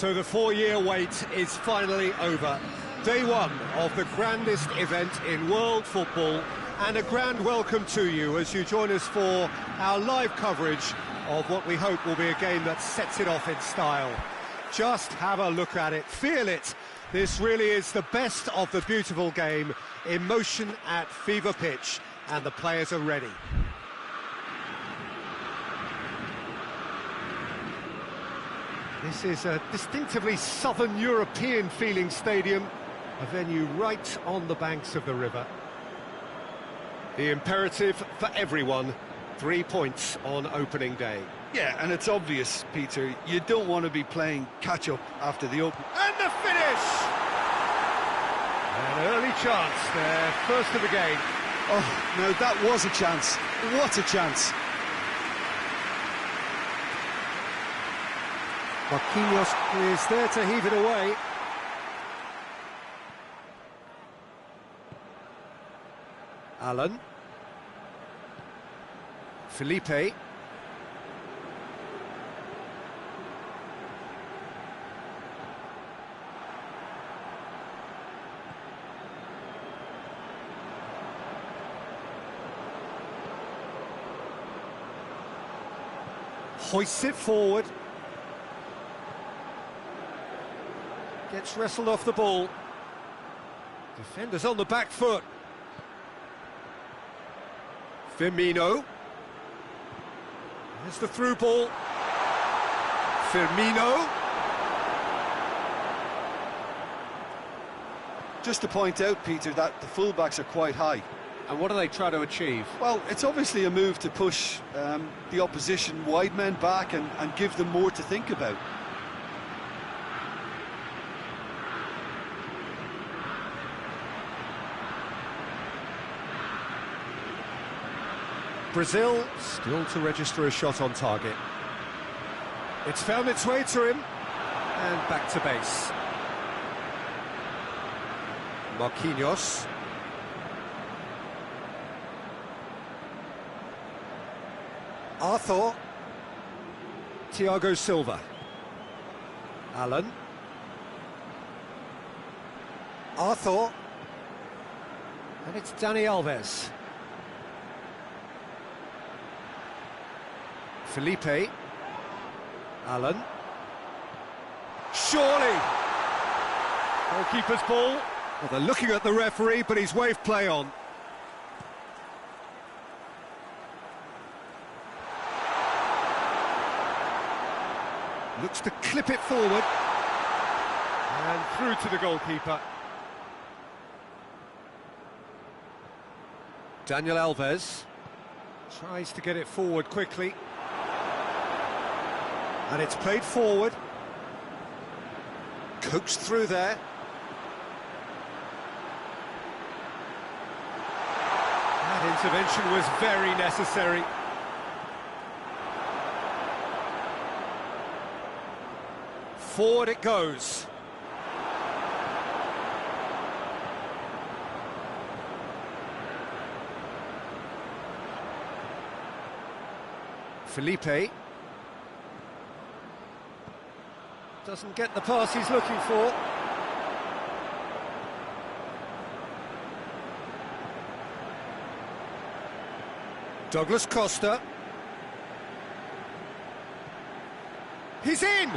So the 4-year wait is finally over. Day one of the grandest event in world football, and a grand welcome to you as you join us for our live coverage of what we hope will be a game that sets it off in style. Just have a look at it, feel it. This really is the best of the beautiful game, emotion at fever pitch, and the players are ready. This is a distinctively southern European feeling stadium, a venue right on the banks of the river. The imperative for everyone, 3 points on opening day. Yeah, and it's obvious, Peter, you don't want to be playing catch-up after the open. And the finish! An early chance there, first of the game. Oh, no, that was a chance. What a chance. Marquinhos is there to heave it away. Alan. Felipe. Hoists it forward. Gets wrestled off the ball. Defenders on the back foot. Firmino. There's the through ball. Firmino. Just to point out, Peter, that the fullbacks are quite high. And what do they try to achieve? Well, it's obviously a move to push the opposition wide men back and give them more to think about. Brazil still to register a shot on target. It's found its way to him, and back to base. Marquinhos. Arthur. Thiago Silva. Alan. Arthur. And it's Dani Alves. Felipe. Alan. Surely! Goalkeeper's ball. Well, they're looking at the referee, but he's waved play on. Looks to clip it forward. And through to the goalkeeper. Daniel Alves tries to get it forward quickly. And it's played forward. Coaxed through there. That intervention was very necessary. Forward it goes. Felipe. Doesn't get the pass he's looking for. Douglas Costa. He's in!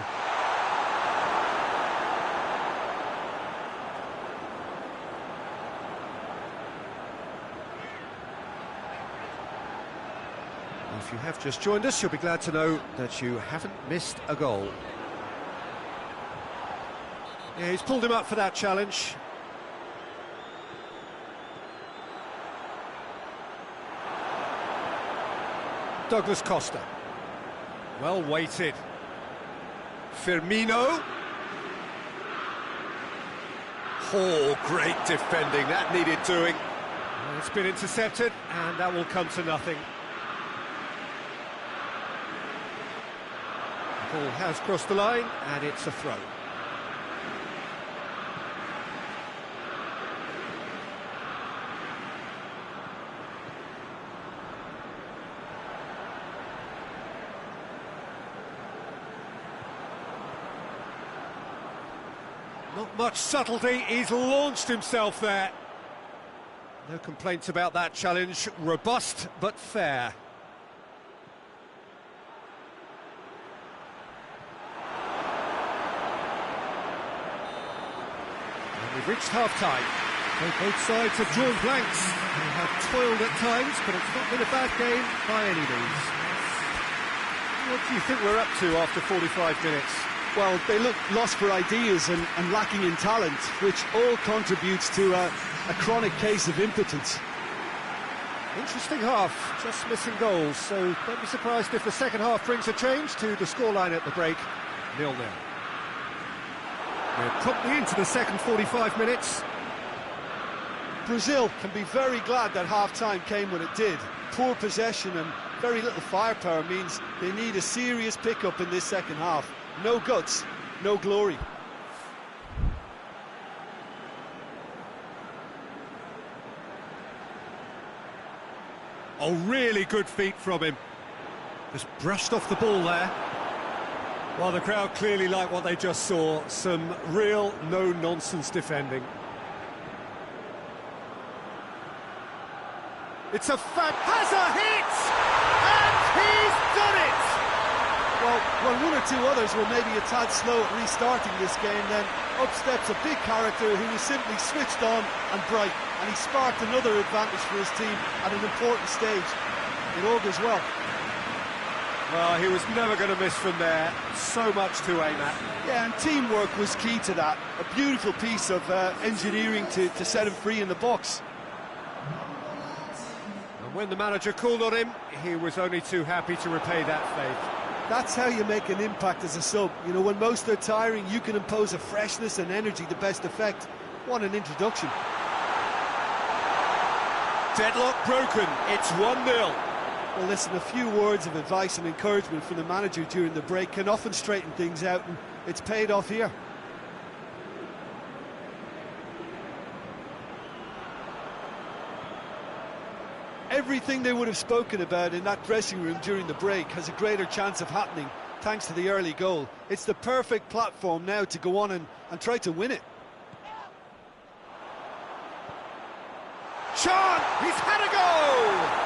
If you have just joined us, you'll be glad to know that you haven't missed a goal. Yeah, he's pulled him up for that challenge. Douglas Costa. Well weighted. Firmino. Oh, great defending. That needed doing. Well, it's been intercepted, and that will come to nothing. The ball has crossed the line, and it's a throw. Not much subtlety, he's launched himself there. No complaints about that challenge, robust but fair. And we've reached half-time. Both sides have drawn blanks. They have toiled at times, but it's not been a bad game by any means. What do you think we're up to after 45 minutes? Well, they look lost for ideas and lacking in talent, which all contributes to a chronic case of impotence. Interesting half, just missing goals, so don't be surprised if the second half brings a change to the scoreline at the break, 0-0. We're promptly into the second 45 minutes. Brazil can be very glad that half-time came when it did. Poor possession and very little firepower means they need a serious pickup in this second half. No guts, no glory. Oh, really good feet from him. Just brushed off the ball there. Well, the crowd clearly like what they just saw. Some real no-nonsense defending. It's a fact. Has a hit! And he's done it! Well, when one or two others were maybe a tad slow at restarting this game, then up steps a big character who was simply switched on and bright, and he sparked another advantage for his team at an important stage. It augurs well. Well, he was never going to miss from there. So much to aim at. Yeah, and teamwork was key to that. A beautiful piece of engineering to set him free in the box. And when the manager called on him, he was only too happy to repay that faith. That's how you make an impact as a sub. You know, when most are tiring, you can impose a freshness and energy to best effect. What an introduction. Deadlock broken, it's 1-0. Well, listen, a few words of advice and encouragement from the manager during the break can often straighten things out, and it's paid off here. Everything they would have spoken about in that dressing room during the break has a greater chance of happening thanks to the early goal. It's the perfect platform now to go on and try to win it. Chan! He's had a go!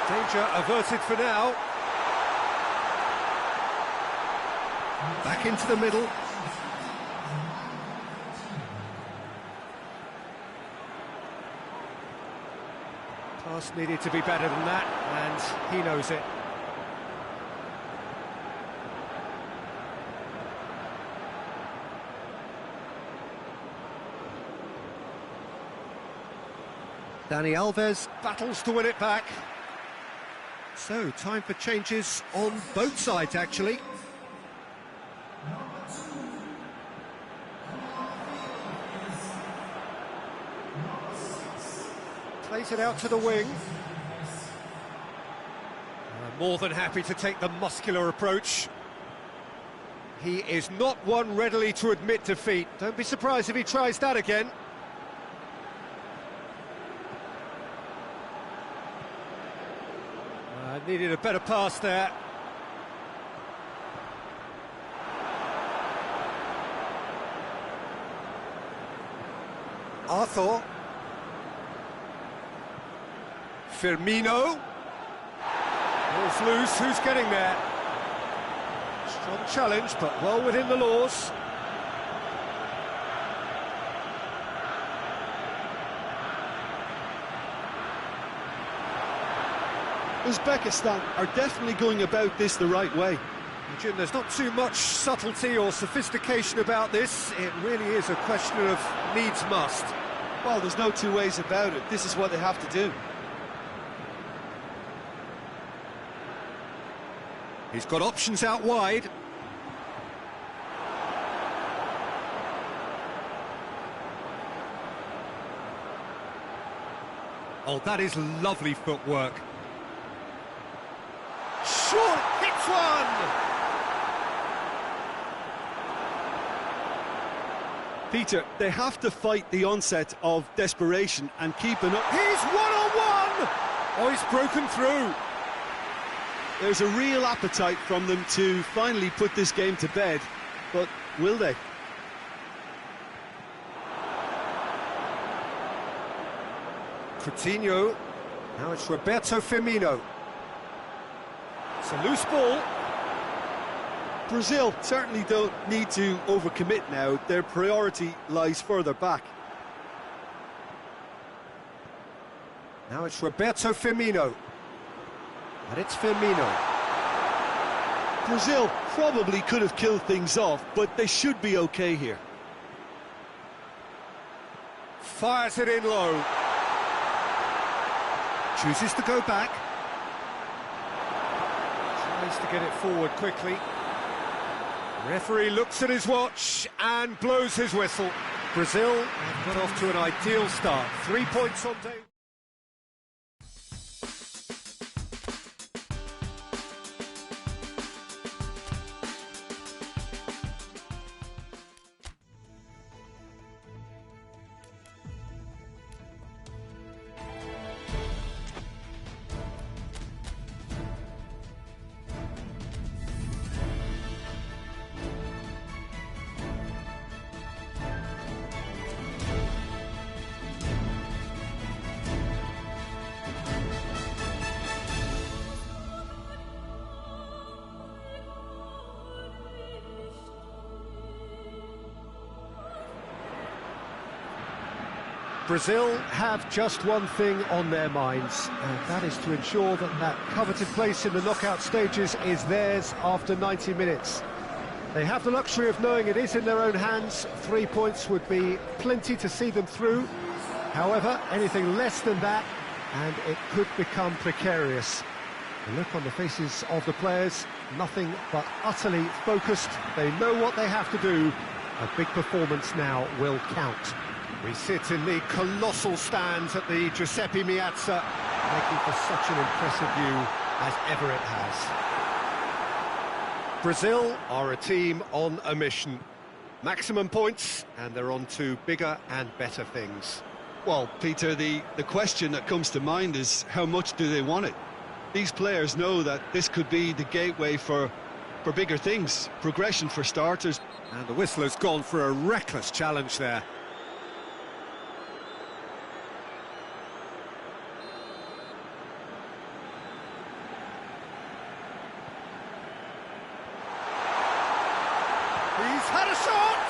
Danger averted for now. Back into the middle. Pass needed to be better than that, and he knows it. Dani Alves battles to win it back. So, time for changes on both sides, actually. Plays it out to the wing. More than happy to take the muscular approach. He is not one readily to admit defeat. Don't be surprised if he tries that again. Needed a better pass there. Arthur. Firmino. Ball's loose, who's getting there? Strong challenge, but well within the laws. Uzbekistan are definitely going about this the right way. Jim, there's not too much subtlety or sophistication about this. It really is a question of needs must. Well, there's no two ways about it. This is what they have to do. He's got options out wide. Oh, that is lovely footwork. Short, hits one! Peter, they have to fight the onset of desperation and keep an up. He's one-on-one! Oh, he's broken through. There's a real appetite from them to finally put this game to bed, but will they? Coutinho. Now it's Roberto Firmino. It's a loose ball. Brazil certainly don't need to overcommit now. Their priority lies further back. Now it's Roberto Firmino. And it's Firmino. Brazil probably could have killed things off, but they should be okay here. Fires it in low. Chooses to go back. Tries to get it forward quickly. Referee looks at his watch and blows his whistle. Brazil have got off to an ideal start. 3 points on day. Brazil have just one thing on their minds, and that is to ensure that that coveted place in the knockout stages is theirs after 90 minutes. They have the luxury of knowing it is in their own hands. 3 points would be plenty to see them through. However, anything less than that, and it could become precarious. The look on the faces of the players, nothing but utterly focused. They know what they have to do. A big performance now will count. We sit in the colossal stands at the Giuseppe Meazza, making for such an impressive view as ever it has. Brazil are a team on a mission. Maximum points, and they're on to bigger and better things. Well, Peter, the question that comes to mind is how much do they want it? These players know that this could be the gateway for bigger things, progression for starters. And the whistle has gone for a reckless challenge there. He's had a shot!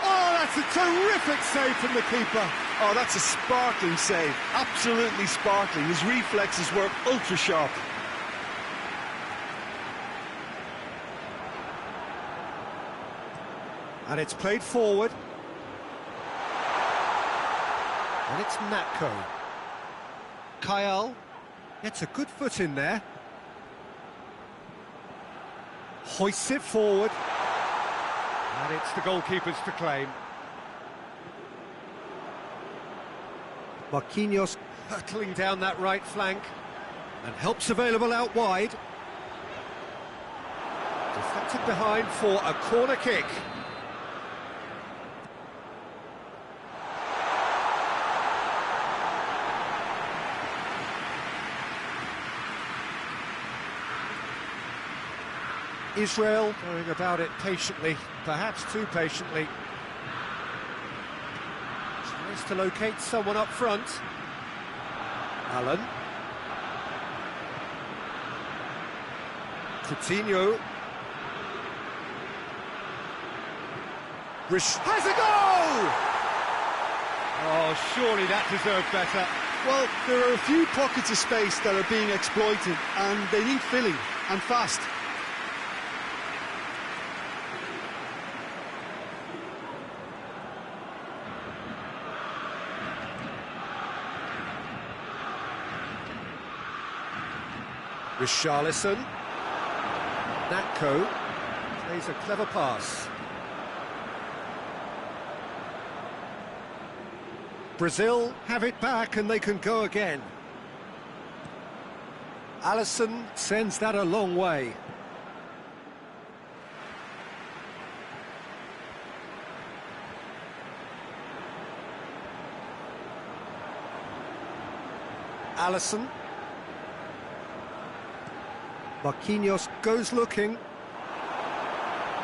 Oh, that's a terrific save from the keeper. Oh, that's a sparkling save, absolutely sparkling. His reflexes work ultra sharp. And it's played forward. And it's Natko. Kyle gets a good foot in there. Hoists it forward. And it's the goalkeepers to claim. Marquinhos hurtling down that right flank. And help's available out wide. Deflected behind for a corner kick. Israel going about it patiently, perhaps too patiently. Tries to locate someone up front. Allen. Coutinho. Has a goal! Oh, surely that deserved better. Well, there are a few pockets of space that are being exploited, and they need filling, and fast. Richarlison. Natko plays a clever pass. Brazil have it back and they can go again. Alisson sends that a long way. Alisson. Marquinhos goes looking,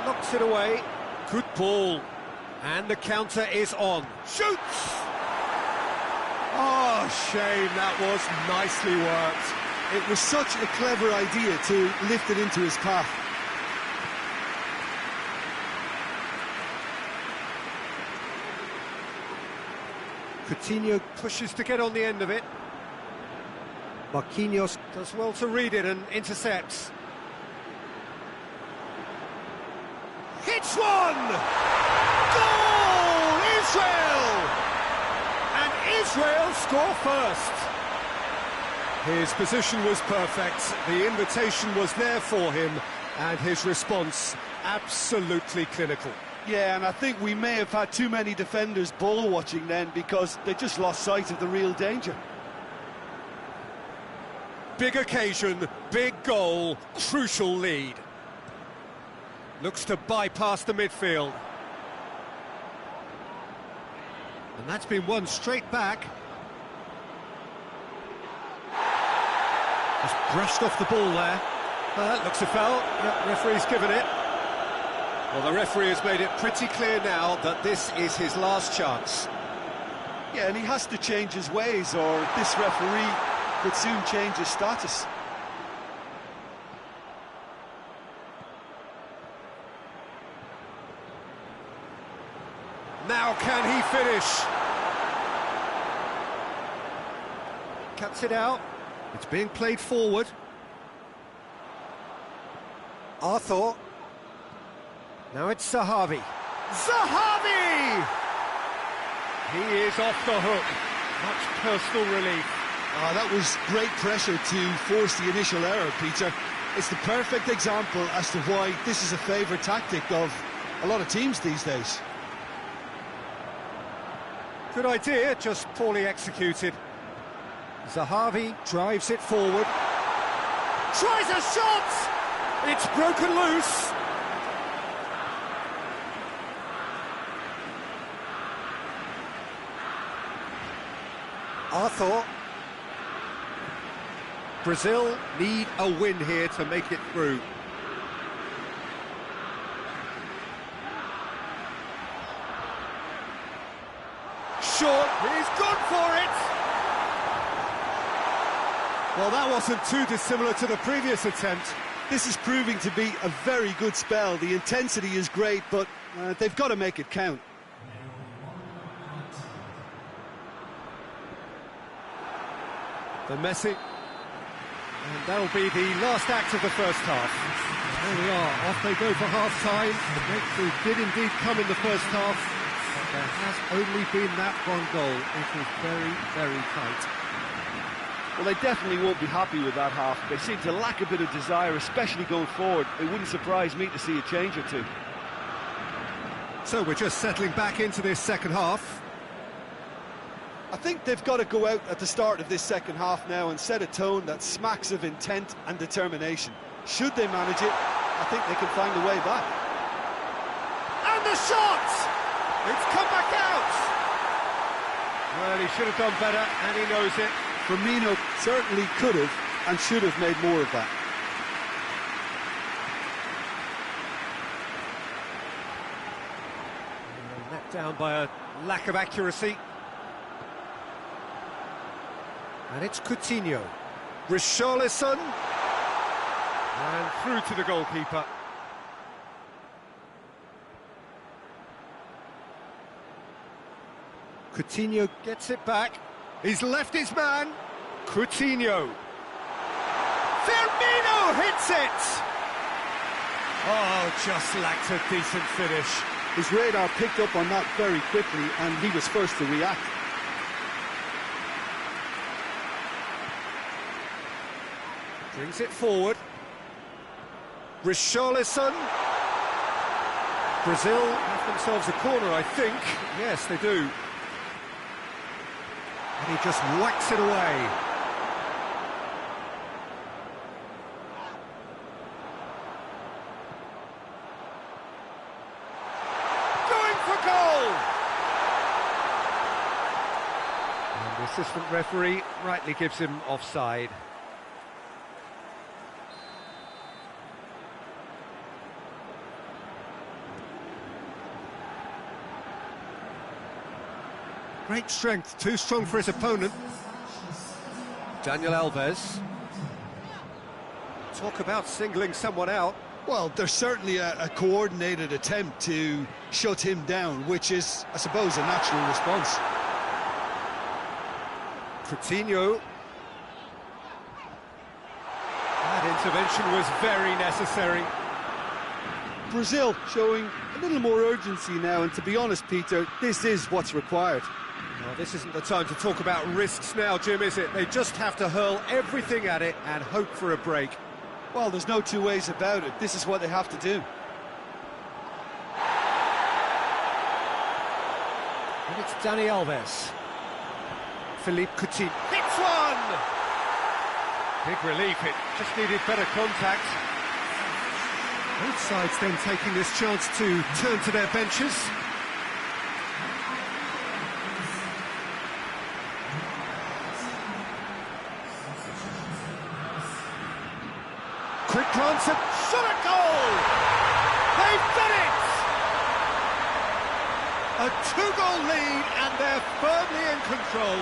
knocks it away, good ball, and the counter is on, shoots! Oh, Oh, shame, that was nicely worked. It was such a clever idea to lift it into his path. Coutinho pushes to get on the end of it. Marquinhos does well to read it and intercepts. Hits one! Goal! Israel! And Israel score first. His position was perfect, the invitation was there for him, and his response absolutely clinical. Yeah, and I think we may have had too many defenders ball watching then because they just lost sight of the real danger. Big occasion, big goal, crucial lead. Looks to bypass the midfield. And that's been won straight back. Just brushed off the ball there. Looks a foul. Yep, referee's given it. Well, the referee has made it pretty clear now that this is his last chance. Yeah, and he has to change his ways, or this referee could soon change his status. Now can he finish? Cuts it out. It's being played forward. Arthur. Now it's Zahavi. Zahavi! He is off the hook. Much personal relief. Oh, that was great pressure to force the initial error, Peter. It's the perfect example as to why this is a favourite tactic of a lot of teams these days. Good idea, just poorly executed. Zahavi drives it forward. Tries a shot! It's broken loose. Arthur. Brazil need a win here to make it through. Short, he's gone for it! Well, that wasn't too dissimilar to the previous attempt. This is proving to be a very good spell. The intensity is great, but they've got to make it count. The Messi. And that'll be the last act of the first half. There we are, off they go for half-time. The breakthrough did indeed come in the first half. But there has only been that one goal. It was very, very tight. Well, they definitely won't be happy with that half. They seem to lack a bit of desire, especially going forward. It wouldn't surprise me to see a change or two. So we're just settling back into this second half. I think they've got to go out at the start of this second half now and set a tone that smacks of intent and determination. Should they manage it, I think they can find a way back. And the shot! It's come back out! Well, he should have done better, and he knows it. Firmino certainly could have and should have made more of that. Let down by a lack of accuracy. And it's Coutinho. Richarlison. And through to the goalkeeper. Coutinho gets it back. He's left his man. Coutinho. Firmino hits it! Oh, just lacked a decent finish. His radar picked up on that very quickly, and he was first to react. Brings it forward. Richarlison. Brazil have themselves a corner, I think. Yes, they do. And he just whacks it away. Going for goal! And the assistant referee rightly gives him offside. Great strength, too strong for his opponent. Daniel Alves. Talk about singling someone out. Well, there's certainly a coordinated attempt to shut him down, which is, I suppose, a natural response. Coutinho. That intervention was very necessary. Brazil showing a little more urgency now, and to be honest, Peter, this is what's required. Well, this isn't the time to talk about risks now, Jim, is it? They just have to hurl everything at it and hope for a break. Well, there's no two ways about it. This is what they have to do. And it's Dani Alves. Philippe Coutinho hits one! Big relief, it just needed better contact. Both sides then taking this chance to turn to their benches. Quick glance at shot at goal! They've done it! A two-goal lead and they're firmly in control.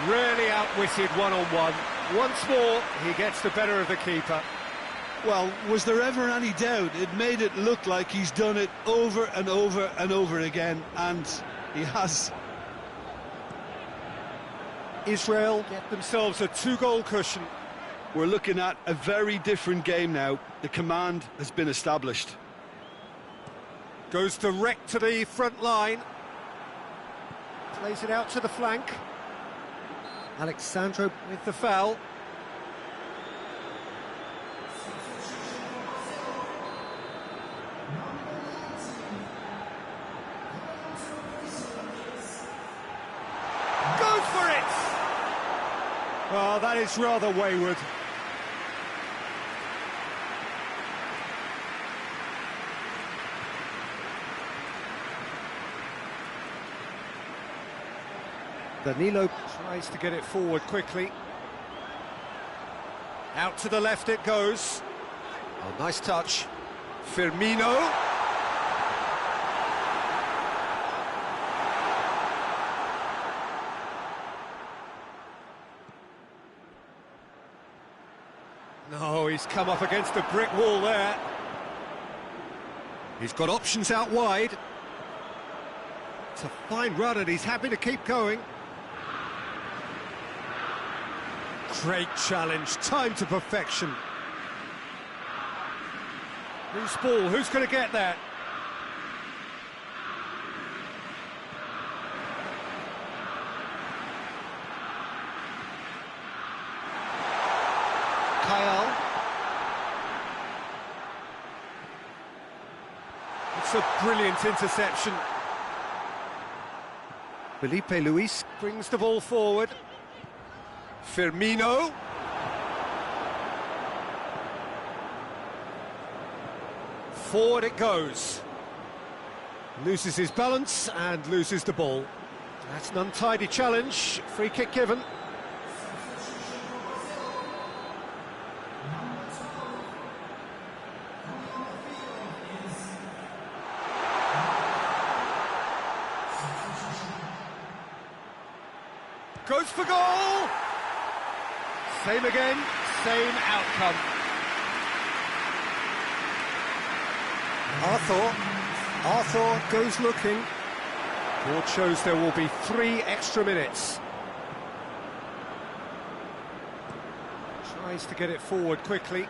Really outwitted one-on-one. Once more, he gets the better of the keeper. Well, was there ever any doubt? It made it look like he's done it over and over and over again, and he has. Israel get themselves a two-goal cushion. We're looking at a very different game now. The command has been established. Goes direct to the front line. Plays it out to the flank. Alexandro with the foul. Goes for it! Well, that is rather wayward. Danilo tries to get it forward quickly. Out to the left it goes. Oh, nice touch. Firmino. No, he's come up against a brick wall there. He's got options out wide. It's a fine run and he's happy to keep going. Great challenge, time to perfection. Loose ball, who's going to get that? Kyle. It's a brilliant interception. Felipe Luis brings the ball forward. Firmino. Forward it goes. Loses his balance and loses the ball. That's an untidy challenge. Free kick given. Goes for goal! Same again, same outcome. Arthur goes looking. Board shows there will be 3 extra minutes. Tries to get it forward quickly.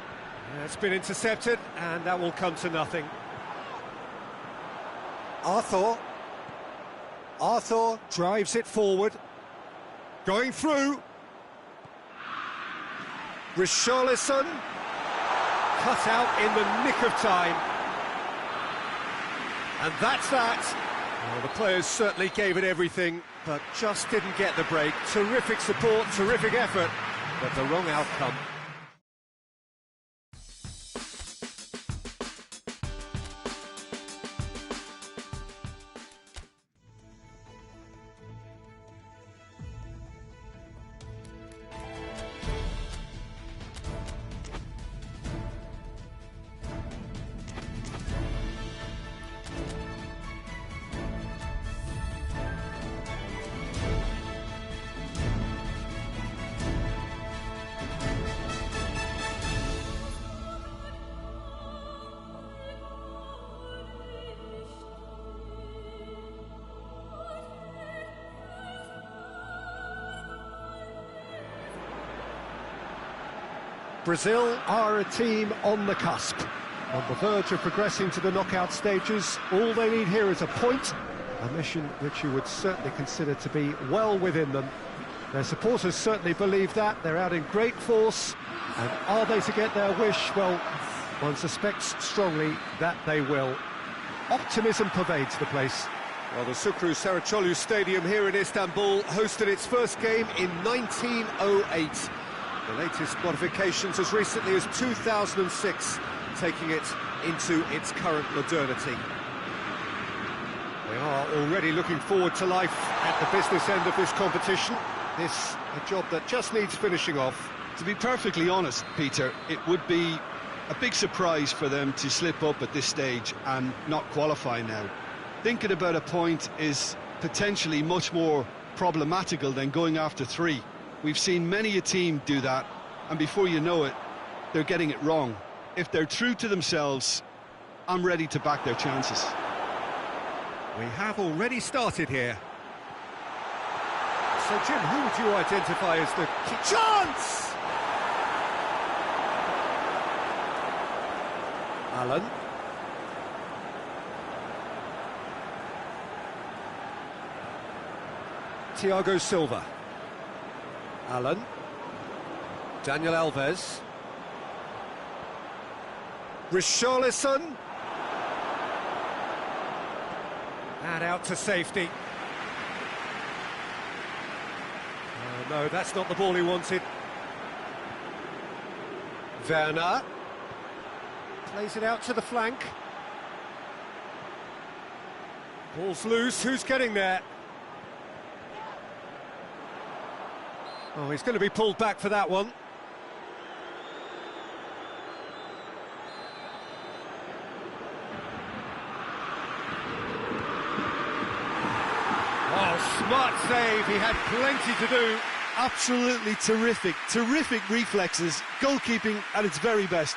It's been intercepted and that will come to nothing. Arthur drives it forward. Going through. Richarlison cut out in the nick of time. And that's that. Well, the players certainly gave it everything, but just didn't get the break. Terrific support, terrific effort, but the wrong outcome. Brazil are a team on the cusp, on the verge of progressing to the knockout stages. All they need here is a point, a mission which you would certainly consider to be well within them. Their supporters certainly believe that. They're out in great force, and are they to get their wish? Well, one suspects strongly that they will. Optimism pervades the place. Well, the Sukru Saracoğlu Stadium here in Istanbul hosted its first game in 1908. The latest modifications as recently as 2006, taking it into its current modernity. They are already looking forward to life at the business end of this competition. This a job that just needs finishing off. To be perfectly honest, Peter, it would be a big surprise for them to slip up at this stage and not qualify now. Thinking about a point is potentially much more problematical than going after 3. We've seen many a team do that, and before you know it, they're getting it wrong. If they're true to themselves, I'm ready to back their chances. We have already started here. So, Jim, who would you identify as the key chance? Alan. Thiago Silva. Alan. Daniel Alves. Richarlison. And out to safety. Oh, no, that's not the ball he wanted. Werner. Plays it out to the flank. Ball's loose, who's getting there? Oh, he's going to be pulled back for that one. Oh, smart save, he had plenty to do. Absolutely terrific, terrific reflexes, goalkeeping at its very best.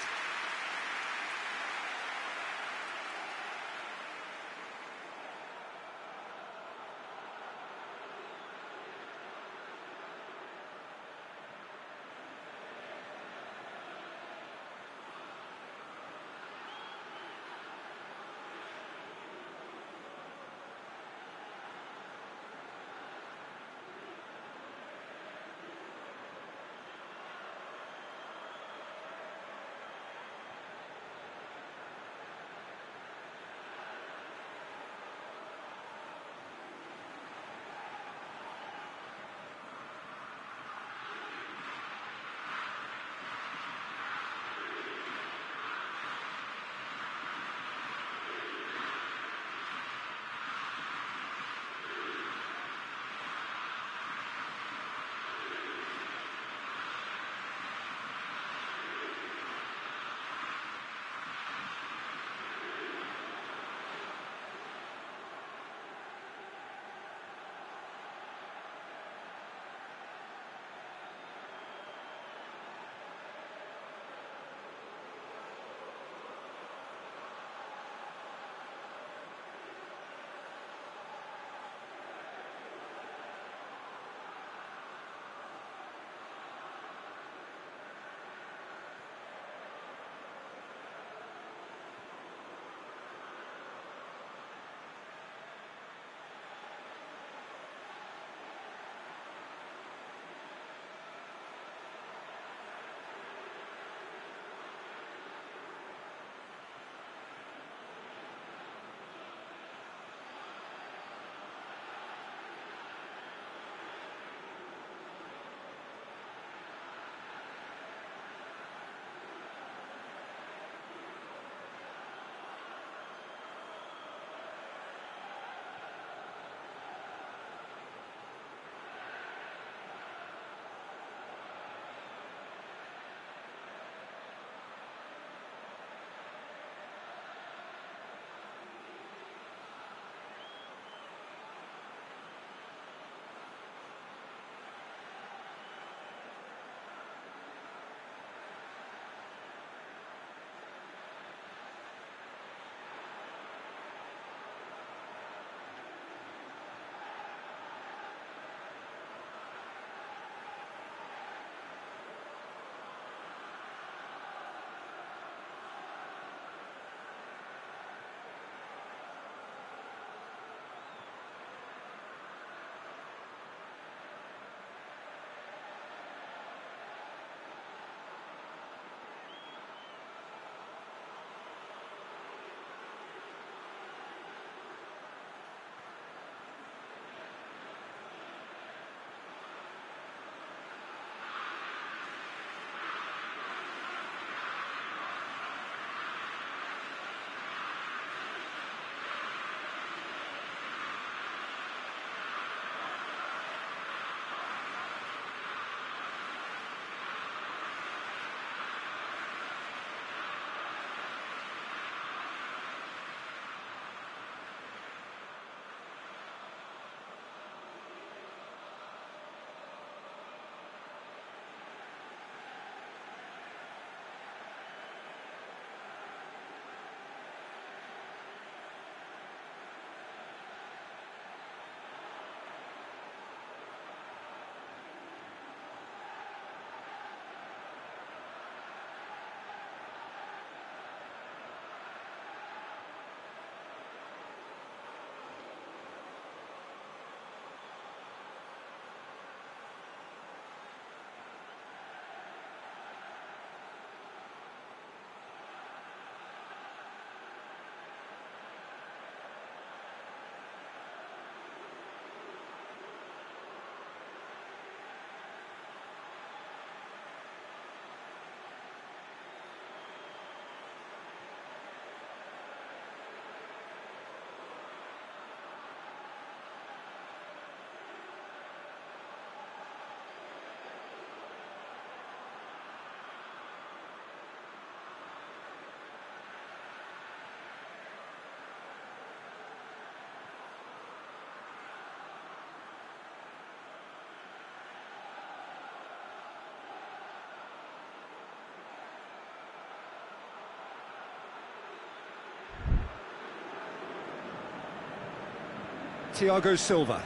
Thiago Silva.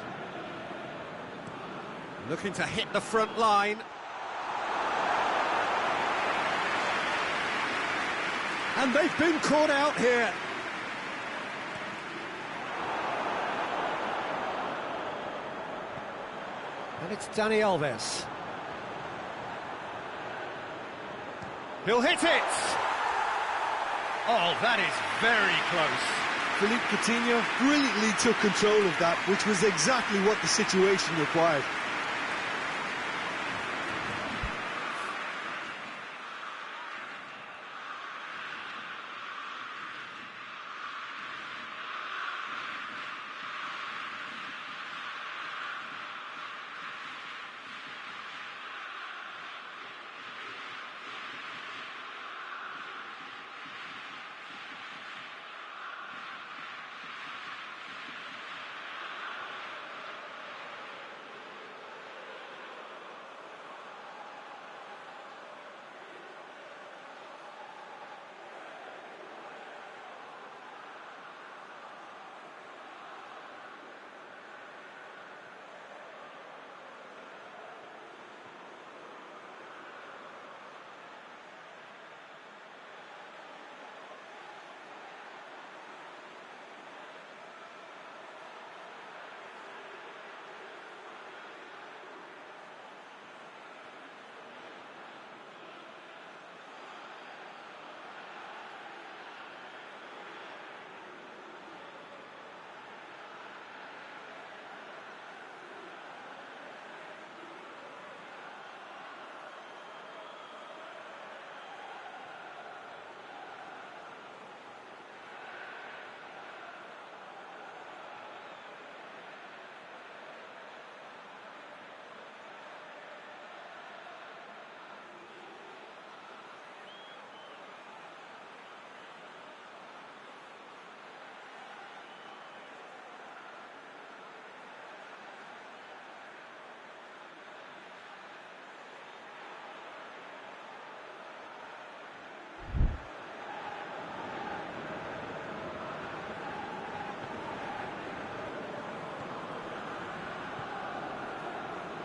Looking to hit the front line. And they've been caught out here. And it's Dani Alves. He'll hit it! Oh, that is very close. Philippe Coutinho brilliantly took control of that, which was exactly what the situation required.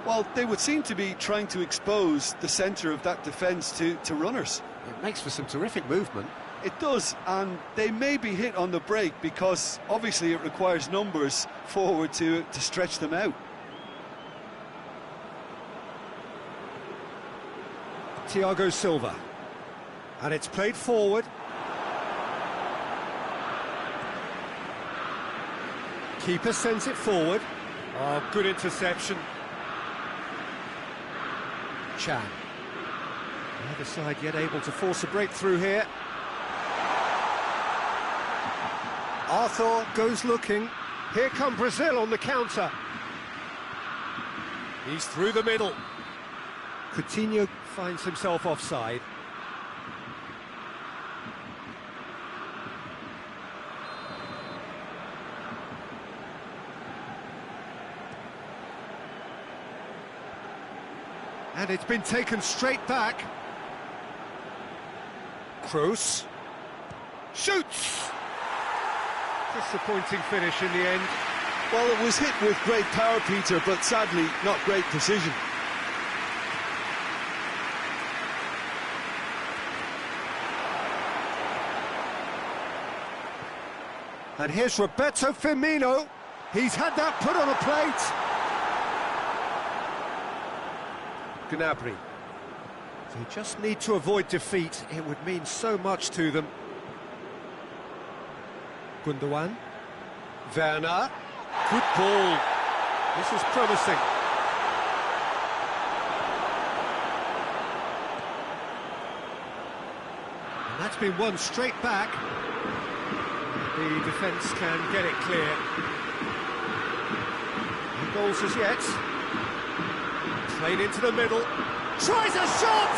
Well, they would seem to be trying to expose the centre of that defence to runners. It makes for some terrific movement. It does, and they may be hit on the break because obviously it requires numbers forward to stretch them out. Thiago Silva. And it's played forward. Keeper sends it forward. Oh, good interception. Chan. Neither side yet able to force a breakthrough here. Arthur goes looking. Here come Brazil on the counter. He's through the middle. Coutinho finds himself offside. And it's been taken straight back. Kroos shoots! Disappointing finish in the end. Well, it was hit with great power, Peter, but sadly not great precision. And here's Roberto Firmino. He's had that put on a plate. Gnabry. They just need to avoid defeat. It would mean so much to them. Gundogan. Werner. Good ball. This is promising. And that's been won straight back. The defence can get it clear. No goals as yet. Played into the middle. Tries a shot!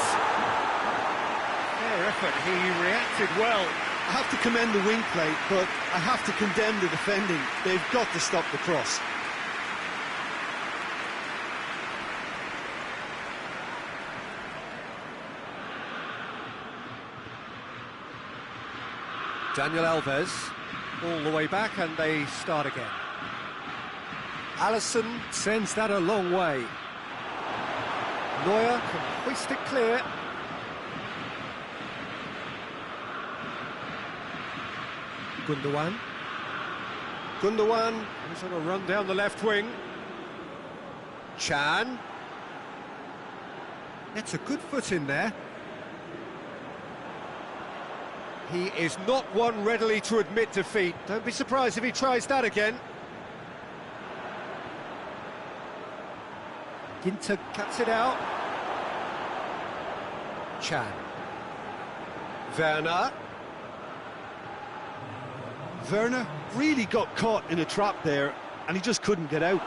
Fair effort, he reacted well. I have to commend the wing play, but I have to condemn the defending. They've got to stop the cross. Daniel Alves, all the way back, and they start again. Alisson sends that a long way. Neuer can hoist it clear. Gundogan. Gundogan is on a run down the left wing. Chan. It's a good foot in there. He is not one readily to admit defeat. Don't be surprised if he tries that again. Ginter cuts it out. Chan. Werner. Werner really got caught in a trap there, and he just couldn't get out.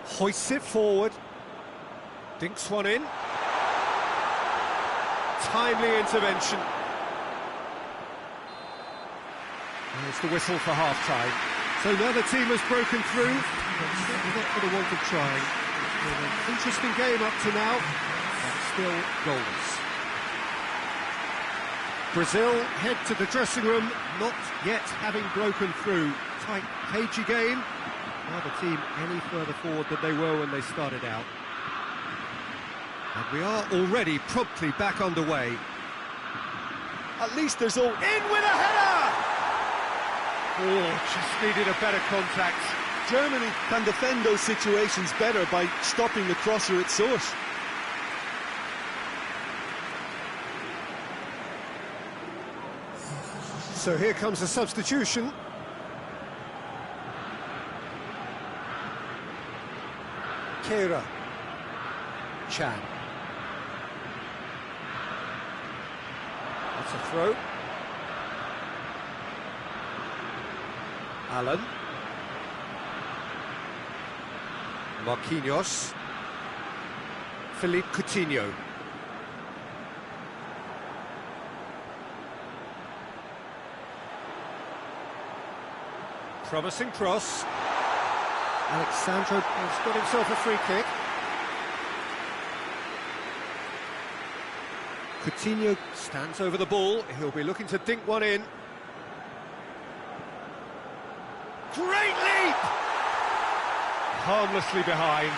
Hoists it forward. Dinks one in. Timely intervention. There's the whistle for half-time. So now the team has broken through. But certainly not for the want of trying. It's been an interesting game up to now, but still goalless. Brazil head to the dressing room, not yet having broken through. Tight, cagey game. Now the team any further forward than they were when they started out. And we are already promptly back underway. At least there's all in with a header! Oh, just needed a better contact. Germany can defend those situations better by stopping the crosser at source. So here comes a substitution. Kehrer. Chan. That's a throw. Allen. Marquinhos. Philippe Coutinho. Promising cross. Alexandro has got himself a free kick. Coutinho stands over the ball. He'll be looking to dink one in. Great leap! Harmlessly behind.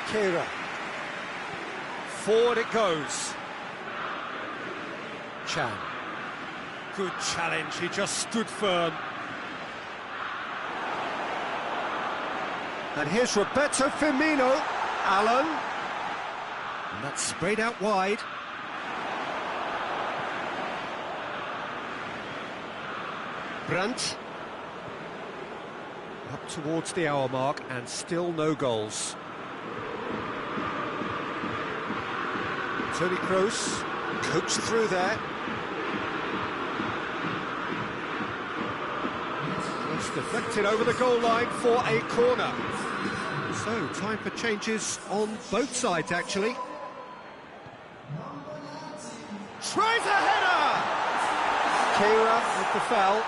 Kehrer. Forward it goes. Chan. Good challenge, he just stood firm. And here's Roberto Firmino. Allen. And that's sprayed out wide. Brandt. Up towards the hour mark and still no goals. Toni Kroos coached through there. It's deflected over the goal line for a corner. So, time for changes on both sides, actually. Tries a header! Kehrer with the foul.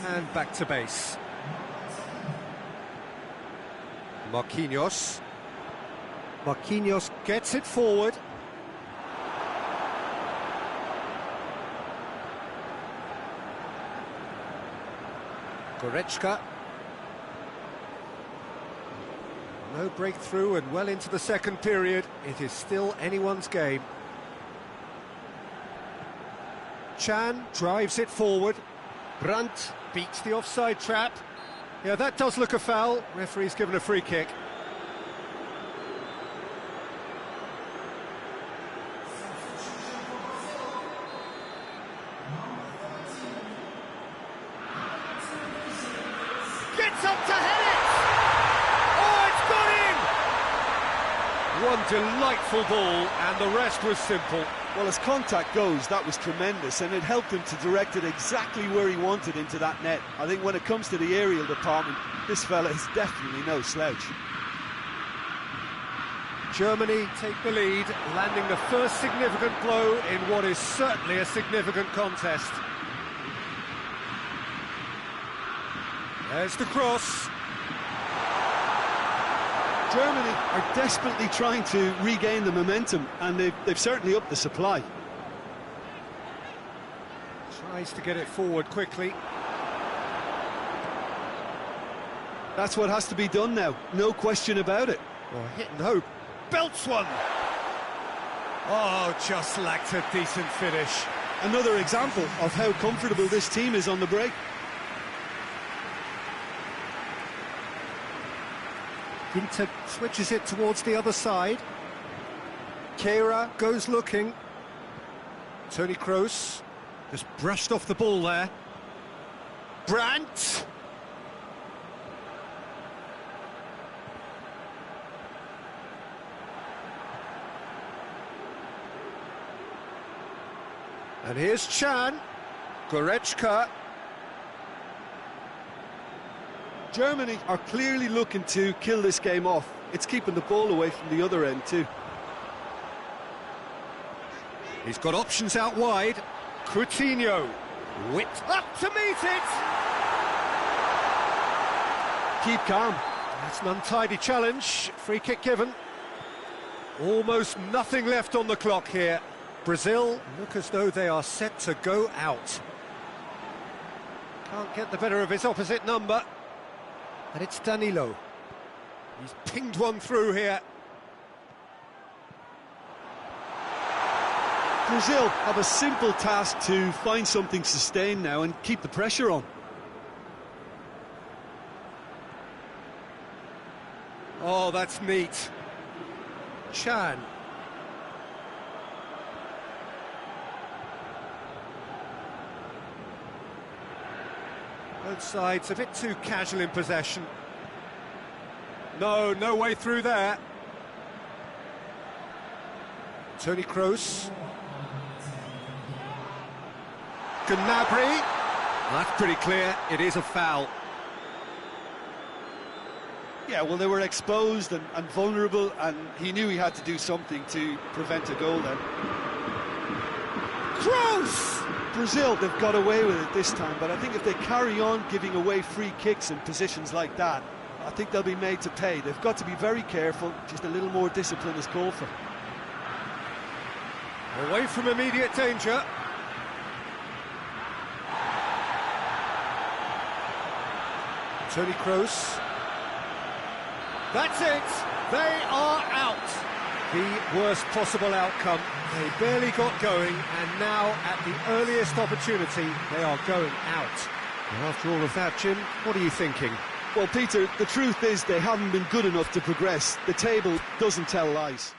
And back to base. Marquinhos. Marquinhos gets it forward. Goretzka. No breakthrough and well into the second period. It is still anyone's game. Chan drives it forward. Brandt beats the offside trap. Yeah, that does look a foul. Referee's given a free kick. Gets up to head it! Oh, it's gone in! One delightful ball, and the rest was simple. Well, as contact goes, that was tremendous, and it helped him to direct it exactly where he wanted into that net. I think when it comes to the aerial department, this fella is definitely no slouch. Germany take the lead, landing the first significant blow in what is certainly a significant contest. There's the cross. Germany are desperately trying to regain the momentum, and they've certainly upped the supply. Tries to get it forward quickly. That's what has to be done now, no question about it. Oh, hit and hope. Belts one! Oh, just lacked a decent finish. Another example of how comfortable this team is on the break. Ginter switches it towards the other side. Kehrer goes looking. Toni Kroos just brushed off the ball there. Brandt! And here's Chan. Goretzka. Germany are clearly looking to kill this game off. It's keeping the ball away from the other end too. He's got options out wide. Coutinho whipped up to meet it. Keep calm. That's an untidy challenge. Free kick given. Almost nothing left on the clock here. Brazil look as though they are set to go out. Can't get the better of his opposite number. And it's Danilo. He's pinged one through here. Brazil have a simple task to find something sustained now and keep the pressure on. Oh, that's neat. Chan. Both sides a bit too casual in possession. No way through there. Toni Kroos. Gnabry. That's pretty clear, it is a foul. Yeah, well, they were exposed and vulnerable, and he knew he had to do something to prevent a goal then. Kroos! Brazil, they've got away with it this time, but I think if they carry on giving away free kicks in positions like that, I think they'll be made to pay. They've got to be very careful, just a little more discipline is called for. Away from immediate danger. Toni Kroos. That's it! They are out! The worst possible outcome. They barely got going, and now, at the earliest opportunity, they are going out. And after all of that, Jim, what are you thinking? Well, Peter, the truth is they haven't been good enough to progress. The table doesn't tell lies.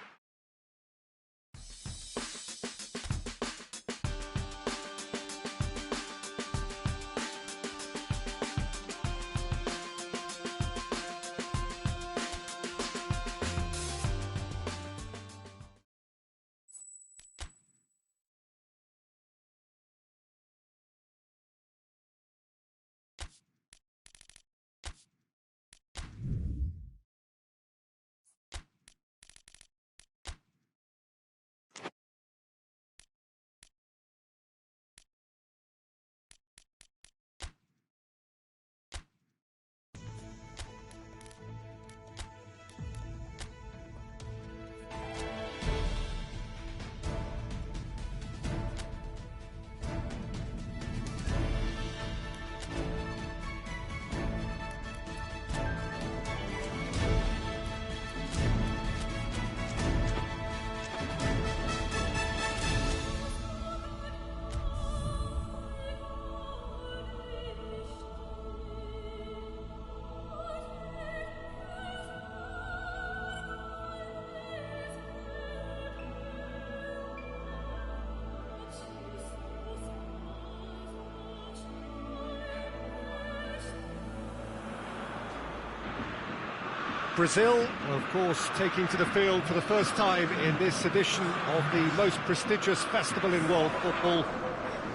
Brazil, of course, taking to the field for the first time in this edition of the most prestigious festival in world football.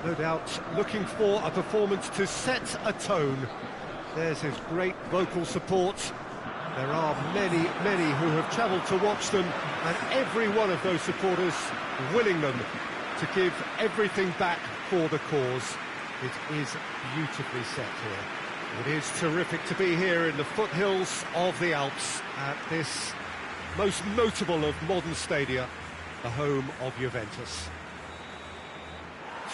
No doubt looking for a performance to set a tone. There's his great vocal support. There are many, many who have travelled to watch them, and every one of those supporters willing them to give everything back for the cause. It is beautifully set here. It is terrific to be here in the foothills of the Alps at this most notable of modern stadia, the home of Juventus.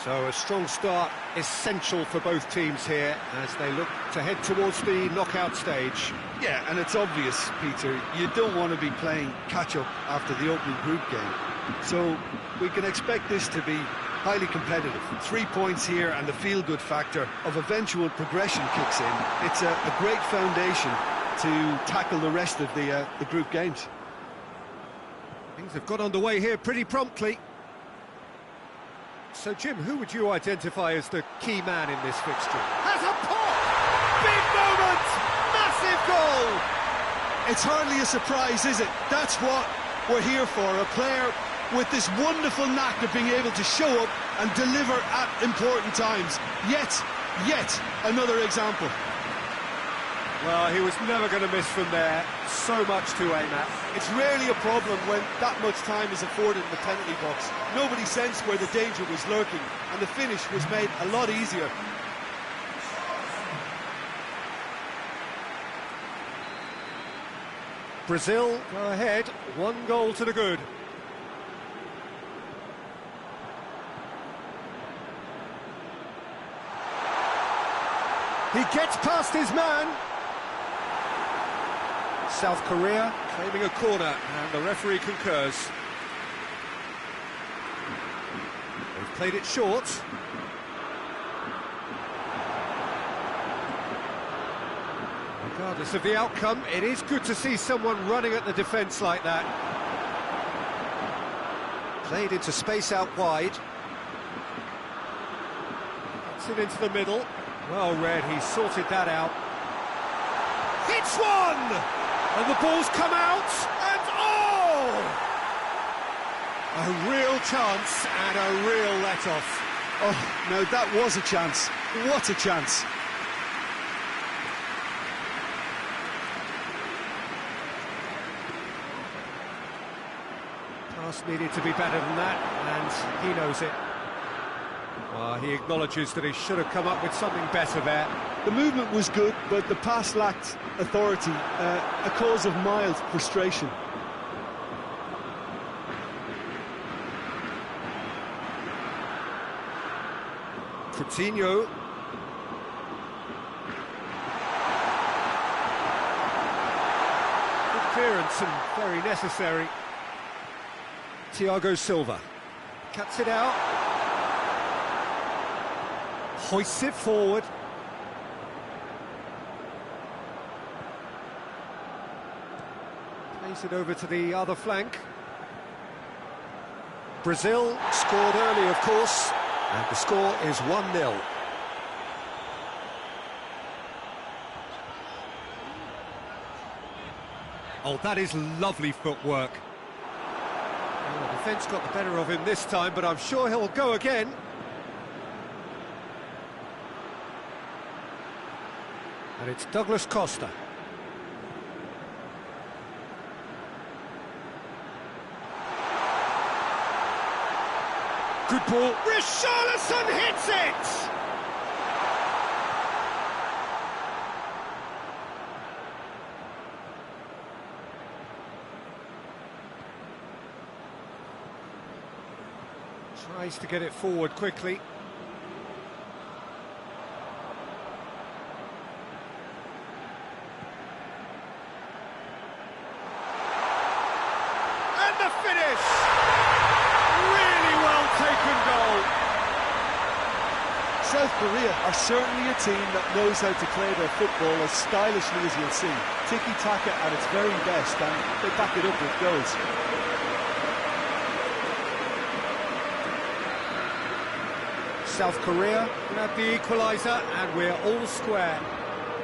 So a strong start essential for both teams here as they look to head towards the knockout stage. Yeah, and it's obvious, Peter, you don't want to be playing catch-up after the opening group game. So we can expect this to be highly competitive. 3 points here and the feel-good factor of eventual progression kicks in. It's a great foundation to tackle the rest of the group games. Things have got underway here pretty promptly. So, Jim, who would you identify as the key man in this fixture? Has a pop! Big moment! Massive goal! It's hardly a surprise, is it? That's what we're here for, a player with this wonderful knack of being able to show up and deliver at important times. Yet another example. Well, he was never going to miss from there. So much to aim at. It's rarely a problem when that much time is afforded in the penalty box. Nobody sensed where the danger was lurking, and the finish was made a lot easier. Brazil go ahead, 1 goal to the good. He gets past his man. South Korea claiming a corner, and the referee concurs. They've played it short. Regardless of the outcome, it is good to see someone running at the defence like that. Played into space out wide. Gets it into the middle. Well read, he sorted that out. Hits one! And the ball's come out, and oh! A real chance and a real let-off. Oh, no, that was a chance. What a chance. Pass needed to be better than that, and he knows it. Well, he acknowledges that he should have come up with something better there. The movement was good, but the pass lacked authority, a cause of mild frustration. Coutinho. Good clearance and very necessary. Thiago Silva cuts it out. Hoists it forward. Plays it over to the other flank. Brazil scored early, of course, and the score is 1-0. Oh, that is lovely footwork. Well, the defence got the better of him this time, but I'm sure he'll go again. And it's Douglas Costa. Good ball. Richarlison hits it! Tries to get it forward quickly. South Korea are certainly a team that knows how to play their football as stylishly as you'll see. Tiki-taka at its very best, and they back it up with goals. South Korea grab the equaliser, and we're all square.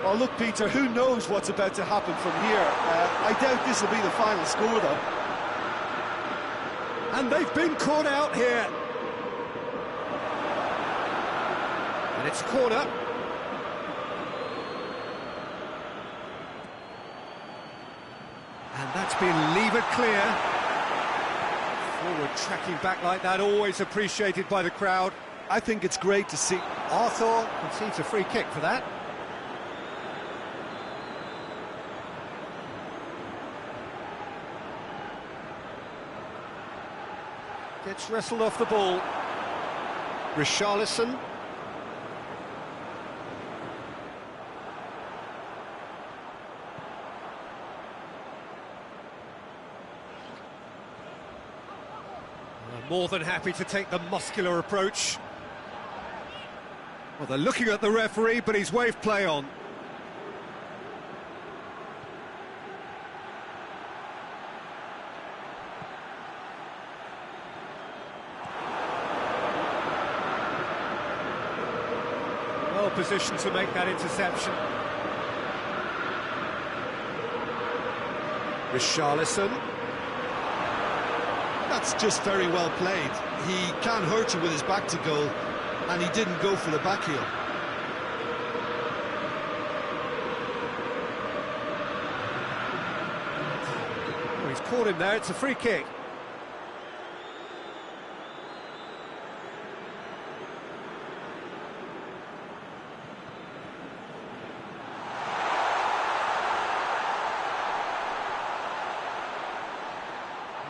Well, look, Peter, who knows what's about to happen from here? I doubt this will be the final score, though. And they've been caught out here. And it's a corner. been levered clear. Forward tracking back like that, always appreciated by the crowd. I think it's great to see. Arthur concedes a free kick for that. Gets wrestled off the ball. Richarlison. More than happy to take the muscular approach. Well, they're looking at the referee, but he's waved play on. Well positioned to make that interception. Richarlison. That's just very well played. He can't hurt you with his back to goal, and he didn't go for the back heel. Oh, he's caught him there, it's a free kick.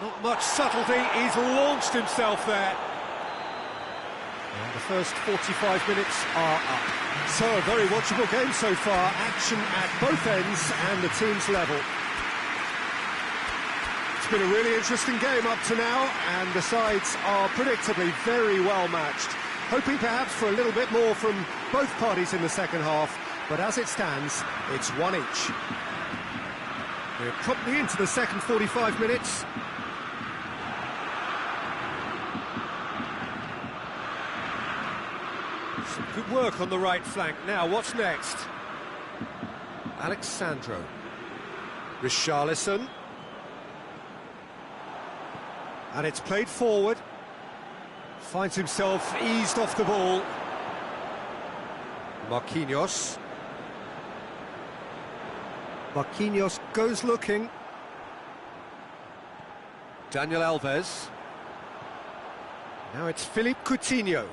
Not much subtlety, he's launched himself there. And the first 45 minutes are up. So a very watchable game so far, action at both ends and the team's level. It's been a really interesting game up to now, and the sides are predictably very well matched. Hoping perhaps for a little bit more from both parties in the second half, but as it stands, it's one each. We're promptly into the second 45 minutes. Some good work on the right flank. Now, what's next? Alexandro. Richarlison. And it's played forward. Finds himself eased off the ball. Marquinhos. Marquinhos goes looking. Daniel Alves. Now it's Philippe Coutinho.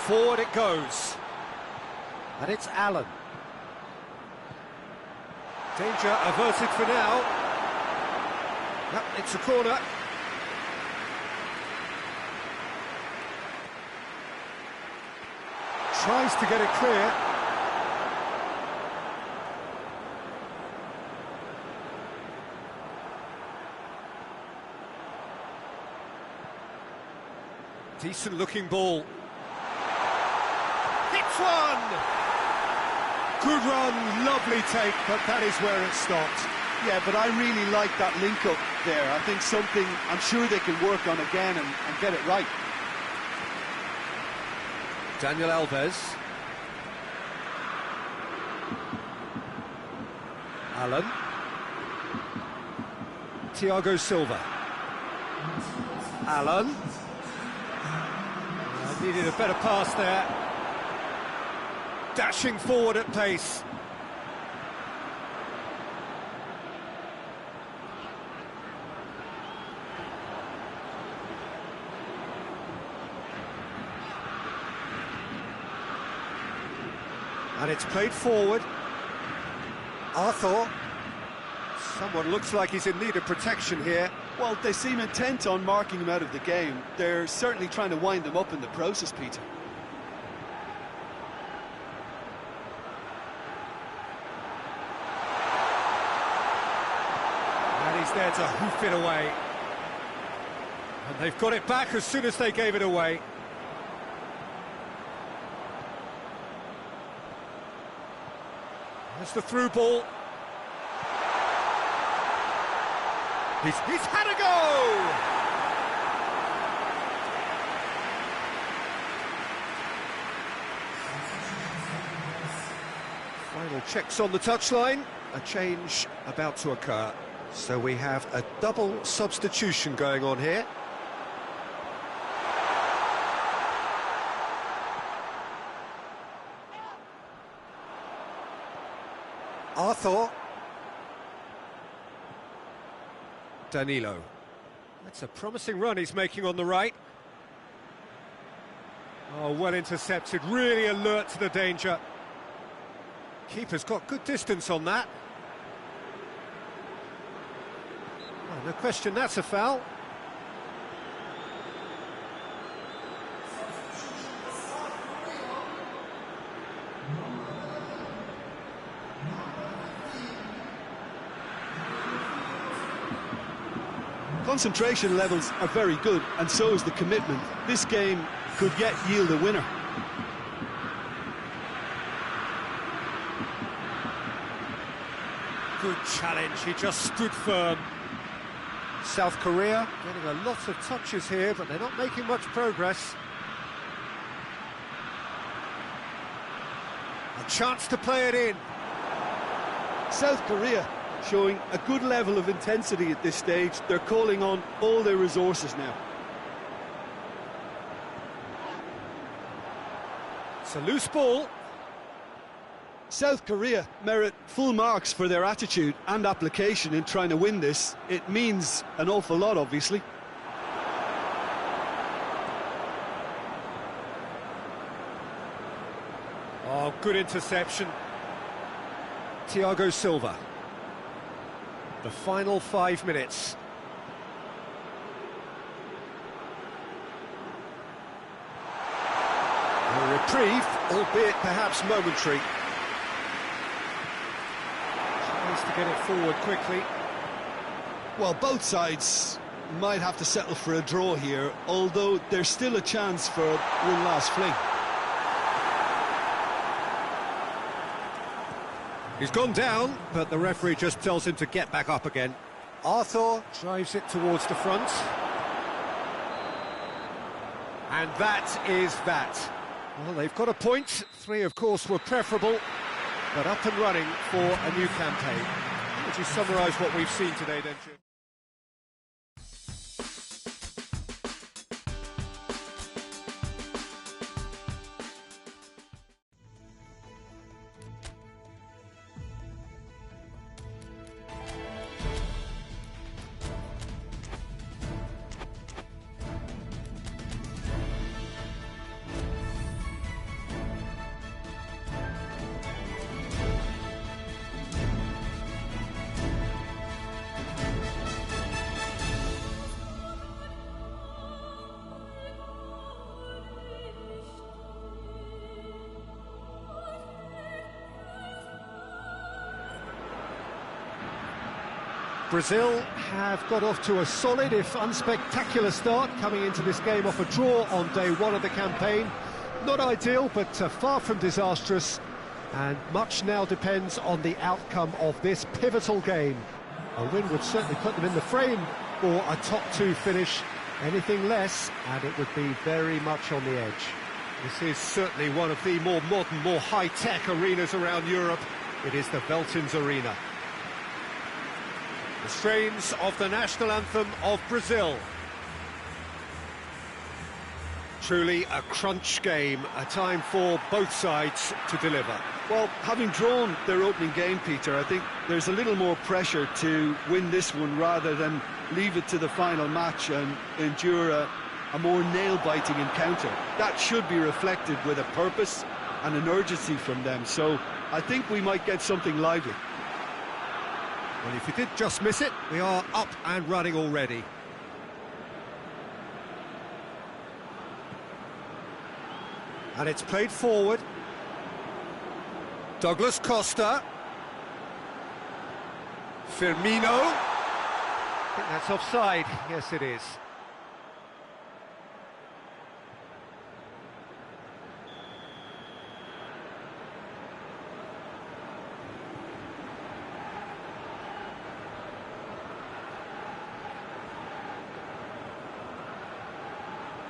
Forward it goes. And it's Allen. Danger averted for now. Yep, it's a corner. Tries to get it clear. Decent looking ball. Hits one! Good run, lovely take, but that is where it stopped. Yeah, but I really like that link-up there. I think something I'm sure they can work on again and get it right. Daniel Alves. Allen. Thiago Silva. Allen. Needed a better pass there. Dashing forward at pace. And it's played forward. Arthur. Someone looks like he's in need of protection here. Well, they seem intent on marking him out of the game. They're certainly trying to wind him up in the process, Peter. And he's there to hoof it away. And they've got it back as soon as they gave it away. There's the through ball. He's had a go! Final checks on the touchline. A change about to occur. So we have a double substitution going on here. Arthur. Danilo. That's a promising run he's making on the right. Oh, well intercepted, really alert to the danger. Keeper's got good distance on that. Oh, no question, that's a foul. Concentration levels are very good, and so is the commitment. This game could yet yield a winner. Good challenge, he just stood firm. South Korea getting a lot of touches here, but they're not making much progress. A chance to play it in. South Korea showing a good level of intensity at this stage. They're calling on all their resources now. It's a loose ball. South Korea merit full marks for their attitude and application in trying to win this. It means an awful lot, obviously. Oh, good interception. Thiago Silva. The final 5 minutes. A reprieve, albeit perhaps momentary. Tries to get it forward quickly. Well, both sides might have to settle for a draw here, although there's still a chance for one last fling. He's gone down, but the referee just tells him to get back up again. Arthur drives it towards the front. And that is that. Well, they've got a point. 3, of course, were preferable, but up and running for a new campaign. Would you summarise what we've seen today, don't you? Brazil have got off to a solid, if unspectacular start, coming into this game off a draw on day 1 of the campaign. Not ideal, but far from disastrous, and much now depends on the outcome of this pivotal game. A win would certainly put them in the frame for a top 2 finish. Anything less, and it would be very much on the edge. This is certainly one of the more modern, more high-tech arenas around Europe. It is the Veltins Arena. The strains of the national anthem of Brazil. Truly a crunch game, a time for both sides to deliver. Well, having drawn their opening game, Peter, I think there's a little more pressure to win this one rather than leave it to the final match and endure a more nail-biting encounter. That should be reflected with a purpose and an urgency from them, so I think we might get something lively. Well, if you did just miss it, we are up and running already. And it's played forward. Douglas Costa. Firmino. I think that's offside. Yes, it is.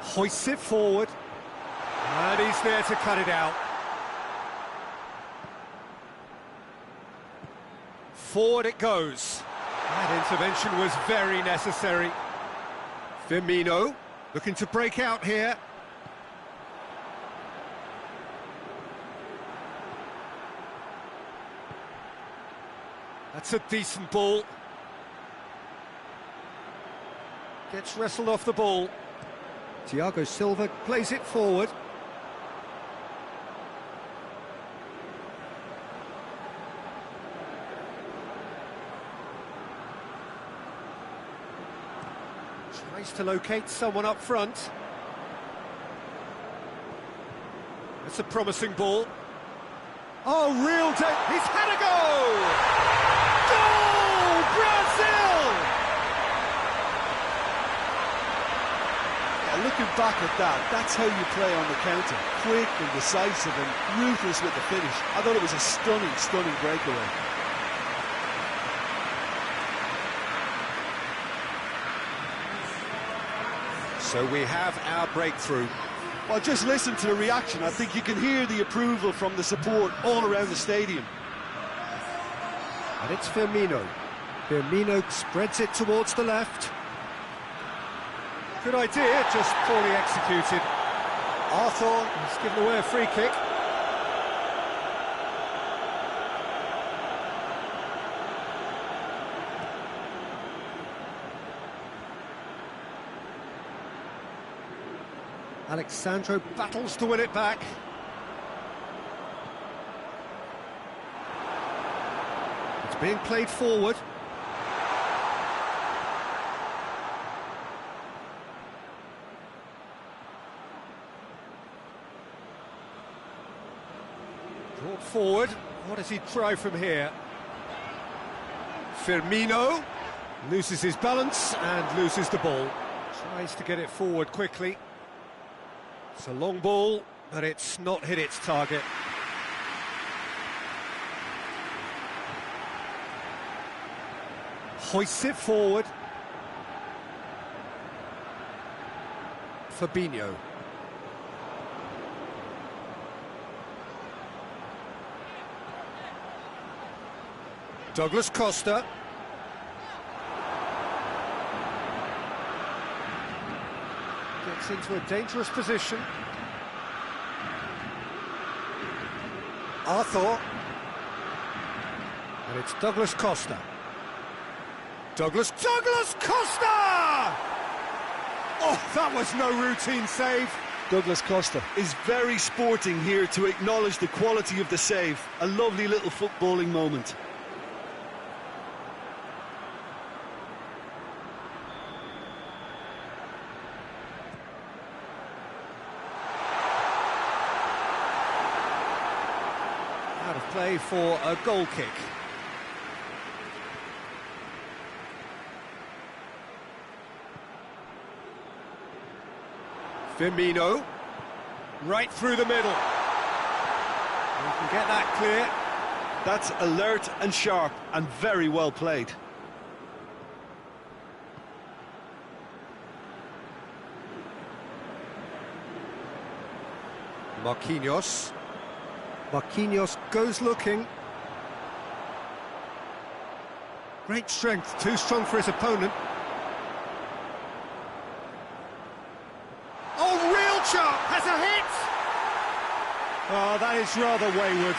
Hoists it forward, and he's there to cut it out. Forward it goes. That intervention was very necessary. Firmino looking to break out here. That's a decent ball. Gets wrestled off the ball. Thiago Silva plays it forward. Tries to locate someone up front. That's a promising ball. Oh, real he's had a goal! Goal! Brazil! Yeah, looking back at that, that's how you play on the counter. Quick and decisive and ruthless with the finish. I thought it was a stunning, stunning breakaway. So we have our breakthrough. Well, just listen to the reaction. I think you can hear the approval from the support all around the stadium. And it's Firmino. Firmino spreads it towards the left. Good idea, just poorly executed. Arthur has given away a free kick. Alexandro battles to win it back. It's being played forward. Brought forward. What does he try from here? Firmino loses his balance and loses the ball. Tries to get it forward quickly. It's a long ball, but it's not hit its target. Hoists it forward. Fabinho. Douglas Costa. Gets into a dangerous position. Arthur. And it's Douglas Costa. Douglas Costa! Oh, that was no routine save. Douglas Costa is very sporting here to acknowledge the quality of the save. A lovely little footballing moment. Out of play for a goal kick. Firmino, right through the middle. We can get that clear. That's alert and sharp and very well played. Marquinhos. Marquinhos goes looking. Great strength, too strong for his opponent. Oh, real chart, has a hit! Oh, that is rather wayward.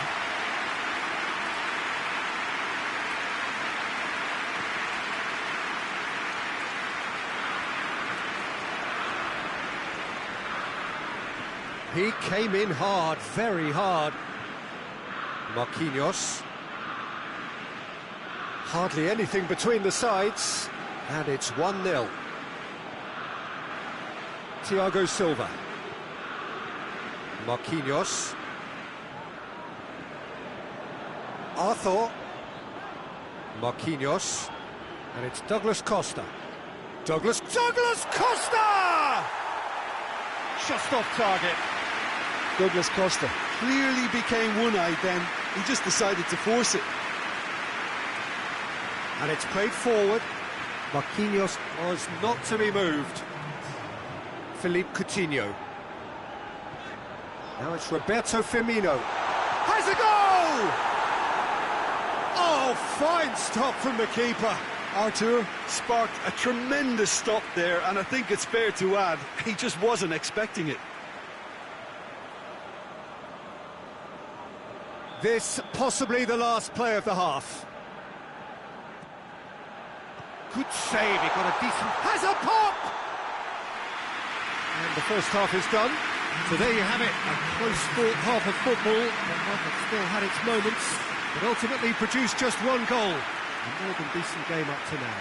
He came in hard, very hard. Marquinhos. Hardly anything between the sides, and it's 1-0. Thiago Silva. Marquinhos. Arthur. Marquinhos. And it's Douglas Costa. Douglas Costa! Just off target. Douglas Costa clearly became one-eyed then. He just decided to force it. And it's played forward. Marquinhos was not to be moved. Philippe Coutinho. Now it's Roberto Firmino. Has a goal! Oh, fine stop from the keeper. Artur sparked a tremendous stop there, and I think it's fair to add, he just wasn't expecting it. This possibly the last play of the half. Good save, he got a decent... Has a pop! And the first half is done. So there you have it, a close-fought half of football that still had its moments, but ultimately produced just one goal. A more than decent game up to now.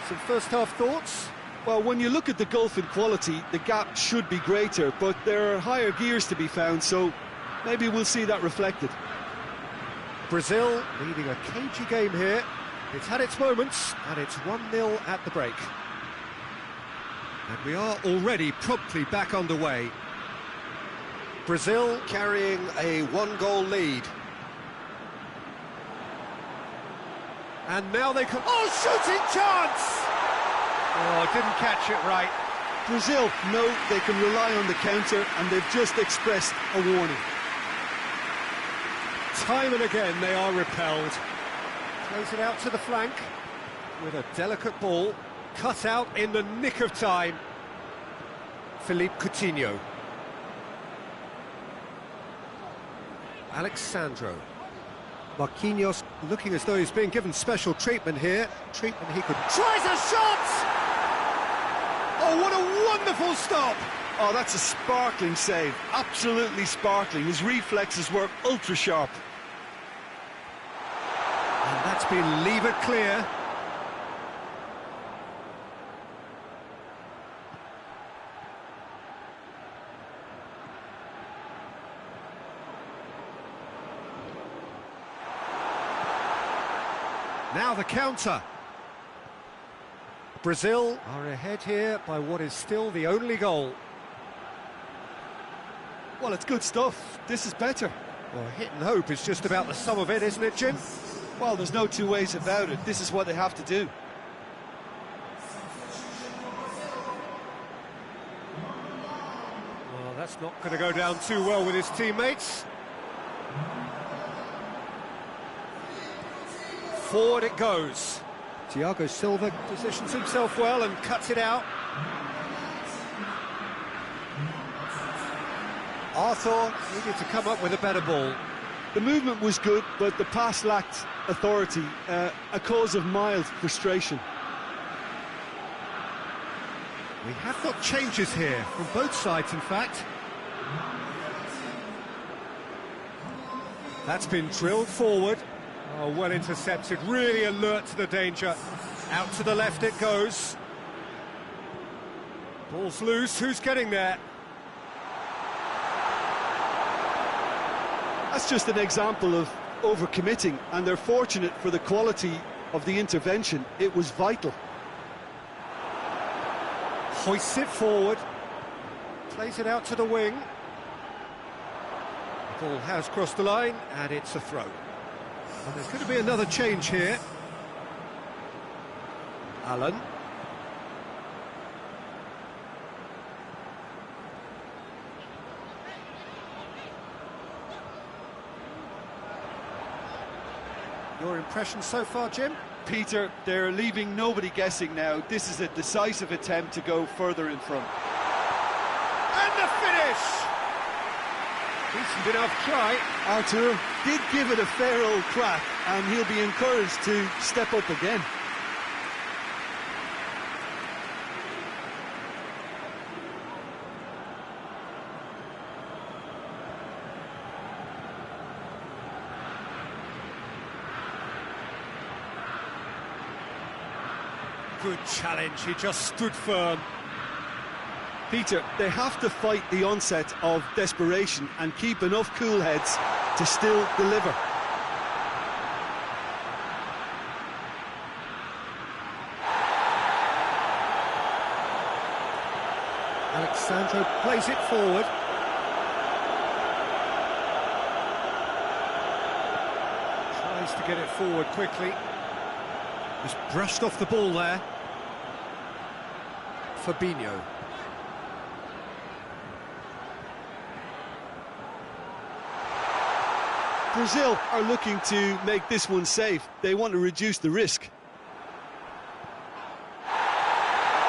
Some first-half thoughts? Well, when you look at the gulf in quality, the gap should be greater, but there are higher gears to be found, so maybe we'll see that reflected. Brazil leading a cagey game here. It's had its moments, and it's 1-0 at the break. And we are already promptly back underway. Brazil carrying a one-goal lead. And now they can... Oh, shooting chance! Oh, didn't catch it right. Brazil know they can rely on the counter, and they've just expressed a warning. Time and again they are repelled. Plays it out to the flank with a delicate ball, cut out in the nick of time. Philippe Coutinho. Alexandro. Marquinhos looking as though he's being given special treatment here. Treatment he could... Tries a shot! Oh, what a wonderful stop! Oh, that's a sparkling save. Absolutely sparkling. His reflexes were ultra-sharp. And that's been levered clear. Now the counter. Brazil are ahead here by what is still the only goal. Well, it's good stuff. This is better. Well, hit and hope is just about the sum of it, isn't it, Jim? Well, there's no two ways about it. This is what they have to do. Well, that's not going to go down too well with his teammates. Forward it goes. Thiago Silva positions himself well and cuts it out. Arthur needed to come up with a better ball. The movement was good, but the pass lacked authority, a cause of mild frustration. We have got changes here, from both sides, in fact. That's been drilled forward. Oh, well intercepted, really alert to the danger. Out to the left it goes. Ball's loose, who's getting there? That's just an example of overcommitting, and they're fortunate for the quality of the intervention. It was vital. Hoists it forward. Plays it out to the wing. The ball has crossed the line, and it's a throw. And there's going to be another change here. Allen. Your impression so far, Jim? Peter, they're leaving nobody guessing now. This is a decisive attempt to go further in front. And the finish! Decent enough try. Artur did give it a fair old crack, and he'll be encouraged to step up again. Good challenge, he just stood firm. Peter, they have to fight the onset of desperation and keep enough cool heads to still deliver. Alexandro plays it forward. Tries to get it forward quickly. Just brushed off the ball there. Fabinho. Brazil are looking to make this one safe. They want to reduce the risk.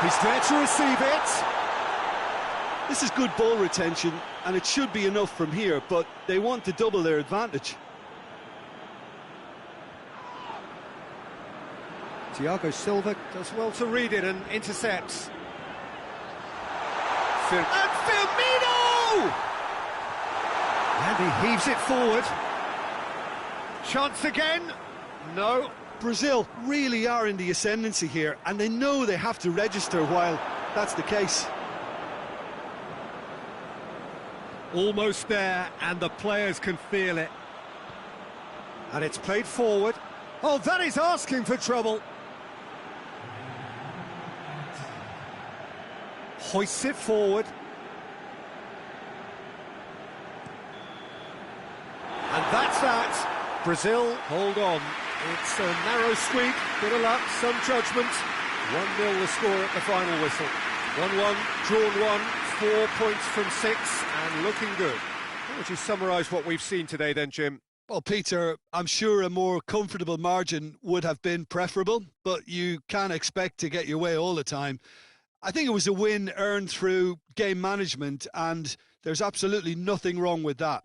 He's there to receive it. This is good ball retention, and it should be enough from here, but they want to double their advantage. Thiago Silva does well to read it and intercepts. And Firmino! And he heaves it forward. Chance again. No. Brazil really are in the ascendancy here, and they know they have to register while that's the case. Almost there, and the players can feel it. And it's played forward. Oh, that is asking for trouble. Hoists it forward. And that's that. Brazil, hold on. It's a narrow squeak, bit of luck, some judgment. 1-0 the score at the final whistle. 1-1, drawn 1, 4 points from 6, and looking good. How would you summarise what we've seen today then, Jim? Well, Peter, I'm sure a more comfortable margin would have been preferable, but you can't expect to get your way all the time. I think it was a win earned through game management, and there's absolutely nothing wrong with that.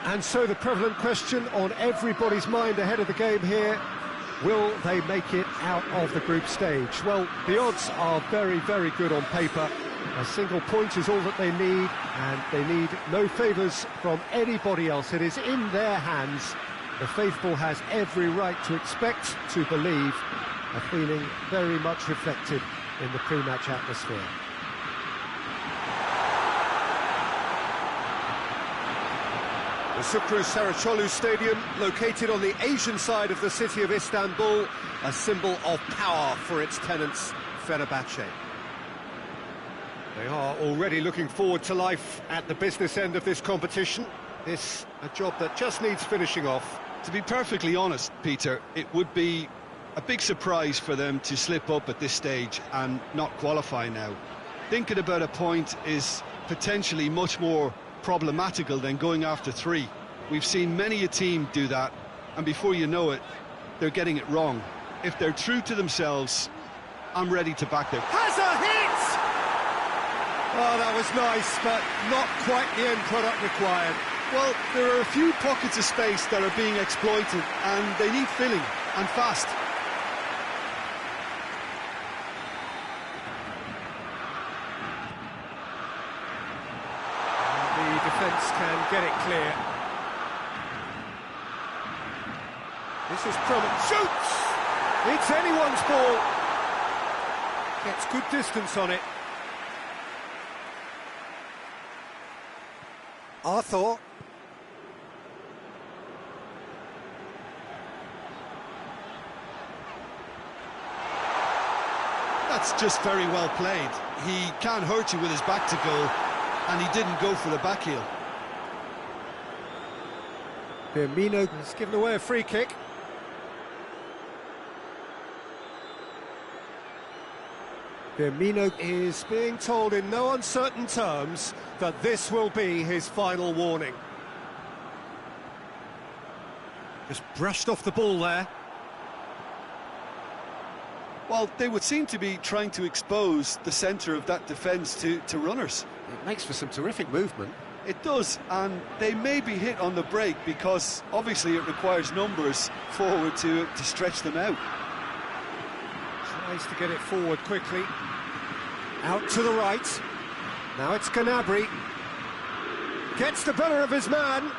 And so the prevalent question on everybody's mind ahead of the game here, will they make it out of the group stage? Well, the odds are very, very good on paper. A single point is all that they need, and they need no favours from anybody else. It is in their hands. The faithful has every right to expect, to believe, a feeling very much reflected in the pre-match atmosphere. The Sukru Saraçoğlu Stadium, located on the Asian side of the city of Istanbul, a symbol of power for its tenants, Fenerbahce. They are already looking forward to life at the business end of this competition. This, a job that just needs finishing off. To be perfectly honest, Peter, it would be a big surprise for them to slip up at this stage and not qualify now. Thinking about a point is potentially much more problematical than going after 3. We've seen many a team do that, and before you know it, they're getting it wrong. If they're true to themselves, I'm ready to back them. Has a hit! Oh, that was nice, but not quite the end product required. Well, there are a few pockets of space that are being exploited, and they need filling, and fast. Defence can get it clear. This is promising. Shoots! It's anyone's ball. Gets good distance on it. Arthur. That's just very well played. He can't hurt you with his back to goal, and he didn't go for the back heel. Firmino has given away a free kick. Firmino is being told in no uncertain terms that this will be his final warning. Just brushed off the ball there. Well, they would seem to be trying to expose the centre of that defence to runners. It makes for some terrific movement. It does, and they may be hit on the break because obviously it requires numbers forward to stretch them out. Tries to get it forward quickly. Out to the right. Now it's Gnabry. Gets the better of his man.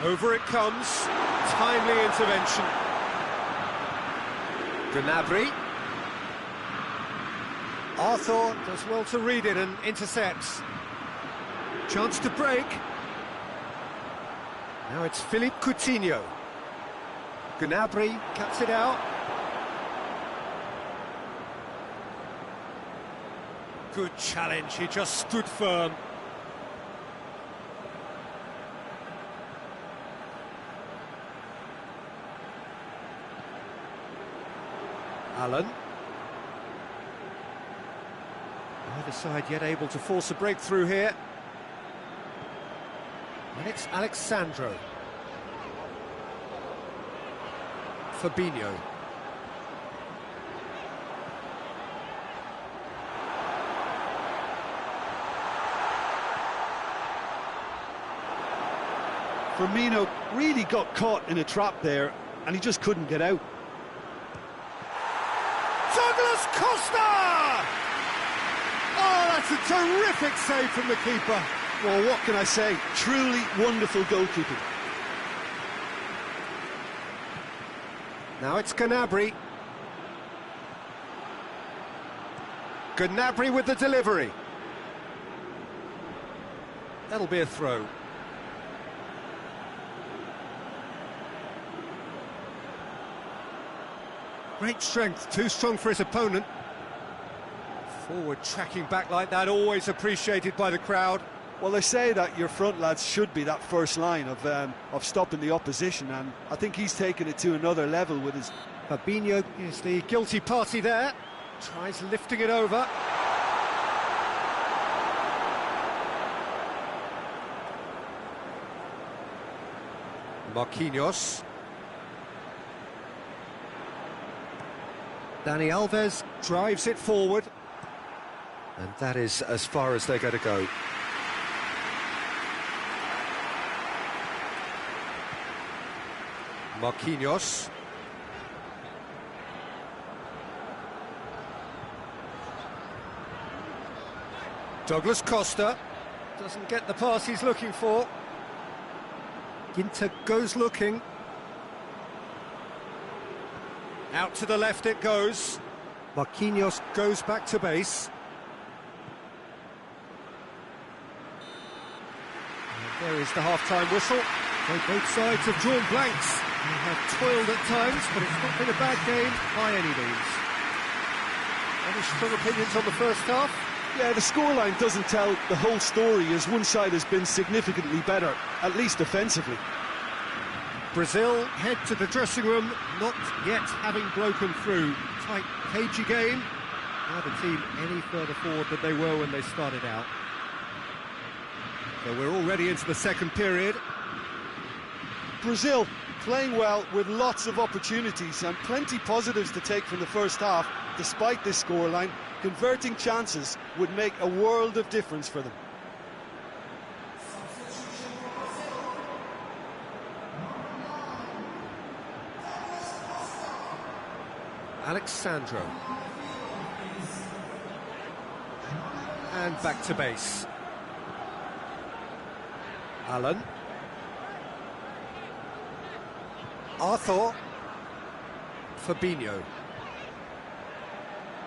Over it comes. Timely intervention. Gnabry. Arthur does well to read it and intercepts. Chance to break. Now it's Philippe Coutinho. Gnabry cuts it out. Good challenge, he just stood firm. Allen. Neither side yet able to force a breakthrough here. And it's Alexandro. Fabinho. Firmino really got caught in a trap there, and he just couldn't get out. Douglas Costa! Oh, that's a terrific save from the keeper. Well, what can I say? Truly wonderful goalkeeping. Now it's Gnabry. Gnabry with the delivery. That'll be a throw. Great strength, too strong for his opponent. Forward tracking back like that, always appreciated by the crowd. Well, they say that your front lads should be that first line of stopping the opposition, and I think he's taken it to another level with his... Fabinho is the guilty party there. Tries lifting it over. Marquinhos. Dani Alves drives it forward. And that is as far as they're going to go. Marquinhos. Douglas Costa doesn't get the pass he's looking for. Ginter goes looking. Out to the left it goes. Marquinhos goes back to base. And there is the half-time whistle. So both sides have drawn blanks. They have toiled at times, but it's not been a bad game by any means. Any strong opinions on the first half? Yeah, the scoreline doesn't tell the whole story, as one side has been significantly better, at least offensively. Brazil head to the dressing room, not yet having broken through. Tight, cagey game. Now the team any further forward than they were when they started out. So we're already into the second period. Brazil playing well with lots of opportunities and plenty positives to take from the first half. Despite this scoreline, converting chances would make a world of difference for them. Alexandro. And back to base. Allen. Arthur. Fabinho.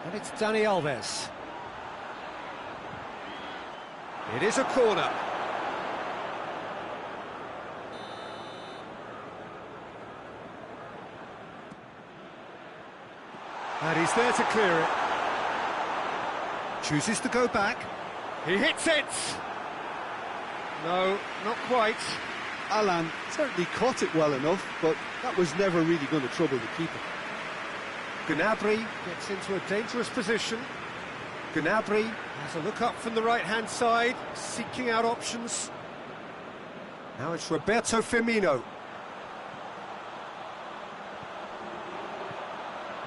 And it's Dani Alves. It is a corner. And he's there to clear it. Chooses to go back. He hits it! No, not quite. Alan certainly caught it well enough, but that was never really going to trouble the keeper. Gnabry gets into a dangerous position. Gnabry has a look up from the right-hand side, seeking out options. Now it's Roberto Firmino.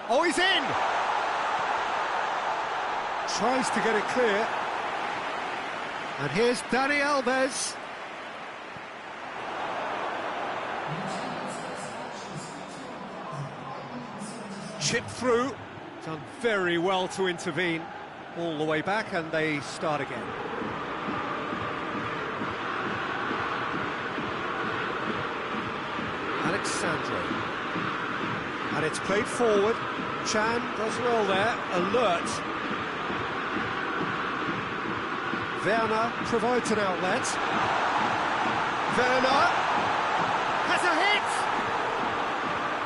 Oh, he's in! Tries to get it clear. And here's Dani Alves. Chip through. Done very well to intervene. All the way back, and they start again. Alexandro. And it's played forward. Chan does well there. Alert. Werner provides an outlet. Werner has a hit!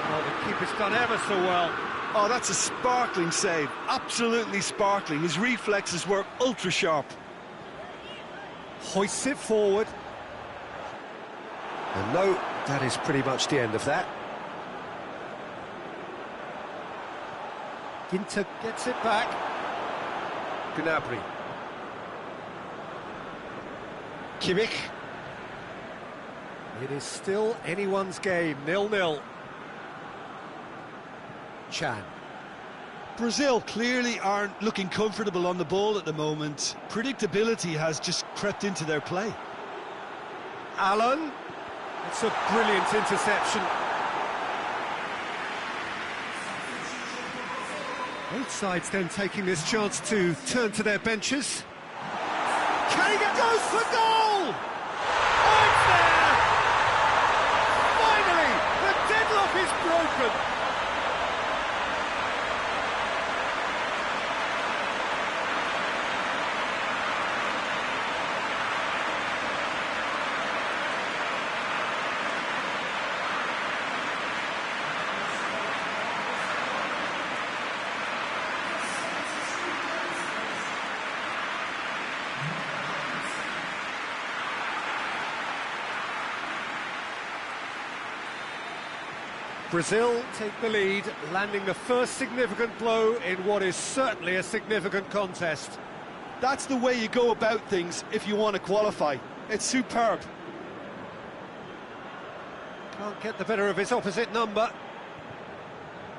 Oh, the keeper's done ever so well. Oh, that's a sparkling save. Absolutely sparkling. His reflexes were ultra sharp. Hoists it forward. And no, that is pretty much the end of that. Ginter gets it back. Gnabry. Kimmich. It is still anyone's game, 0-0. Chan. Brazil clearly aren't looking comfortable on the ball at the moment. Predictability has just crept into their play. Allen. It's a brilliant interception. Both sides then taking this chance to turn to their benches. Kagan goes for goal! Oh, it's there! Finally, the deadlock is broken. Brazil take the lead, landing the first significant blow in what is certainly a significant contest. That's the way you go about things if you want to qualify. It's superb. Can't get the better of his opposite number.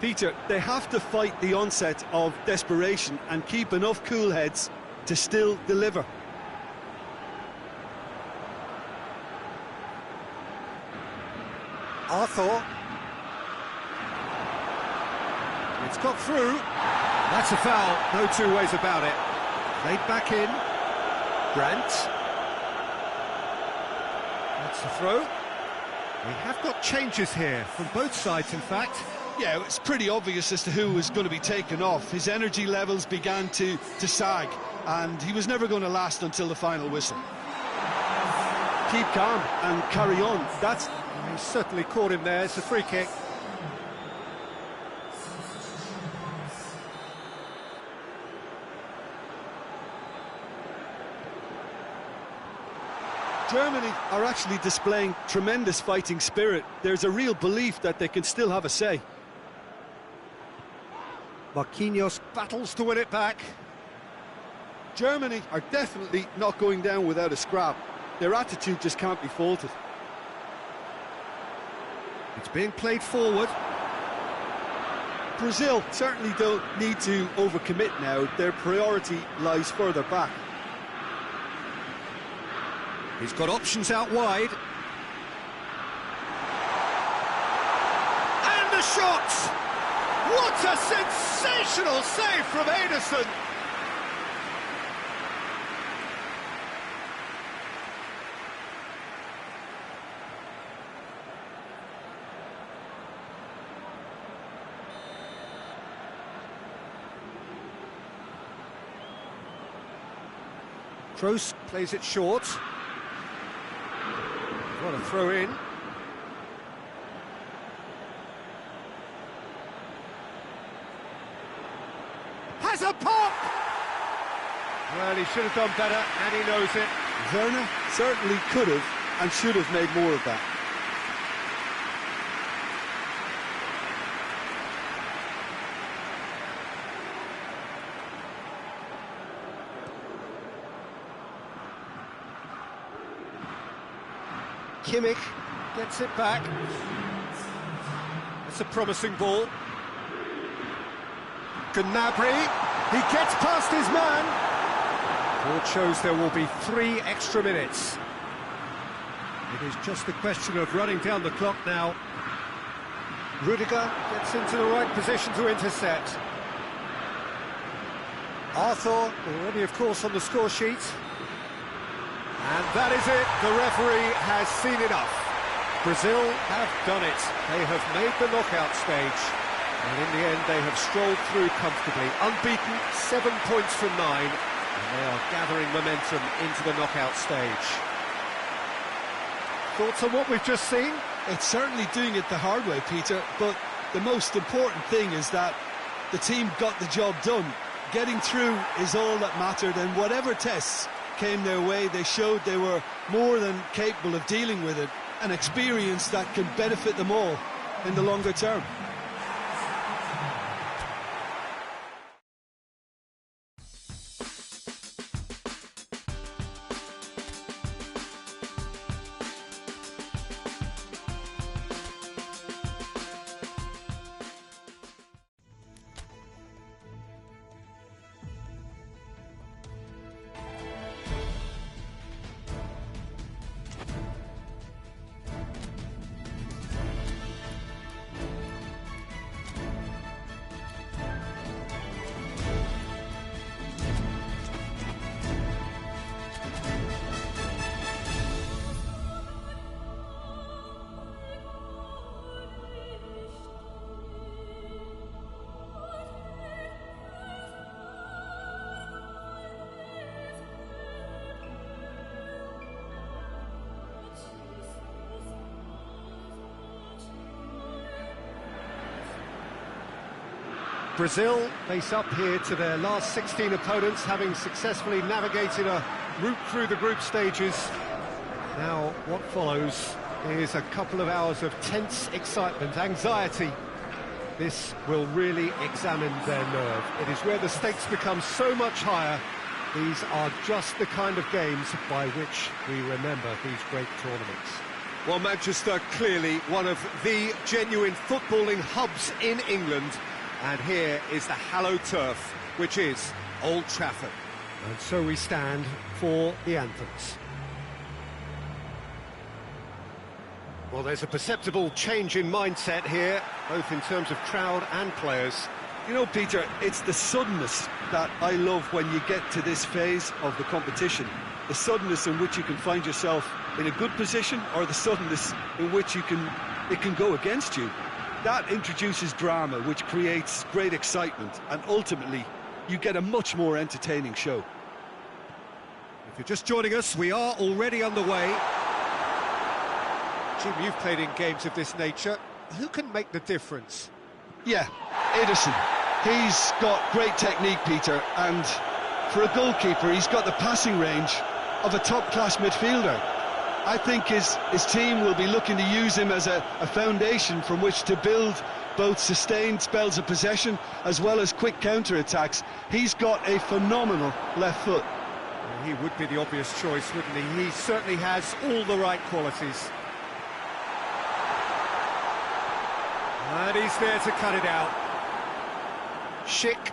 Peter, they have to fight the onset of desperation and keep enough cool heads to still deliver. Arthur. It's got through. That's a foul, no two ways about it. Played back in. Brandt. That's the throw. We have got changes here from both sides, in fact. Yeah, it's pretty obvious as to who was going to be taken off. His energy levels began to sag, and he was never going to last until the final whistle. Keep calm and carry on. That's... He certainly caught him there. It's a free kick. Germany are actually displaying tremendous fighting spirit. There's a real belief that they can still have a say. Marquinhos battles to win it back. Germany are definitely not going down without a scrap. Their attitude just can't be faulted. It's being played forward. Brazil certainly don't need to overcommit now. Their priority lies further back. He's got options out wide. And the shot! What a sensational save from Ederson! Kroos plays it short. What a throw in. Has a pop! Well, he should have done better, and he knows it. Werner certainly could have and should have made more of that. Kimmich gets it back. It's a promising ball. Gnabry, he gets past his man. Board shows there will be 3 extra minutes. It is just a question of running down the clock now. Rudiger gets into the right position to intercept. Arthur already, of course, on the score sheet. And that is it. The referee has seen enough. Brazil have done it. They have made the knockout stage. And in the end, they have strolled through comfortably. Unbeaten, 7 points from 9. And they are gathering momentum into the knockout stage. Thoughts on what we've just seen? It's certainly doing it the hard way, Peter, but the most important thing is that the team got the job done. Getting through is all that mattered, and whatever tests came their way, they showed they were more than capable of dealing with it. An experience that can benefit them all in the longer term. Brazil face up here to their last 16 opponents, having successfully navigated a route through the group stages. Now, what follows is a couple of hours of tense excitement, anxiety. This will really examine their nerve. It is where the stakes become so much higher. These are just the kind of games by which we remember these great tournaments. Well, Manchester, clearly one of the genuine footballing hubs in England. And here is the hallowed turf, which is Old Trafford. And so we stand for the anthems. Well, there's a perceptible change in mindset here, both in terms of crowd and players. You know, Peter, it's the suddenness that I love when you get to this phase of the competition. The suddenness in which you can find yourself in a good position, or the suddenness in which it can go against you. That introduces drama, which creates great excitement, and ultimately you get a much more entertaining show. If you're just joining us, we are already underway. Jim, you've played in games of this nature. Who can make the difference? Yeah, Ederson. He's got great technique, Peter, and for a goalkeeper, he's got the passing range of a top-class midfielder. I think his team will be looking to use him as a foundation from which to build both sustained spells of possession as well as quick counter-attacks. He's got a phenomenal left foot. Well, he would be the obvious choice, wouldn't he? He certainly has all the right qualities. And he's there to cut it out. Schick.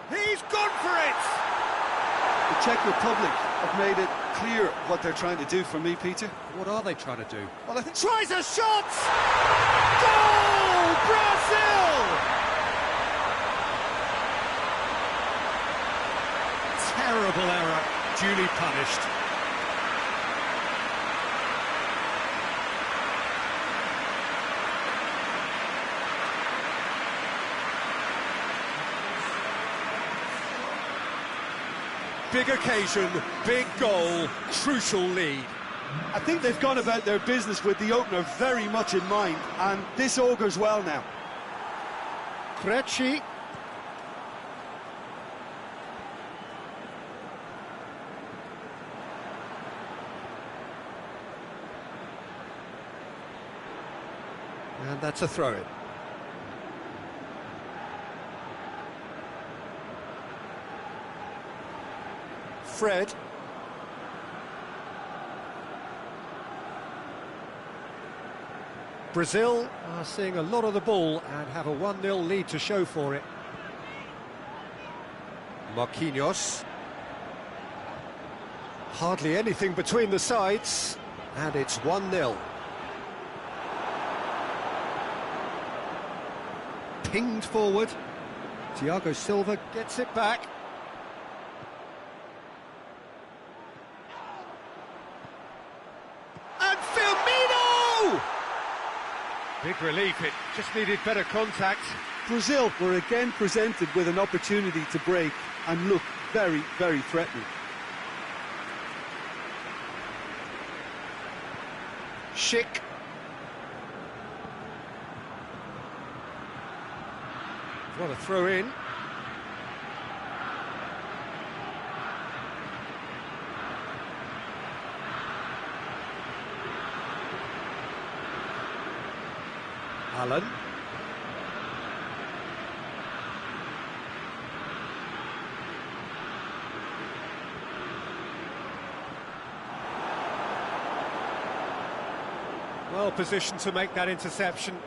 He's gone for it! The Czech Republic have made it clear what they're trying to do for me, Peter. What are they trying to do? Well, I think... Tries a shot! Goal! Brazil! Terrible error, duly punished. Big occasion, big goal, crucial lead. I think they've gone about their business with the opener very much in mind, and this augurs well now. Krejci. And that's a throw-in. Fred. Brazil are seeing a lot of the ball and have a 1-0 lead to show for it. Marquinhos. Hardly anything between the sides, and it's 1-0. Pinged forward. Thiago Silva gets it back. And Firmino! Big relief, it just needed better contact. Brazil were again presented with an opportunity to break and look very, very threatening. Schick. What a throw in. Allen. Well positioned to make that interception.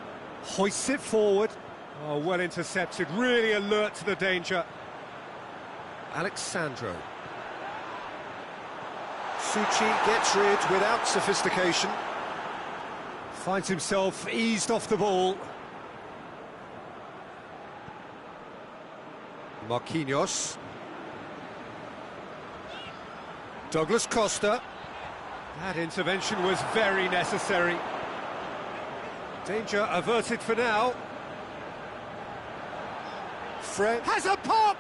Hoists it forward. Oh, well intercepted, really alert to the danger. Alexandro. Suchi gets rid without sophistication. Finds himself eased off the ball. Marquinhos. Douglas Costa. That intervention was very necessary. Danger averted for now. Fred has a pop!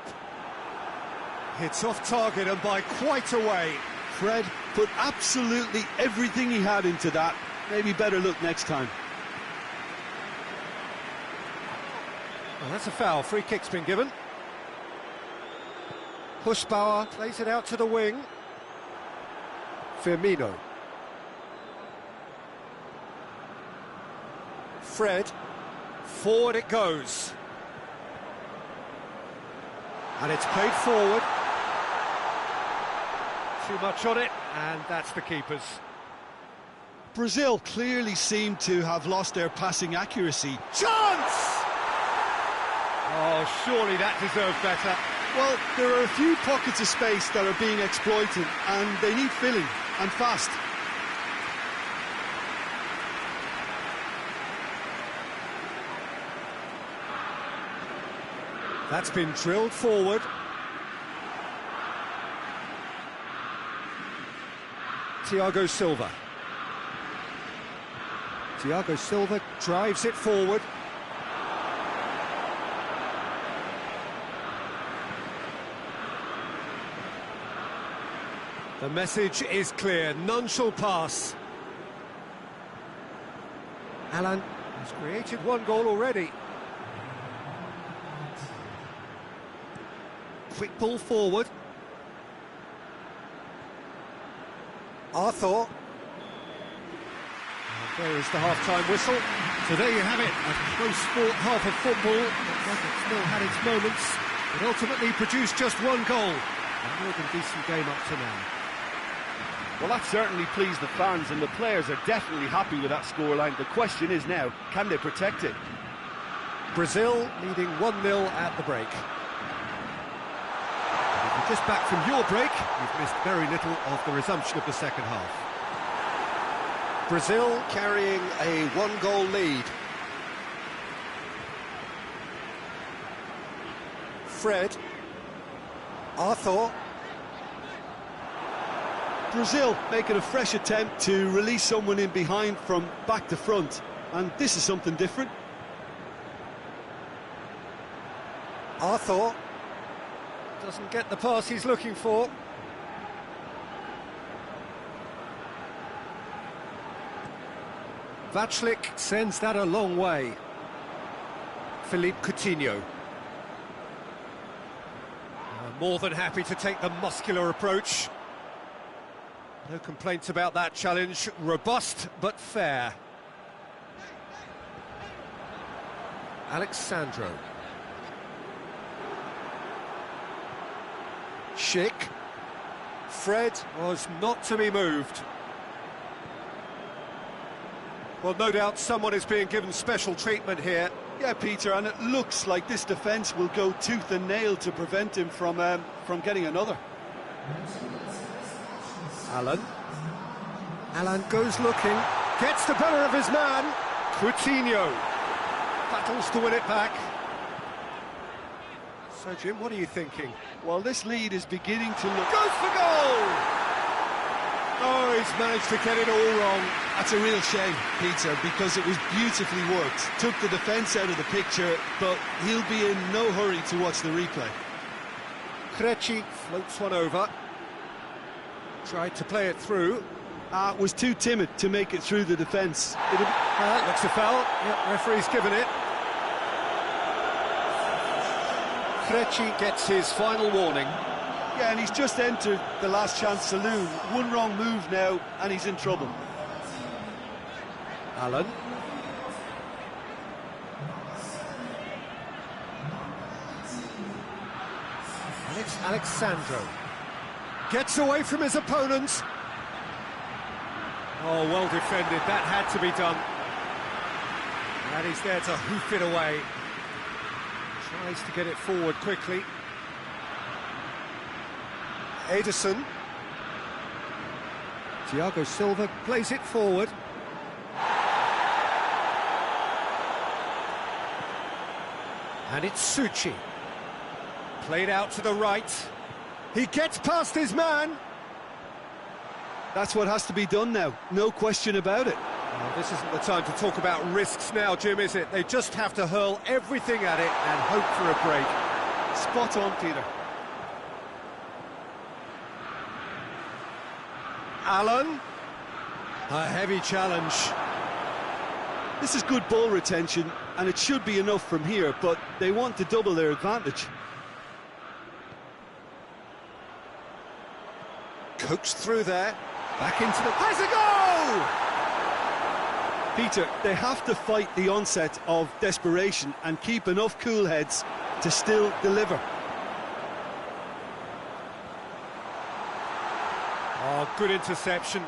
Hits off target and by quite a way. Fred put absolutely everything he had into that. Maybe better look next time. Well, that's a foul. Free kick's been given. Hushbauer plays it out to the wing. Firmino. Fred. Forward it goes. And it's played forward. Too much on it, and that's the keeper's. Brazil clearly seem to have lost their passing accuracy. Chance! Oh, surely that deserved better. Well, there are a few pockets of space that are being exploited, and they need filling, and fast. That's been drilled forward. Thiago Silva. Thiago Silva drives it forward. The message is clear, none shall pass. Alan has created one goal already. Quick ball forward. Arthur. And there is the half-time whistle. So there you have it, a close-fought half of football. It still had its moments, but ultimately produced just one goal. A more than decent game up to now. Well, that certainly pleased the fans, and the players are definitely happy with that scoreline. The question is now, can they protect it? Brazil leading 1-0 at the break. If you're just back from your break, you've missed very little of the resumption of the second half. Brazil carrying a one-goal lead. Fred. Arthur. Brazil making a fresh attempt to release someone in behind from back to front, and this is something different. Arthur doesn't get the pass he's looking for. Vaclik sends that a long way. Philippe Coutinho. More than happy to take the muscular approach. No complaints about that challenge. Robust but fair. Alexandro. Schick. Fred was not to be moved. Well, no doubt someone is being given special treatment here. Yeah, Peter, and it looks like this defence will go tooth and nail to prevent him from getting another. Alan goes looking, gets the better of his man. Coutinho battles to win it back. So, Jim, what are you thinking? Well, this lead is beginning to look... Goes for goal! Oh, he's managed to get it all wrong. That's a real shame, Peter, because it was beautifully worked. Took the defence out of the picture, but he'll be in no hurry to watch the replay. Krejci floats one over. Tried to play it through. Was too timid to make it through the defence. Looks a foul. Yep, referee's given it. Krejci gets his final warning. Yeah, and he's just entered the last chance saloon. One wrong move now, and he's in trouble. Alan. Alexandro gets away from his opponent. Oh, well defended. That had to be done. And he's there to hoof it away. Tries to get it forward quickly. Ederson. Thiago Silva plays it forward. And it's Suchi. Played out to the right. He gets past his man. That's what has to be done now, no question about it. Well, this isn't the time to talk about risks now, Jim, is it? They just have to hurl everything at it and hope for a break. Spot on, Peter. Alan. A heavy challenge. This is good ball retention, and it should be enough from here, but they want to double their advantage. Coaxed through there. Back into the... Has a goal! Peter, they have to fight the onset of desperation and keep enough cool heads to still deliver. Oh, good interception.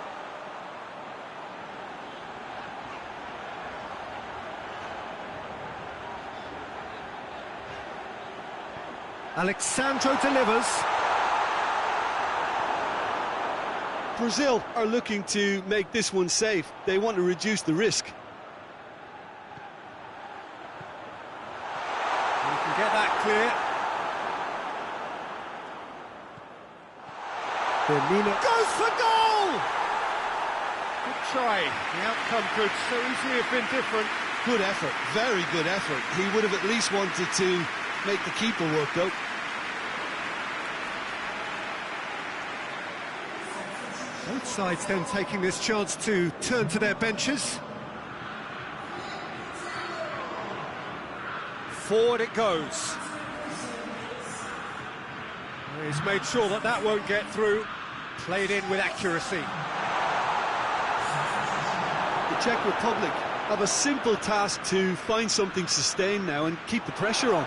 Alexandro delivers. Brazil are looking to make this one safe. They want to reduce the risk. You can get that clear. Firmino goes for goal! Good try. The outcome could so easily have been different. Good effort, very good effort. He would have at least wanted to make the keeper work, though. Both sides then taking this chance to turn to their benches. Forward it goes. He's made sure that that won't get through. Played in with accuracy. The Czech Republic have a simple task to find something sustained now and keep the pressure on.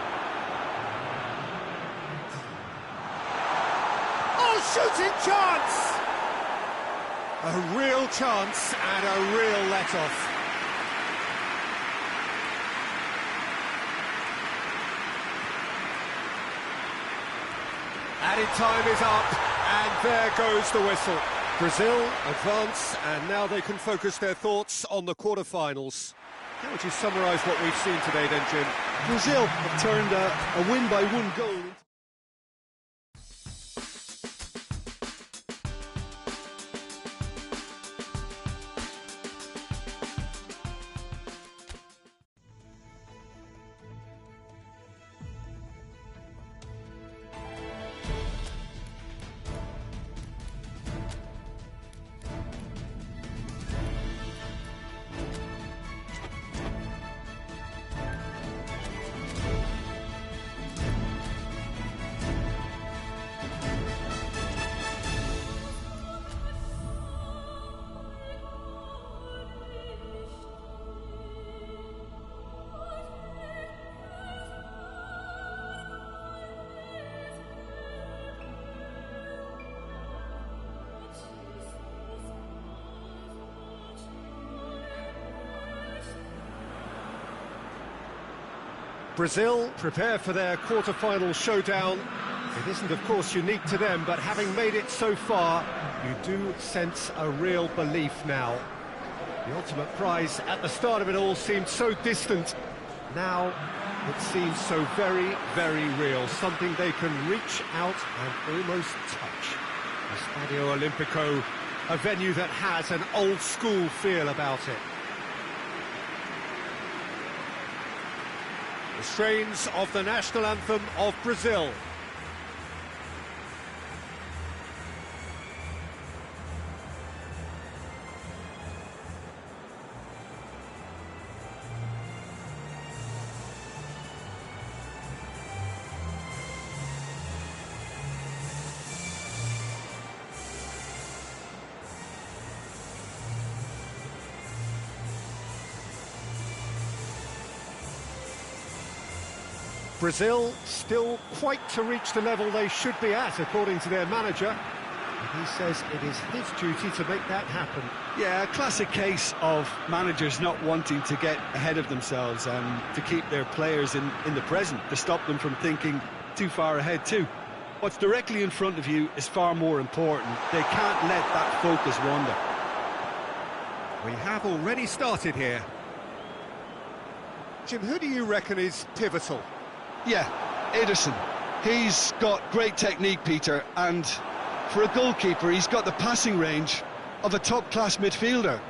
Oh, shooting chance! A real chance and a real let-off. Added time is up, and there goes the whistle. Brazil advance, and now they can focus their thoughts on the quarter-finals. How would you summarise what we've seen today then, Jim? Brazil have turned a win by one goal into... Brazil prepare for their quarter-final showdown. It isn't, of course, unique to them, but having made it so far, you do sense a real belief now. The ultimate prize at the start of it all seemed so distant. Now it seems so very, very real, something they can reach out and almost touch. Estadio Olimpico, a venue that has an old-school feel about it. The strains of the national anthem of Brazil. Brazil still quite to reach the level they should be at, according to their manager. And he says it is his duty to make that happen. Yeah, a classic case of managers not wanting to get ahead of themselves and to keep their players in the present, to stop them from thinking too far ahead too. What's directly in front of you is far more important. They can't let that focus wander. We have already started here. Jim, who do you reckon is pivotal? Yeah, Ederson. He's got great technique, Peter, and for a goalkeeper, he's got the passing range of a top-class midfielder.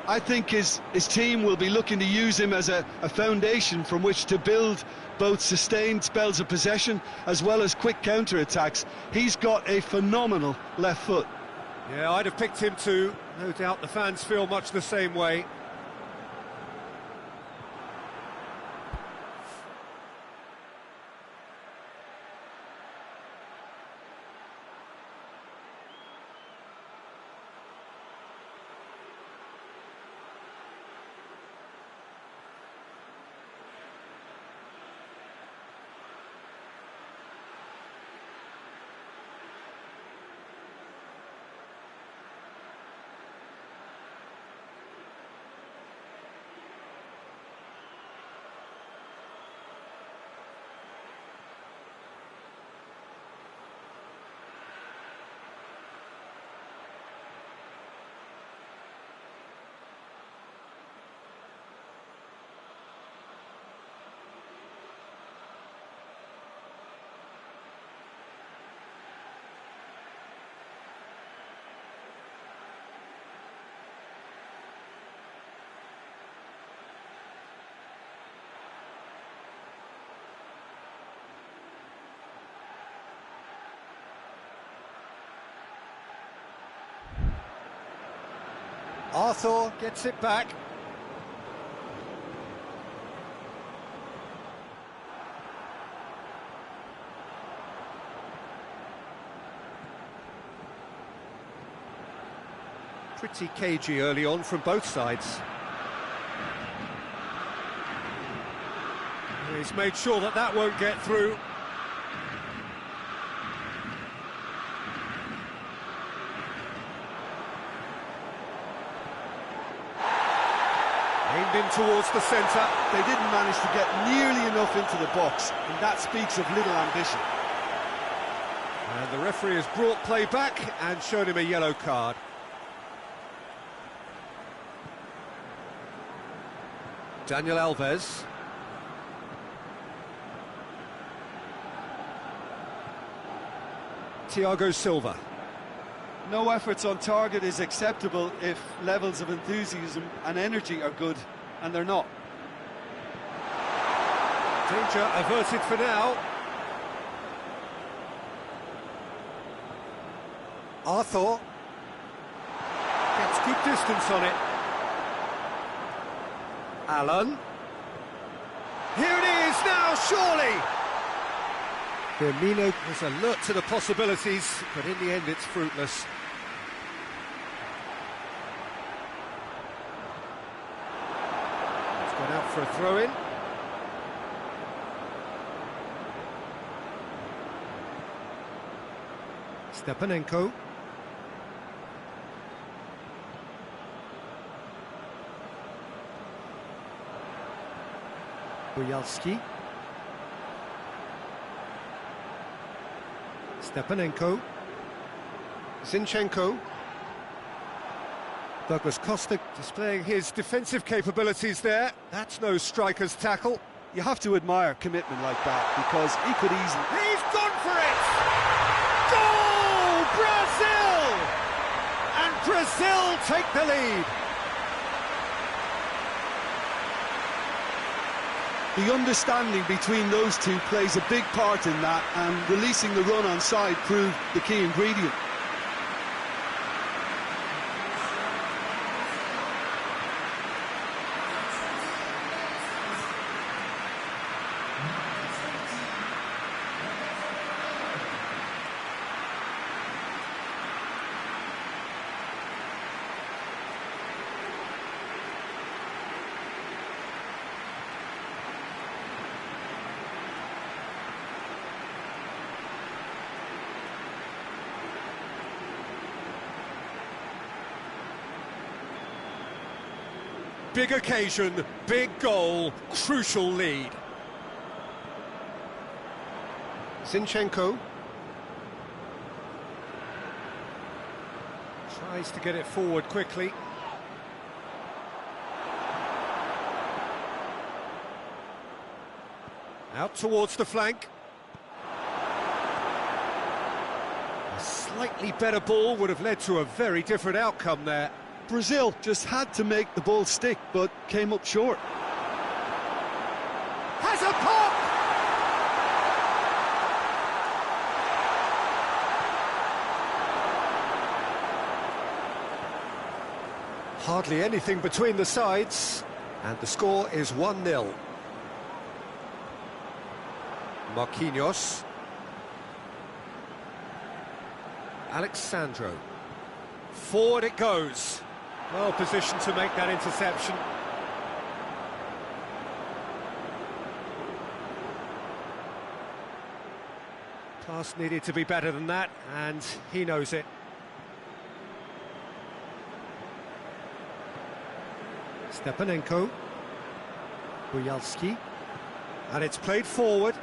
I think his team will be looking to use him as a foundation from which to build both sustained spells of possession as well as quick counter-attacks. He's got a phenomenal left foot. Yeah, I'd have picked him too. No doubt the fans feel much the same way. Arthur gets it back. Pretty cagey early on from both sides. He's made sure that that won't get through. Aimed in towards the centre. They didn't manage to get nearly enough into the box, and that speaks of little ambition. And the referee has brought play back and shown him a yellow card. Daniel Alves. Thiago Silva. No efforts on target is acceptable if levels of enthusiasm and energy are good, and they're not. Danger averted for now. Arthur gets good distance on it. Alan. Here it is now, surely! Firmino was alert to the possibilities, but in the end it's fruitless. It's gone out for a throw-in. Stepanenko. Bojalski. Stepanenko. Zinchenko. Douglas Costa displaying his defensive capabilities there. That's no striker's tackle. You have to admire commitment like that, because he could easily... He's gone for it! Goal! Brazil! And Brazil take the lead. The understanding between those two plays a big part in that, and releasing the run on side proved the key ingredient. Big occasion, big goal, crucial lead. Zinchenko tries to get it forward quickly. Out towards the flank. A slightly better ball would have led to a very different outcome there. Brazil just had to make the ball stick, but came up short. Has a pop! Hardly anything between the sides, and the score is 1-0. Marquinhos. Alexandro. Forward it goes. Well positioned to make that interception. Pass needed to be better than that, and he knows it. Stepanenko. Bujalski. And it's played forward.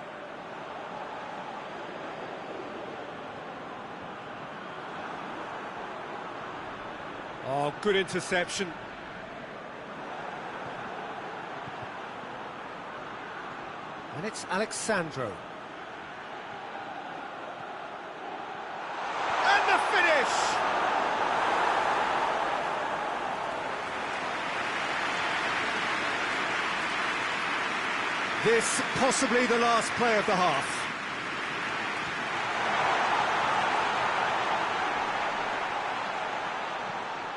Oh, good interception. And it's Alexandro. And the finish! This possibly the last play of the half.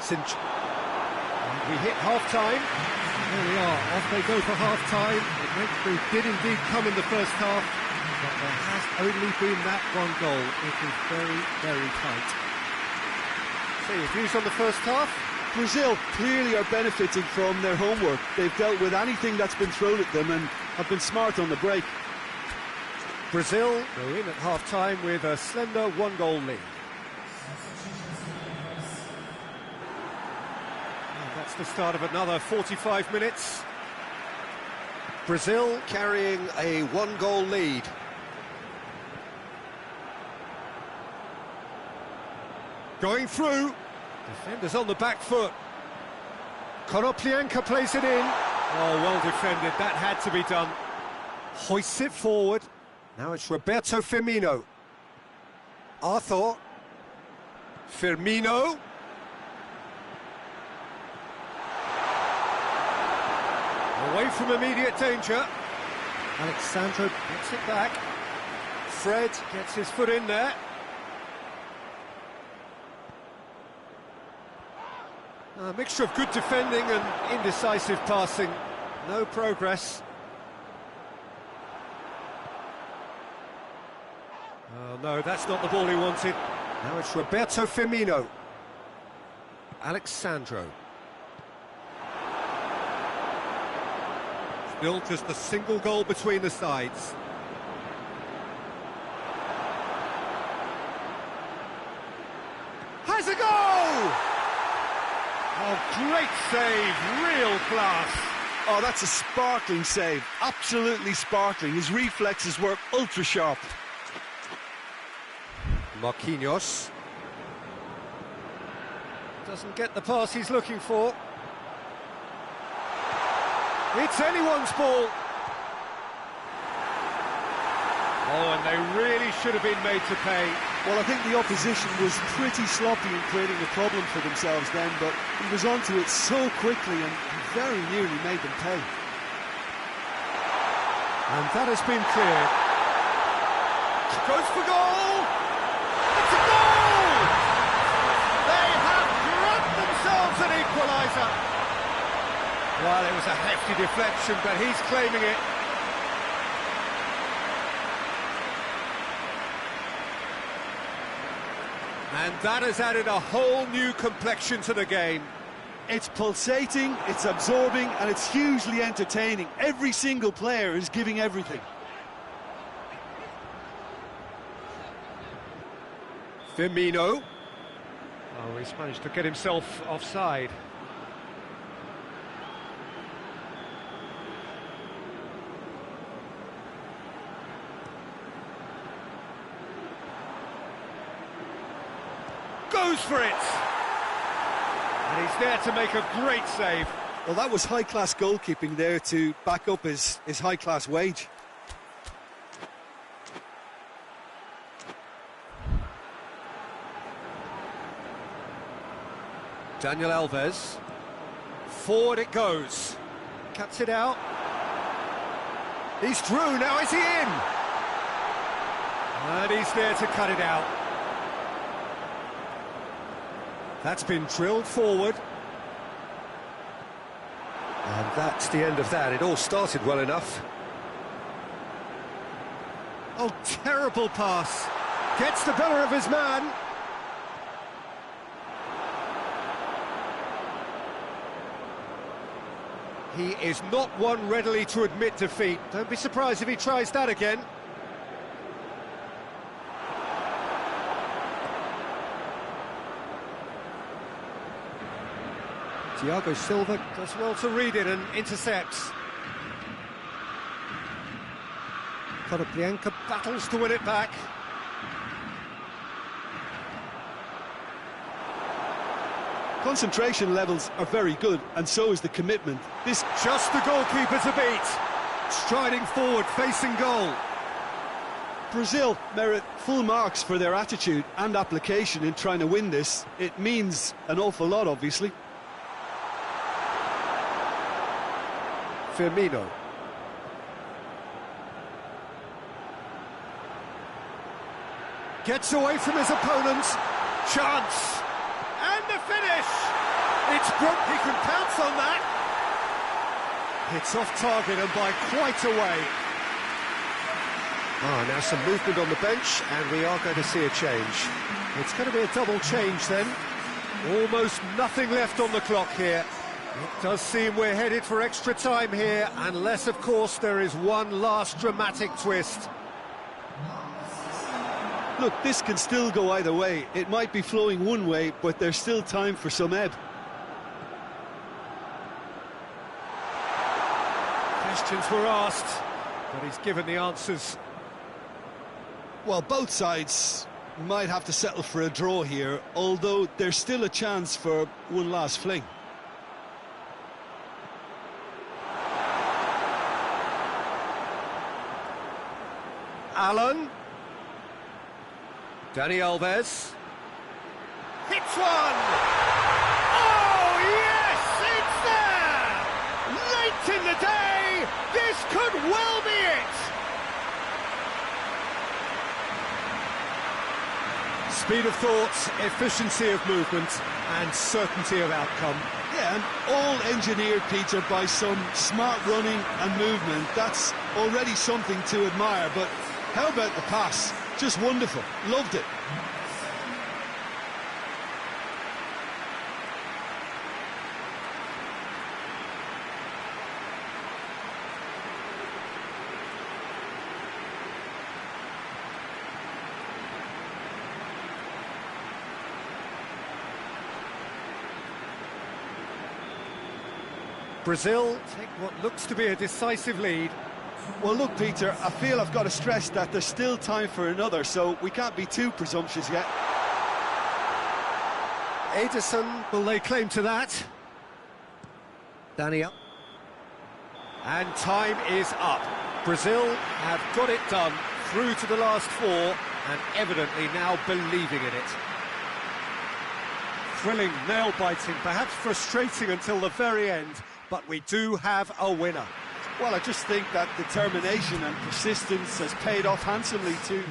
And we hit half-time. There we are, off they go for half-time. The breakthrough did indeed come in the first half, but there has only been that one goal. It is very, very tight. So your views on the first half? Brazil clearly are benefiting from their homework. They've dealt with anything that's been thrown at them and have been smart on the break. Brazil go in at half-time with a slender one-goal lead. That's the start of another 45 minutes. Brazil carrying a one-goal lead. Going through. Defenders on the back foot. Konoplyanka plays it in. Oh, well defended. That had to be done. Hoists it forward. Now it's Roberto Firmino. Arthur. Firmino. Away from immediate danger. Alexandro gets it back. Fred gets his foot in there. A mixture of good defending and indecisive passing. No progress. Oh no, that's not the ball he wanted. Now it's Roberto Firmino. Alexandro. Still just a single goal between the sides. Has a goal! Oh, great save, real class. Oh, that's a sparkling save, absolutely sparkling. His reflexes were ultra sharp. Marquinhos. Doesn't get the pass he's looking for. It's anyone's ball. Oh, and they really should have been made to pay. Well, I think the opposition was pretty sloppy in creating a problem for themselves then, but he was onto it so quickly and very nearly made them pay. And that has been cleared. Goes for goal! It's a goal! They have grabbed themselves an equaliser. Well, it was a hefty deflection, but he's claiming it. And that has added a whole new complexion to the game. It's pulsating, it's absorbing, and it's hugely entertaining. Every single player is giving everything. Firmino. Oh, he's managed to get himself offside. Goes for it! And he's there to make a great save. Well, that was high-class goalkeeping there to back up his high-class wage. Daniel Alves. Forward it goes. Cuts it out. He's through, now is he in? And he's there to cut it out. That's been drilled forward. And that's the end of that. It all started well enough. Oh, terrible pass. Gets the better of his man. He is not one readily to admit defeat. Don't be surprised if he tries that again. Thiago Silva does well to read it and intercepts. Konoplyanka battles to win it back. Concentration levels are very good, and so is the commitment. This just the goalkeeper to beat. Striding forward, facing goal. Brazil merit full marks for their attitude and application in trying to win this. It means an awful lot, obviously. Firmino. Gets away from his opponent. Chance. And the finish! It's Brook, he can pounce on that. It's off target and by quite a way. Now some movement on the bench, and we are going to see a change. It's going to be a double change then. Almost nothing left on the clock here. It does seem we're headed for extra time here, unless, of course, there is one last dramatic twist. Look, this can still go either way. It might be flowing one way, but there's still time for some ebb. Questions were asked, but he's given the answers. Well, both sides might have to settle for a draw here, although there's still a chance for one last fling. Allen. Dani Alves. Hits one! Oh, yes, it's there! Late in the day, this could well be it! Speed of thought, efficiency of movement, and certainty of outcome. Yeah, and all engineered, Peter, by some smart running and movement. That's already something to admire, but how about the pass? Just wonderful. Loved it. Brazil take what looks to be a decisive lead. Well, look, Peter, I feel I've got to stress that there's still time for another, so we can't be too presumptuous yet. Edison, will they claim to that? Daniel. And time is up. Brazil have got it done, through to the last four, and evidently now believing in it. Thrilling, nail-biting, perhaps frustrating until the very end, but we do have a winner. Well, I just think that determination and persistence has paid off handsomely too.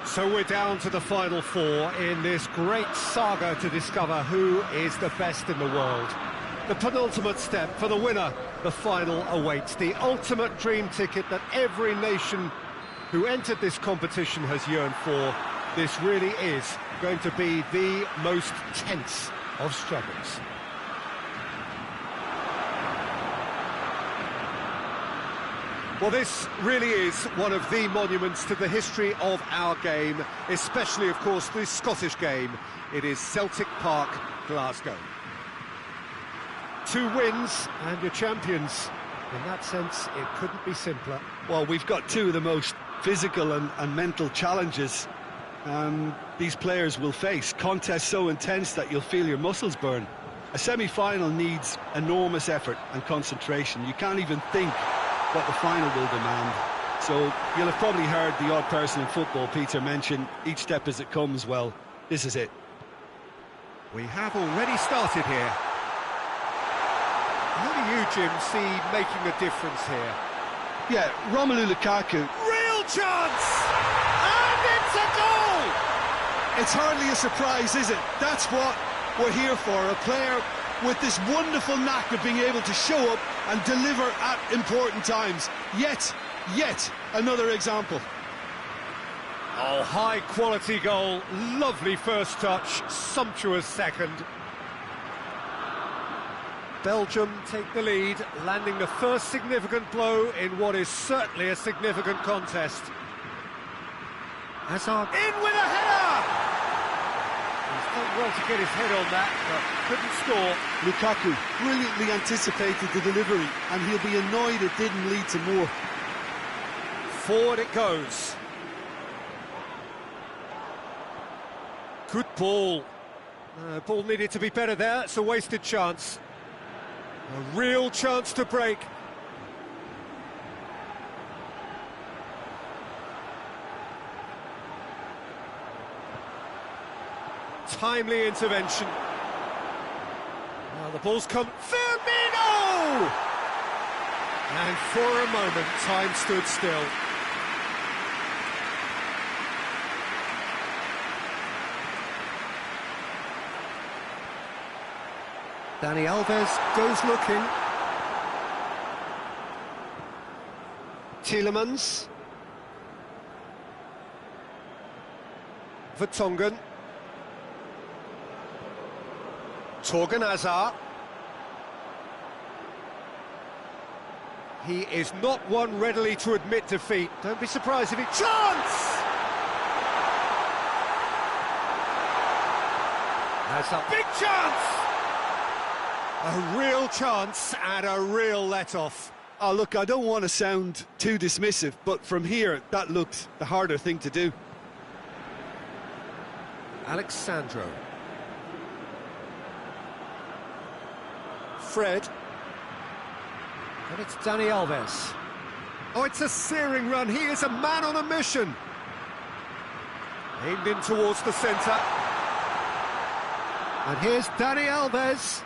So we're down to the final four in this great saga to discover who is the best in the world. The penultimate step for the winner, the final awaits. The ultimate dream ticket that every nation who entered this competition has yearned for. This really is going to be the most tense of struggles. Well, this really is one of the monuments to the history of our game, especially, of course, the Scottish game. It is Celtic Park, Glasgow. 2 wins and you're champions. In that sense, it couldn't be simpler. Well, we've got 2 of the most physical and mental challenges these players will face. Contests so intense that you'll feel your muscles burn. A semi-final needs enormous effort and concentration. You can't even think what the final will demand. So you'll have probably heard the odd person in football, Peter, mention each step as it comes. Well, this is it. We have already started here. How do you, Jim, see making a difference here? Yeah, Romelu Lukaku. Real chance! And it's a goal! It's hardly a surprise, is it? That's what we're here for, a player with this wonderful knack of being able to show up and deliver at important times. Yet another example. Oh, high-quality goal, lovely first touch, sumptuous second. Belgium take the lead, landing the first significant blow in what is certainly a significant contest. Hazard in with a header! He's done well to get his head on that, but couldn't score. Lukaku brilliantly anticipated the delivery, and he'll be annoyed it didn't lead to more. Forward it goes. Good ball. Ball needed to be better there, it's a wasted chance. A real chance to break. Timely intervention. Now the ball's come. Firmino! And for a moment, time stood still. Dani Alves goes looking. Tielemans. Vertonghen. Torgan Hazard. He is not one readily to admit defeat. Don't be surprised if he... Chance! That's a big chance! A real chance and a real let-off. Oh, look, I don't want to sound too dismissive, but from here, that looked the harder thing to do. Alexandro. Fred. And it's Dani Alves. Oh, it's a searing run. He is a man on a mission. Aimed in towards the centre. And here's Dani Alves.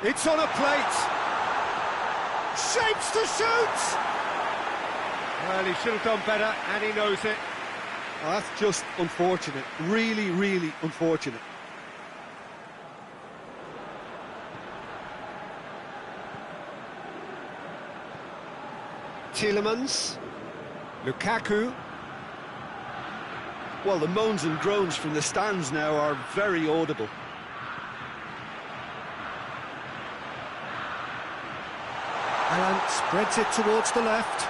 It's on a plate. Shapes to shoot! Well, he should have done better, and he knows it. Oh, that's just unfortunate. Really, really unfortunate. Tielemans. Lukaku. Well, the moans and groans from the stands now are very audible. Alan spreads it towards the left.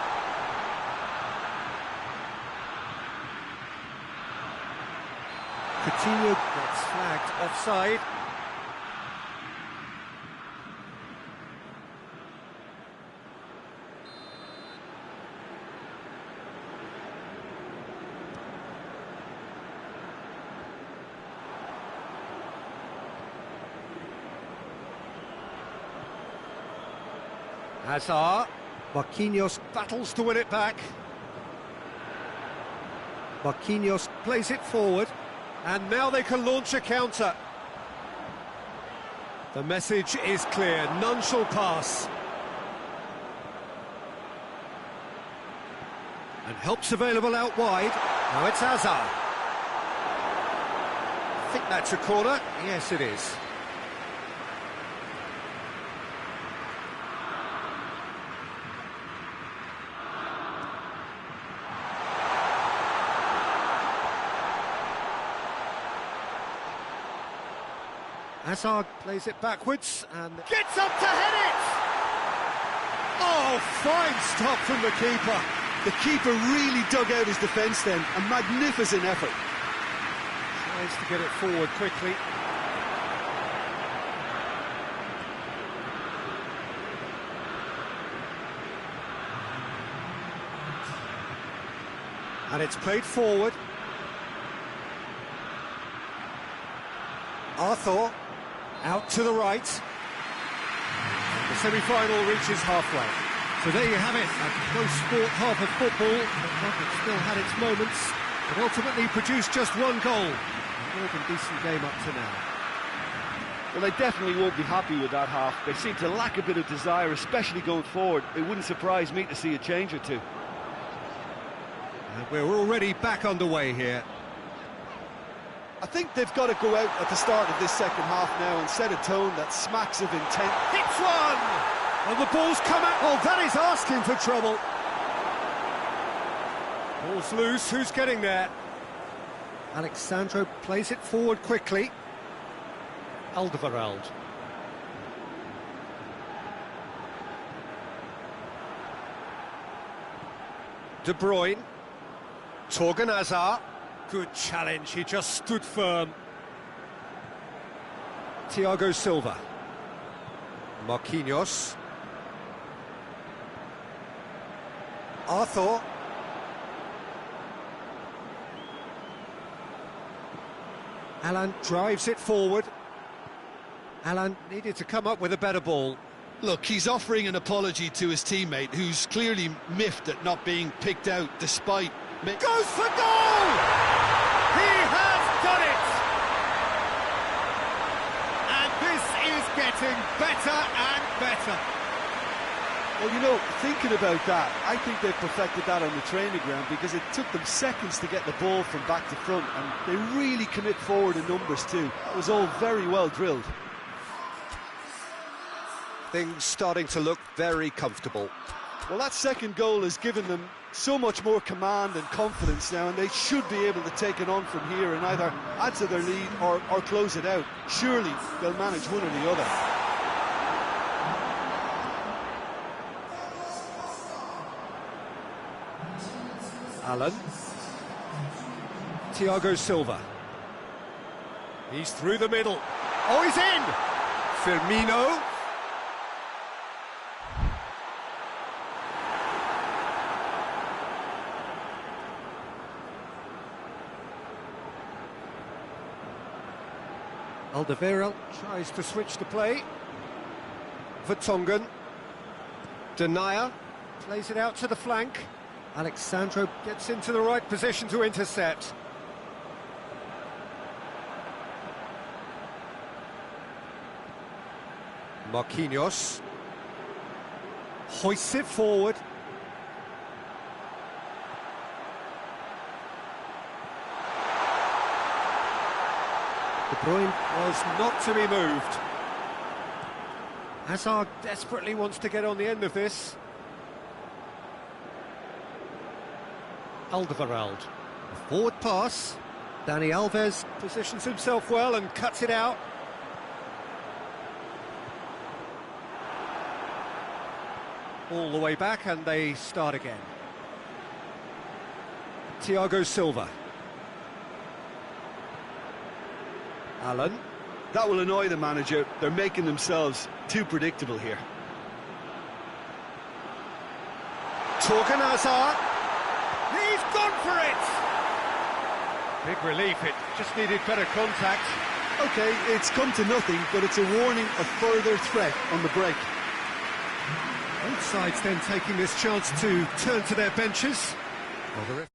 Coutinho gets flagged offside. Hazard. Marquinhos battles to win it back. Marquinhos plays it forward. And now they can launch a counter. The message is clear, none shall pass. And help's available out wide. Now it's Hazard. I think that's a corner. Yes, it is. Hazard plays it backwards and gets up to head it! Oh, fine stop from the keeper. The keeper really dug out his defence then, a magnificent effort. Tries to get it forward quickly. And it's played forward. Arthur. Out to the right. The semi-final reaches halfway. So there you have it, a close sport half of football, but one that still had its moments, but ultimately produced just one goal. A more than decent game up to now. Well, they definitely won't be happy with that half. They seem to lack a bit of desire, especially going forward. It wouldn't surprise me to see a change or two. And we're already back underway here. I think they've got to go out at the start of this second half now and set a tone that smacks of intent. Hits one! And the ball's come out. Oh, that is asking for trouble. Ball's loose, who's getting there? Alexandro plays it forward quickly. Alderweireld. De Bruyne. Torgan Hazard. Good challenge, he just stood firm. Thiago Silva. Marquinhos. Arthur. Alan drives it forward. Alan needed to come up with a better ball. Look, he's offering an apology to his teammate, who's clearly miffed at not being picked out despite... Goes for goal! He has done it! And this is getting better and better. Well, you know, thinking about that, I think they've perfected that on the training ground, because it took them seconds to get the ball from back to front, and they really commit forward in numbers too. It was all very well drilled. Things starting to look very comfortable. Well, that second goal has given them so much more command and confidence now, and they should be able to take it on from here and either add to their lead or close it out. Surely they'll manage one or the other. Alan. Thiago Silva. He's through the middle. Oh, he's in! Firmino. Alderweireld tries to switch the play. Vertonghen. Denayer plays it out to the flank. Alexandro gets into the right position to intercept. Marquinhos hoists it forward. De Bruyne was not to be moved. Hazard desperately wants to get on the end of this. Alderweireld, a forward pass. Dani Alves positions himself well and cuts it out. All the way back, and they start again. Thiago Silva. Allen. That will annoy the manager. They're making themselves too predictable here. Torgan Hazard. He's gone for it! Big relief, it just needed better contact. OK, it's come to nothing, but it's a warning of further threat on the break. Both sides then taking this chance to turn to their benches. Well, the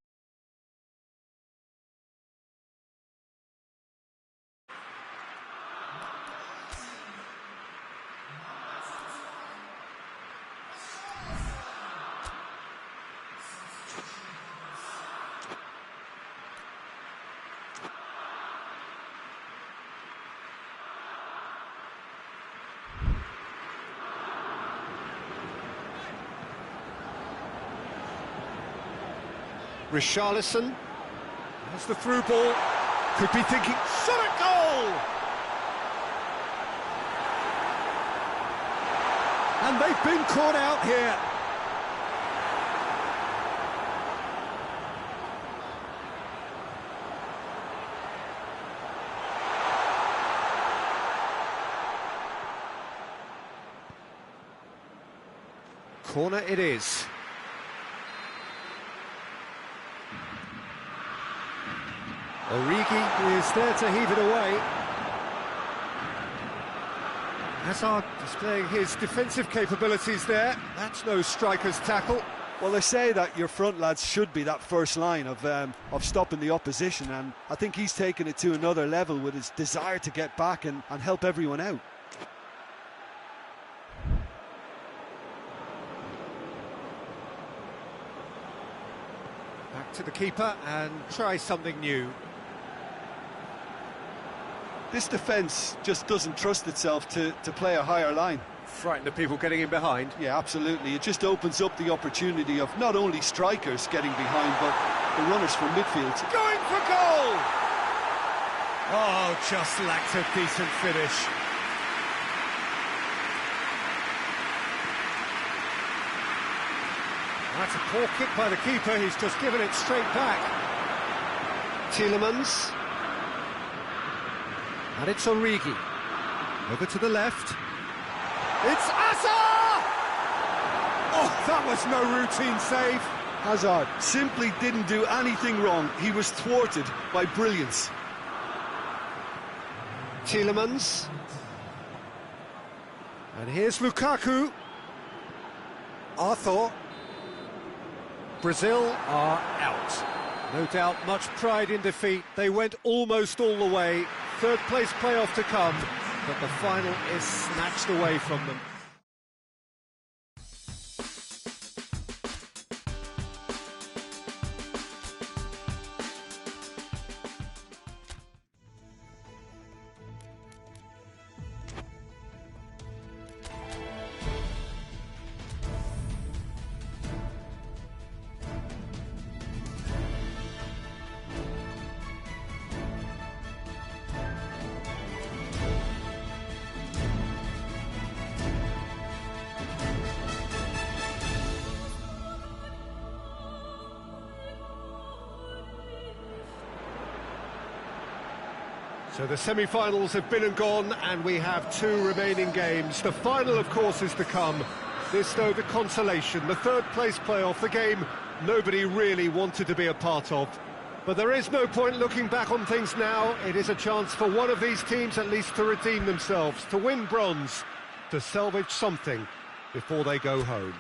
Richarlison has the through ball, could be thinking, shot at goal! And they've been caught out here. Corner it is. Origi is there to heave it away. Hazard displaying his defensive capabilities there. That's no striker's tackle. Well, they say that your front lads should be that first line of stopping the opposition, and I think he's taken it to another level with his desire to get back and help everyone out. Back to the keeper and try something new. This defence just doesn't trust itself to play a higher line. Frighten the people getting in behind. Yeah, absolutely. It just opens up the opportunity of not only strikers getting behind, but the runners from midfield. Going for goal! Oh, just lacked a decent finish. That's a poor kick by the keeper, he's just given it straight back. Tielemans. And it's Origi. Over to the left. It's Hazard! Oh, that was no routine save. Hazard simply didn't do anything wrong. He was thwarted by brilliance. Tielemans. And here's Lukaku. Arthur. Brazil are out. No doubt much pride in defeat. They went almost all the way. Third place playoff to come, but the final is snatched away from them. So the semi-finals have been and gone, and we have two remaining games. The final, of course, is to come. This, though, the consolation, the third-place playoff, the game nobody really wanted to be a part of. But there is no point looking back on things now. It is a chance for one of these teams at least to redeem themselves, to win bronze, to salvage something before they go home.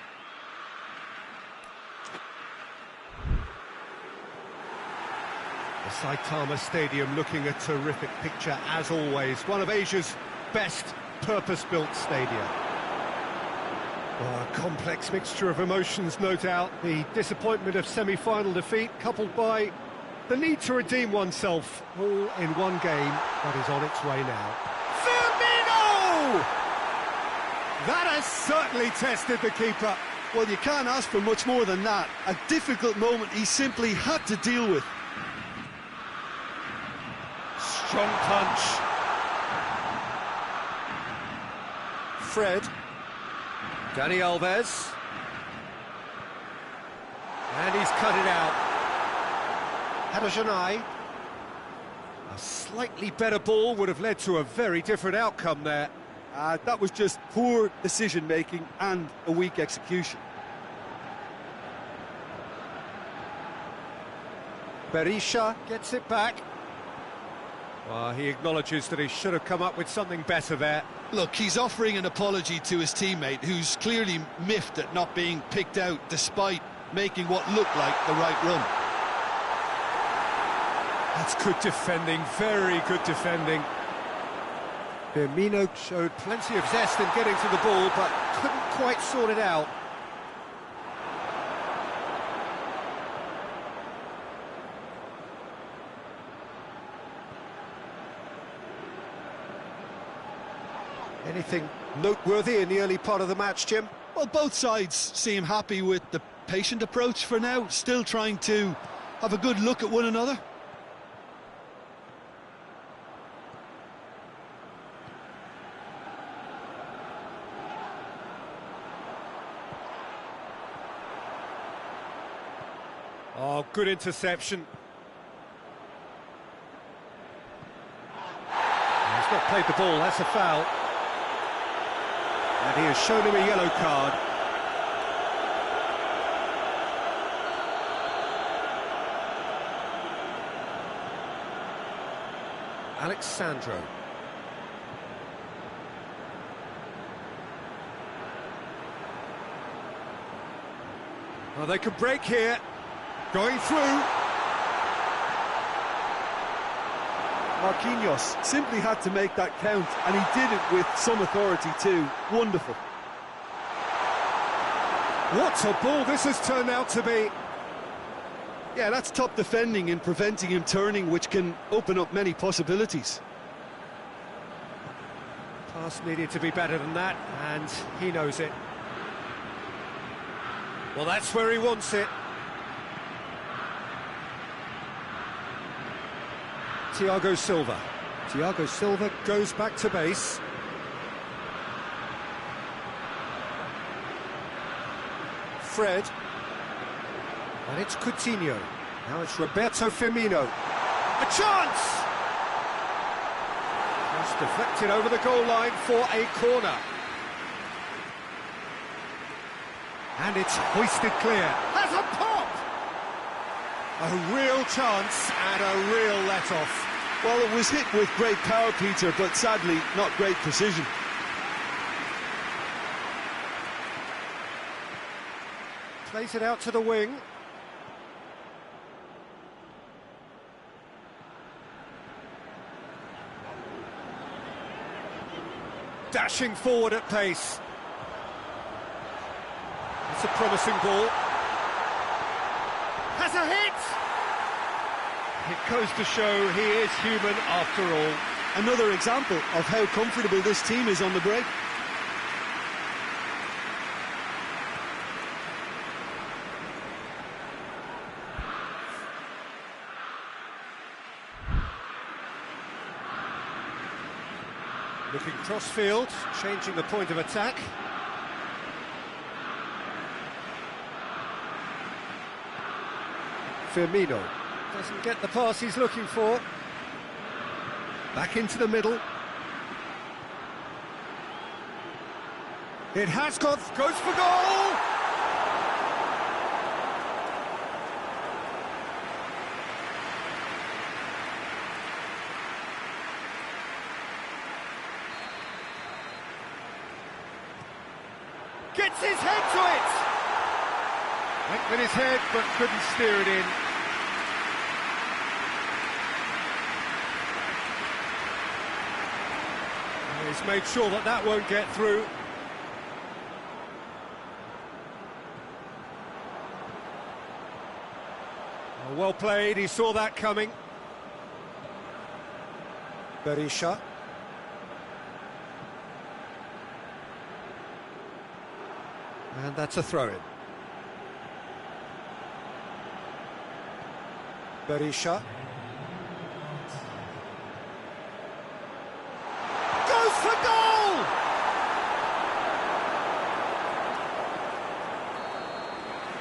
The Saitama Stadium looking a terrific picture as always. One of Asia's best purpose-built stadia. Oh, a complex mixture of emotions, no doubt. The disappointment of semi-final defeat coupled by the need to redeem oneself, all in one game that is on its way now. Firmino! That has certainly tested the keeper. Well, you can't ask for much more than that. A difficult moment he simply had to deal with. Strong punch. Fred. Dani Alves. And he's cut it out. Hadajanai. A slightly better ball would have led to a very different outcome there. That was just poor decision-making and a weak execution. Berisha gets it back. Well, he acknowledges that he should have come up with something better there. Look, he's offering an apology to his teammate, who's clearly miffed at not being picked out despite making what looked like the right run. That's good defending, very good defending. Firmino showed plenty of zest in getting to the ball, but couldn't quite sort it out. Anything noteworthy in the early part of the match, Jim? Well, both sides seem happy with the patient approach for now, still trying to have a good look at one another. Oh, good interception. He's not played the ball, that's a foul. And he has shown him a yellow card. Alexandro. Well, they could break here. Going through. Marquinhos simply had to make that count, and he did it with some authority too. Wonderful. What a ball this has turned out to be. Yeah, that's top defending and preventing him turning, which can open up many possibilities. Pass needed to be better than that, and he knows it. Well, that's where he wants it. Thiago Silva. Thiago Silva goes back to base. Fred. And it's Coutinho. Now it's Roberto Firmino. A chance! Just deflected over the goal line for a corner. And it's hoisted clear. Has a pop! A real chance and a real let-off. Well, it was hit with great power, Peter, but sadly not great precision. Plays it out to the wing. Dashing forward at pace. It's a promising ball. Has a hit! It goes to show he is human after all. Another example of how comfortable this team is on the break. Looking cross-field, changing the point of attack. Firmino doesn't get the pass he's looking for. Back into the middle. It has got... goes for goal! Gets his head to it! Went with his head, but couldn't steer it in. He's made sure that that won't get through. Oh, well played, he saw that coming. Berisha. And that's a throw-in. Berisha. Goes for goal!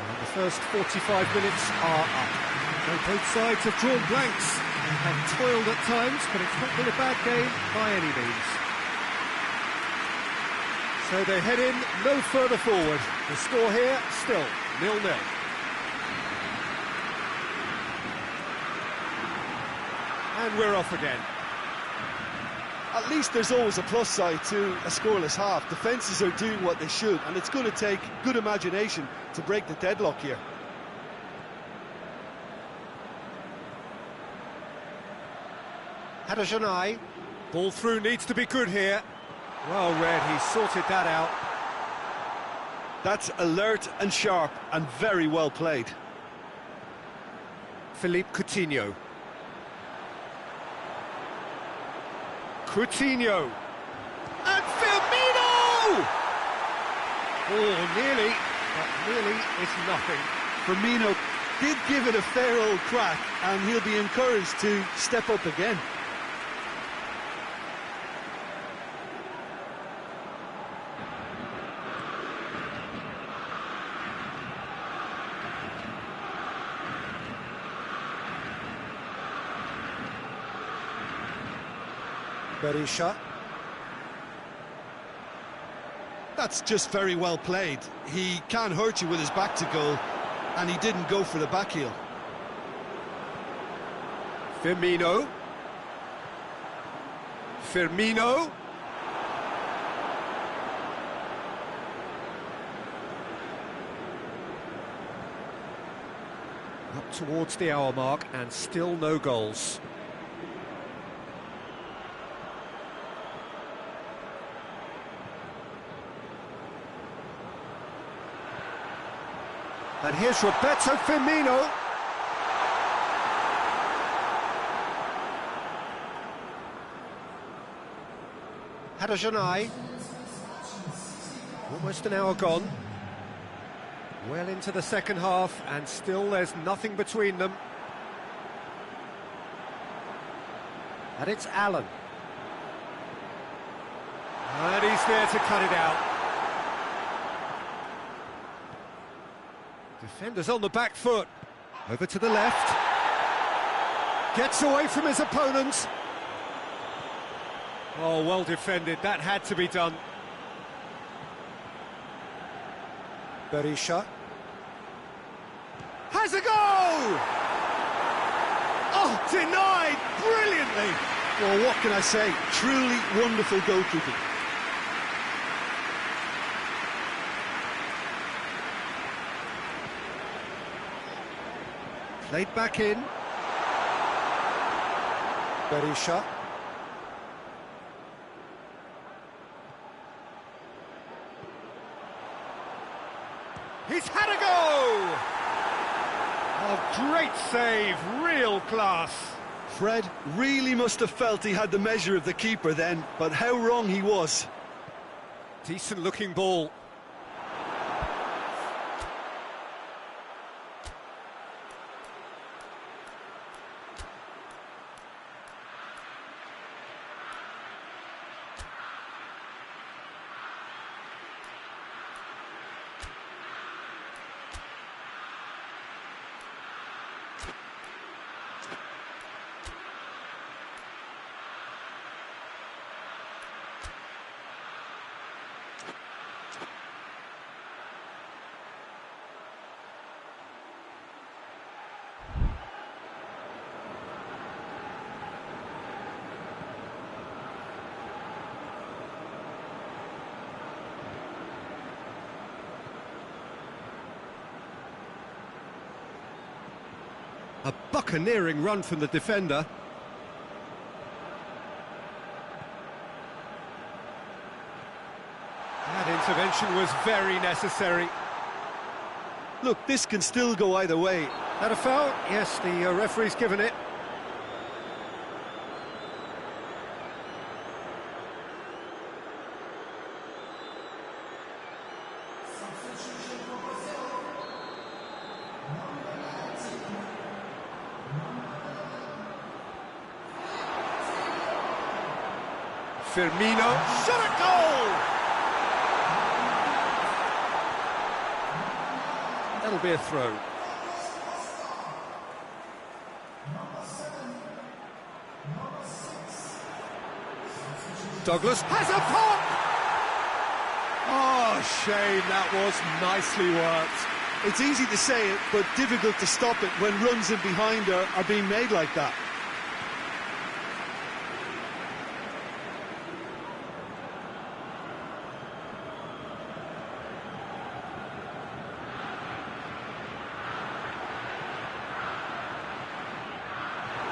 And the first 45 minutes are up. So both sides have drawn blanks and have toiled at times, but it's not been a bad game by any means. So they head in no further forward. The score here, still 0-0. And we're off again. At least there's always a plus side to a scoreless half. Defences are doing what they should, and it's going to take good imagination to break the deadlock here. Hadajanai. Ball through needs to be good here. Well read, he sorted that out. That's alert and sharp and very well played. Philippe Coutinho. Coutinho. And Firmino! Oh, nearly, but nearly is nothing. Firmino did give it a fair old crack, and he'll be encouraged to step up again. Berisha. That's just very well played. He can't hurt you with his back to goal, and he didn't go for the back heel. Firmino. Firmino. Up towards the hour mark and still no goals. And here's Roberto Firmino. Hadajanai. Almost an hour gone. Well into the second half, and still there's nothing between them. And it's Allen. And he's there to cut it out. Defenders on the back foot. Over to the left. Gets away from his opponents. Oh, well defended. That had to be done. Berisha. Has a go! Oh, denied brilliantly. Well, what can I say? Truly wonderful goalkeeping. Played back in. Berisha. He's had a go! Oh, great save, real class. Fred really must have felt he had the measure of the keeper then, but how wrong he was. Decent looking ball. A buccaneering run from the defender. That intervention was very necessary. Look, this can still go either way. Had a foul? Yes, the referee's given it. Firmino, shot at goal! That'll be a throw. Douglas has a pop! Oh, shame, that was nicely worked. It's easy to say it, but difficult to stop it when runs in behind are being made like that.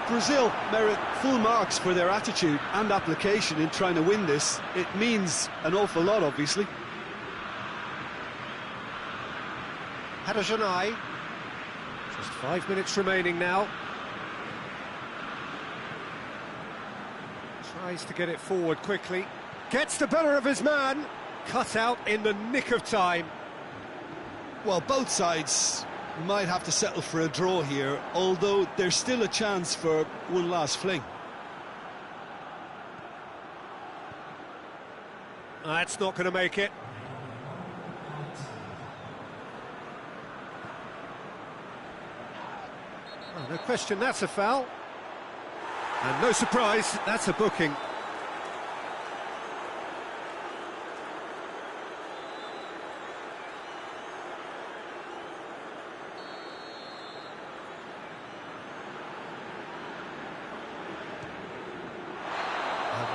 Brazil merit full marks for their attitude and application in trying to win this. It means an awful lot, obviously. Hadajanai. Just 5 minutes remaining now. Tries to get it forward quickly. Gets the better of his man. Cut out in the nick of time. Well, both sides might have to settle for a draw here, although there's still a chance for one last fling. That's not going to make it. Oh, no question, that's a foul. And no surprise, that's a booking.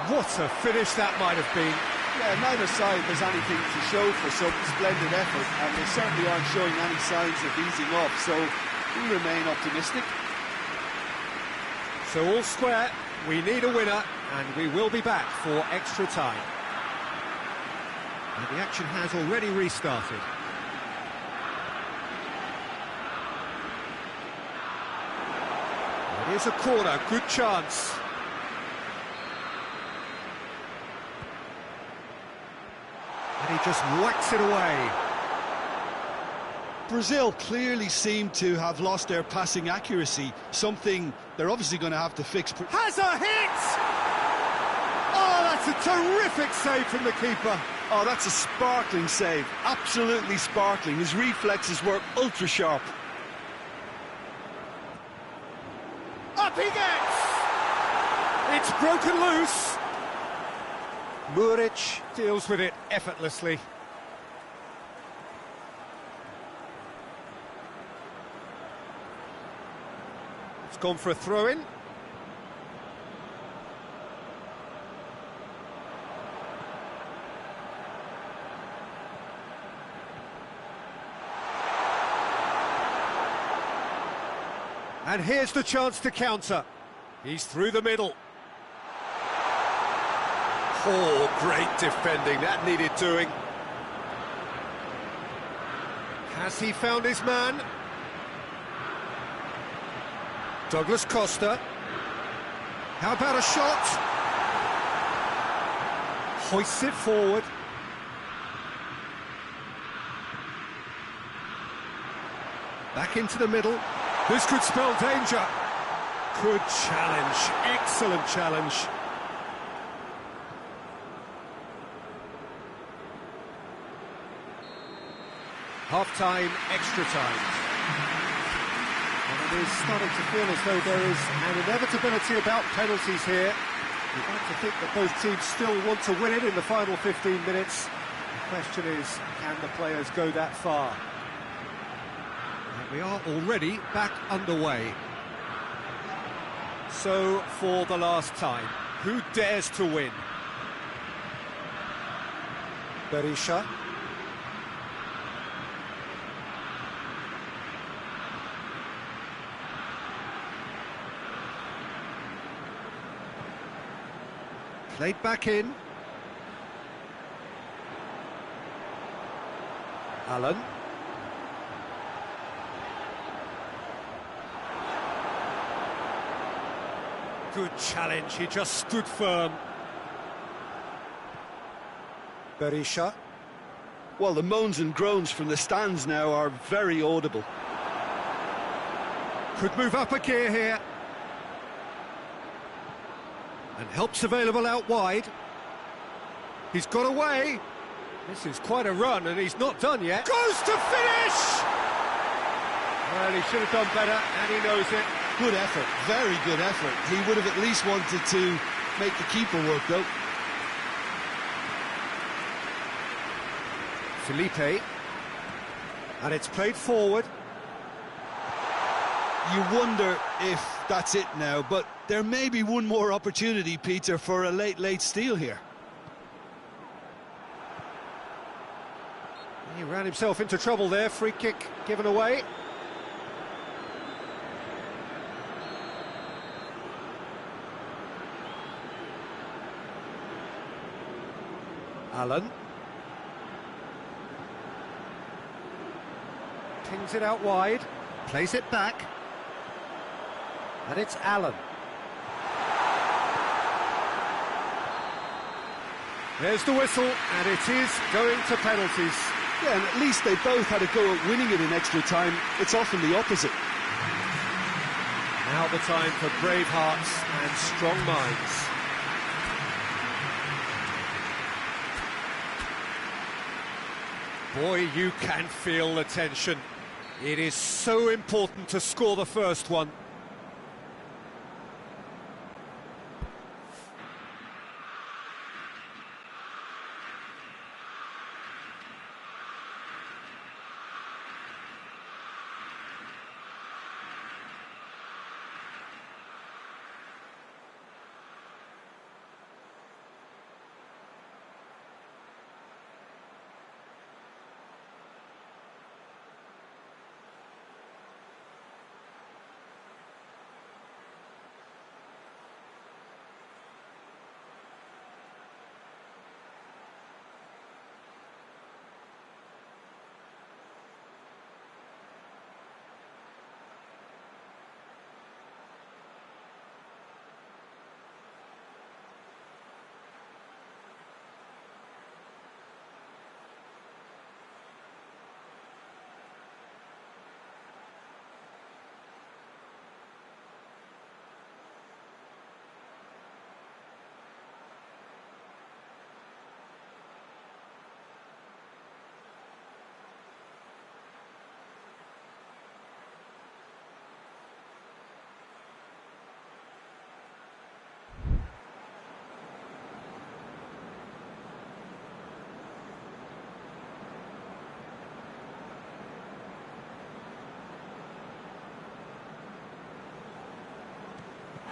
What a finish that might have been. Yeah, neither side has anything to show for some splendid effort, and they certainly aren't showing any signs of easing off, so we remain optimistic. So all square, we need a winner, and we will be back for extra time. And the action has already restarted. It is a corner, good chance. And he just whacks it away. Brazil clearly seem to have lost their passing accuracy, something they're obviously going to have to fix. Has a hit! Oh, that's a terrific save from the keeper. Oh, that's a sparkling save, absolutely sparkling. His reflexes were ultra sharp. Up he gets! It's broken loose. Muric deals with it effortlessly. It's gone for a throw-in. And here's the chance to counter. He's through the middle. Oh, great defending, that needed doing. Has he found his man? Douglas Costa. How about a shot? Hoists it forward. Back into the middle. This could spell danger. Good challenge, excellent challenge. Half-time, extra time. And it is starting to feel as though there is an inevitability about penalties here. You'd like to think that both teams still want to win it in the final 15 minutes. The question is, can the players go that far? And we are already back underway. So, for the last time, who dares to win? Berisha. Played back in. Allen. Good challenge, he just stood firm. Berisha. Well, the moans and groans from the stands now are very audible. Could move up a gear here. And help's available out wide. He's got away. This is quite a run, and he's not done yet. Goes to finish! Well, he should have done better, and he knows it. Good effort, very good effort. He would have at least wanted to make the keeper work, though. Felipe. And it's played forward. You wonder if that's it now, but there may be one more opportunity, Peter, for a late steal here. He ran himself into trouble there. Free kick given away. Allen. Pings it out wide. Plays it back. And it's Allen. There's the whistle, and it is going to penalties. Yeah, and at least they both had a go at winning it in extra time. It's often the opposite. Now the time for brave hearts and strong minds. Boy, you can feel the tension. It is so important to score the first one.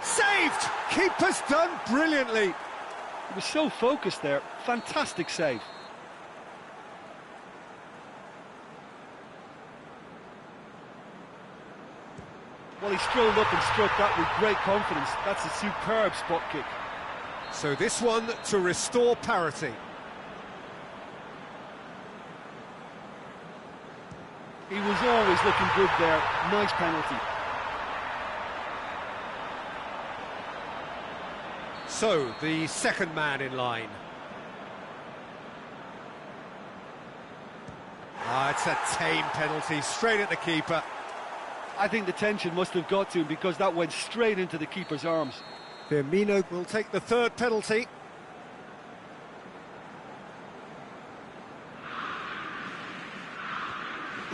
Saved! Keeper's done brilliantly. He was so focused there. Fantastic save. Well, he strolled up and struck that with great confidence. That's a superb spot kick. So this one to restore parity. He was always looking good there. Nice penalty. So, the second man in line. It's a tame penalty, straight at the keeper. I think the tension must have got to him because that went straight into the keeper's arms. Firmino will take the third penalty.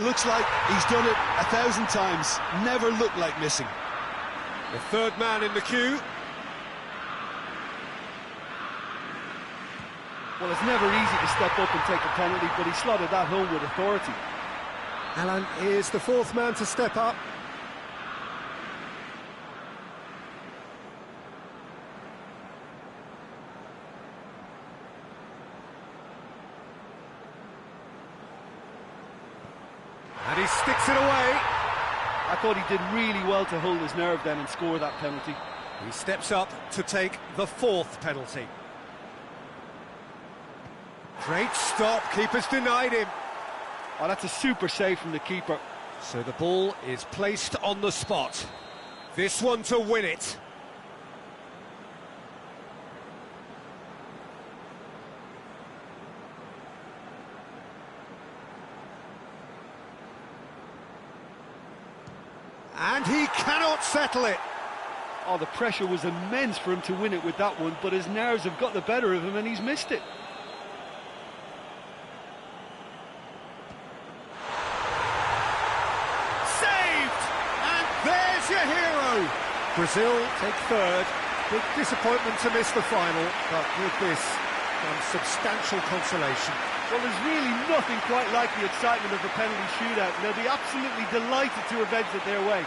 Looks like he's done it 1,000 times. Never looked like missing. The third man in the queue. Well, it's never easy to step up and take a penalty, but he slotted that home with authority. Allen is the fourth man to step up. And he sticks it away. I thought he did really well to hold his nerve then and score that penalty. He steps up to take the fourth penalty. Great stop, keeper's denied him. Oh, that's a super save from the keeper. So the ball is placed on the spot. This one to win it. And he cannot settle it. Oh, the pressure was immense for him to win it with that one, but his nerves have got the better of him and he's missed it. Saved! And there's your hero. Brazil take third. Big disappointment to miss the final, but with this comes substantial consolation. Well, there's really nothing quite like the excitement of a penalty shootout. They'll be absolutely delighted to have edged it their way.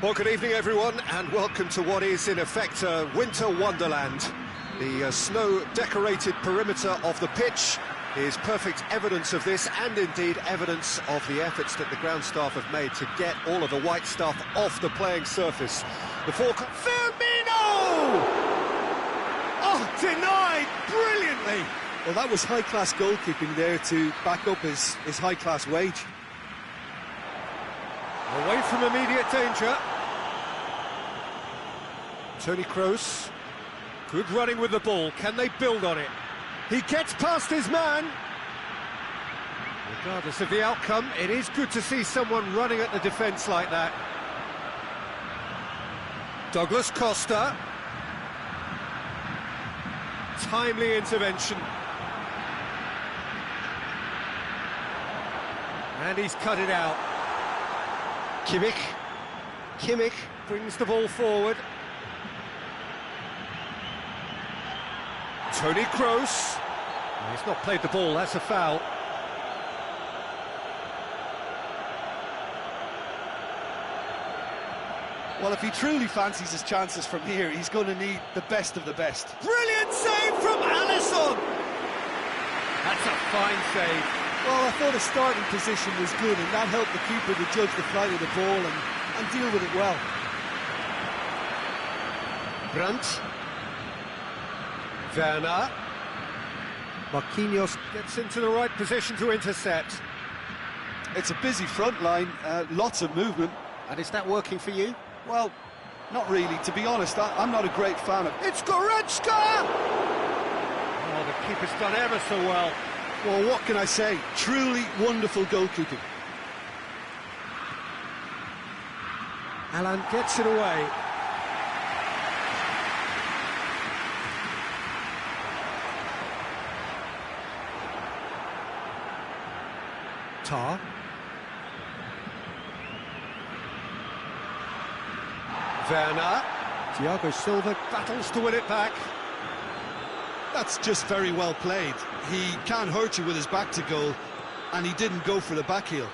Well, good evening, everyone, and welcome to what is, in effect, a winter wonderland. The snow-decorated perimeter of the pitch is perfect evidence of this, and indeed evidence of the efforts that the ground staff have made to get all of the white stuff off the playing surface. The Firmino! Oh, denied brilliantly! Well, that was high-class goalkeeping there to back up his high-class wage. Away from immediate danger. Toni Kroos, good running with the ball. Can they build on it? He gets past his man. Regardless of the outcome, it is good to see someone running at the defence like that. Douglas Costa. Timely intervention. And he's cut it out. Kimmich brings the ball forward. Toni Kroos. He's not played the ball, that's a foul. Well, if he truly fancies his chances from here, he's going to need the best of the best. Brilliant save from Alisson! That's a fine save. Well, I thought his starting position was good, and that helped the keeper to judge the flight of the ball and deal with it well. Brandt. Werner. Marquinhos gets into the right position to intercept. It's a busy front line, lots of movement. And is that working for you? Well, not really. To be honest, I'm not a great fan of... It's Goretzka! Oh, the keeper's done ever so well. Well, what can I say? Truly wonderful goalkeeping. Alan gets it away. Tar. Werner. Thiago Silva battles to win it back. That's just very well played. He can't hurt you with his back to goal, and he didn't go for the back heel.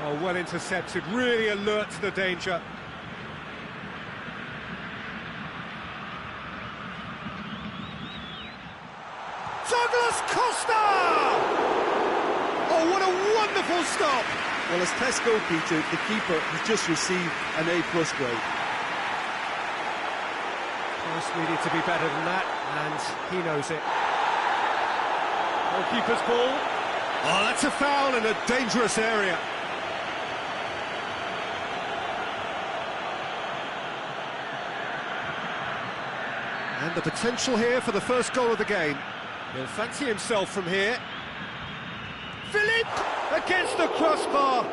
Oh, well intercepted, really alert to the danger. Douglas Costa! Oh, what a wonderful stop! Well, as test goalkeeper, the keeper has just received an A+ grade. Christ needed to be better than that, and he knows it. Goalkeeper's ball. Oh, that's a foul in a dangerous area. And the potential here for the first goal of the game. He'll fancy himself from here. Philippe against the crossbar.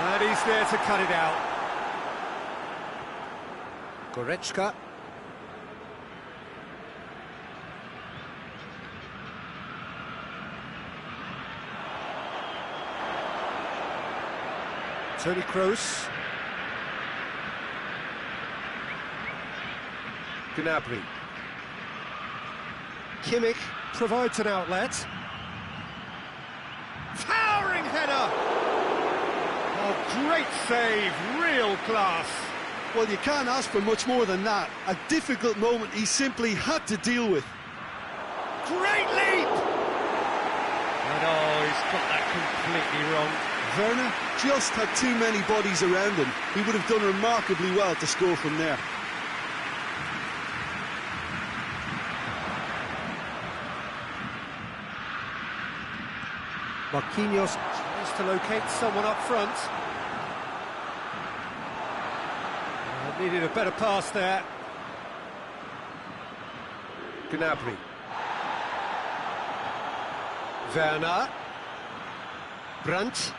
And he's there to cut it out. Goretzka. Toni Kroos. Gnabry. Kimmich provides an outlet. Towering header! Oh, great save, real class. Well, you can't ask for much more than that. A difficult moment he simply had to deal with. Great leap! And oh, he's got that completely wrong. Werner just had too many bodies around him. He would have done remarkably well to score from there. Marquinhos tries to locate someone up front. Needed a better pass there. Gnabry. Werner. Brandt.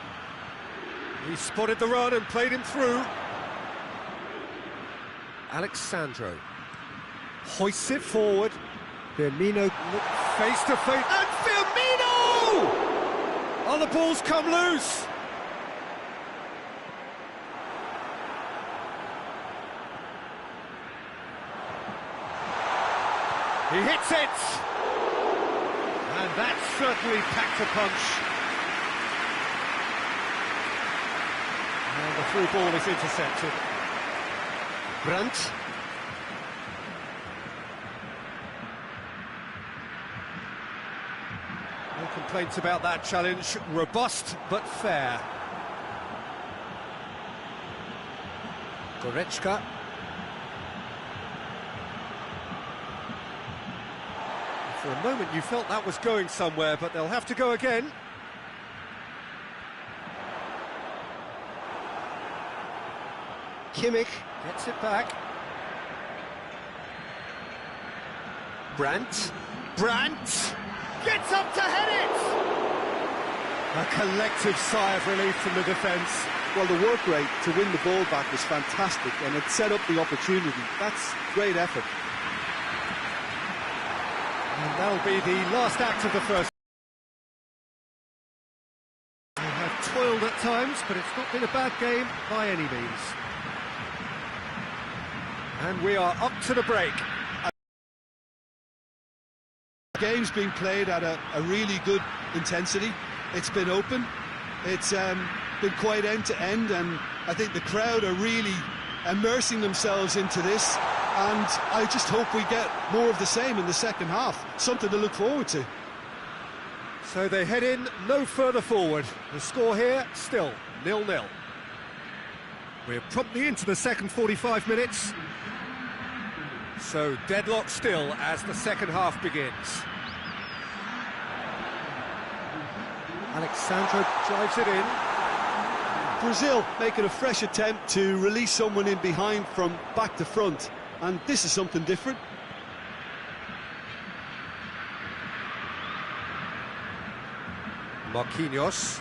He spotted the run and played him through. Alexandro. Hoists it forward. Firmino face to face. And Firmino! Oh, the ball's come loose. He hits it! And that certainly packed a punch. And the through ball is intercepted. Brandt. No complaints about that challenge. Robust but fair. Goretzka. For a moment you felt that was going somewhere, but they'll have to go again. Kimmich gets it back. Brandt gets up to head it! A collective sigh of relief from the defence. Well, the work rate to win the ball back was fantastic, and it set up the opportunity. That's great effort. And that'll be the last act of the first. They have toiled at times, but it's not been a bad game by any means. And we are up to the break. The game's been played at a really good intensity. It's been open. It's been quite end to end, and I think the crowd are really immersing themselves into this. and I just hope we get more of the same in the second half. Something to look forward to. So they head in no further forward. The score here, still 0-0. We're promptly into the second 45 minutes. So deadlock still as the second half begins. Alexandro drives it in. Brazil making a fresh attempt to release someone in behind from back to front, and this is something different. Marquinhos.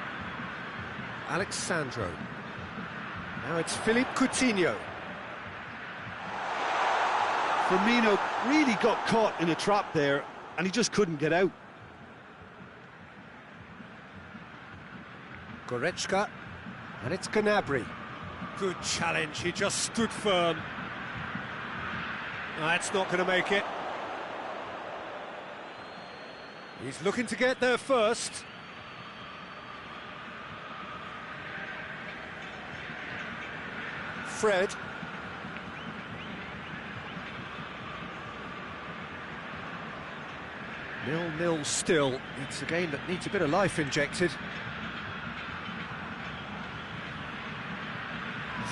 Alexandro. Now it's Philippe Coutinho. Firmino really got caught in a trap there, and he just couldn't get out. Goretzka, and it's Gnabry. Good challenge, he just stood firm. That's not going to make it. He's looking to get there first. Fred. Nil-nil still. It's a game that needs a bit of life injected.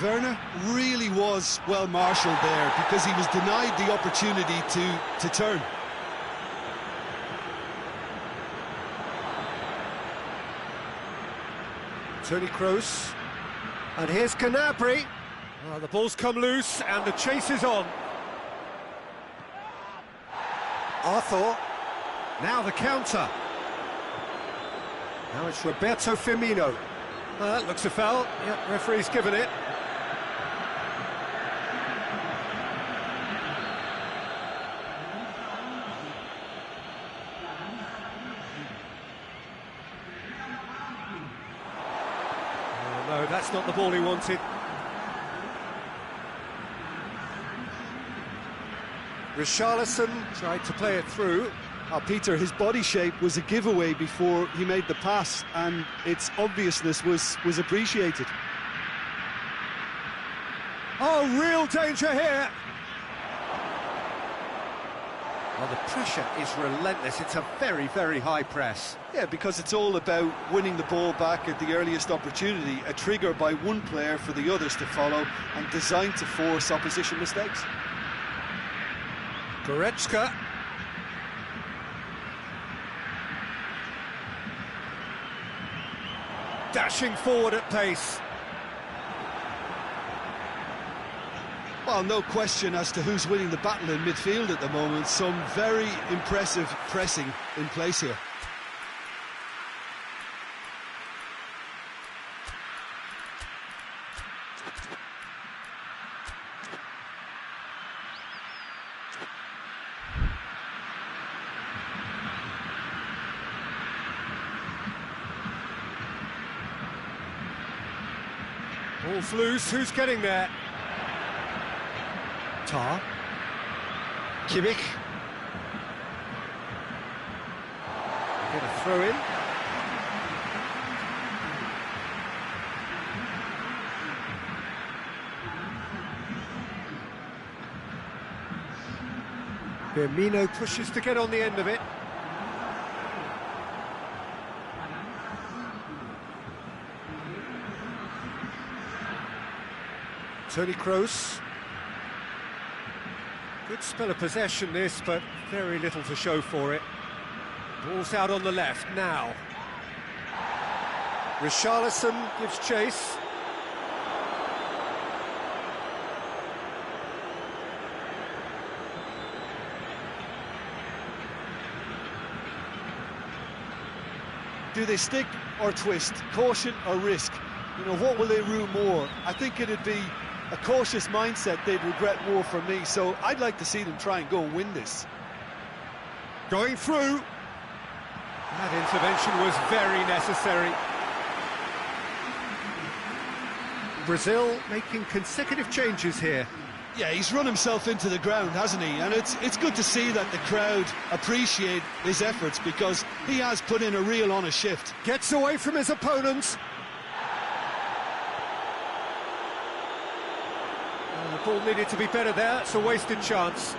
Werner really was well marshalled there because he was denied the opportunity to turn. Toni Kroos, and here's Gnabry. The ball's come loose and the chase is on. Arthur, now the counter. Now it's Roberto Firmino. That looks a foul. Yep, referee's given it. No, that's not the ball he wanted. Richarlison tried to play it through. Peter, his body shape was a giveaway before he made the pass, and its obviousness was appreciated. Oh, real danger here! Well, the pressure is relentless. It's a very, very high press. Yeah, because it's all about winning the ball back at the earliest opportunity, a trigger by one player for the others to follow, and designed to force opposition mistakes. Goretzka. Dashing forward at pace. Well, no question as to who's winning the battle in midfield at the moment. Some very impressive pressing in place here. Ball's loose, who's getting there? Tar. Kimmich. Get a throw in. Firmino pushes to get on the end of it. Toni Kroos. Good spell of possession this, but very little to show for it. Ball's out on the left now. Richarlison gives chase. Do they stick or twist? Caution or risk? You know, what will they rue more? I think it'd be a cautious mindset they'd regret more for me, so I'd like to see them try and go and win this. Going through. That intervention was very necessary. Brazil making consecutive changes here. Yeah, he's run himself into the ground, hasn't he? And it's good to see that the crowd appreciate his efforts, because he has put in a real honest shift. Gets away from his opponent. The ball needed to be better there. It's a wasted chance.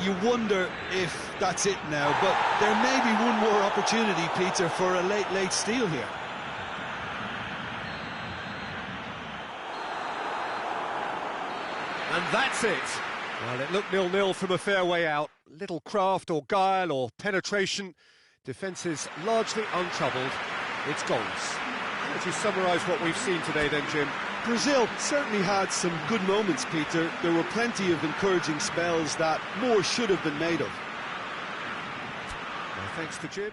You wonder if that's it now, but there may be one more opportunity, Peter, for a late steal here. And that's it. Well, it looked 0-0 from a fair way out. Little craft or guile or penetration. Defence is largely untroubled. It's goals. How would you summarise what we've seen today then, Jim? Brazil certainly had some good moments, Peter. There were plenty of encouraging spells that more should have been made of. Well, thanks to Jim.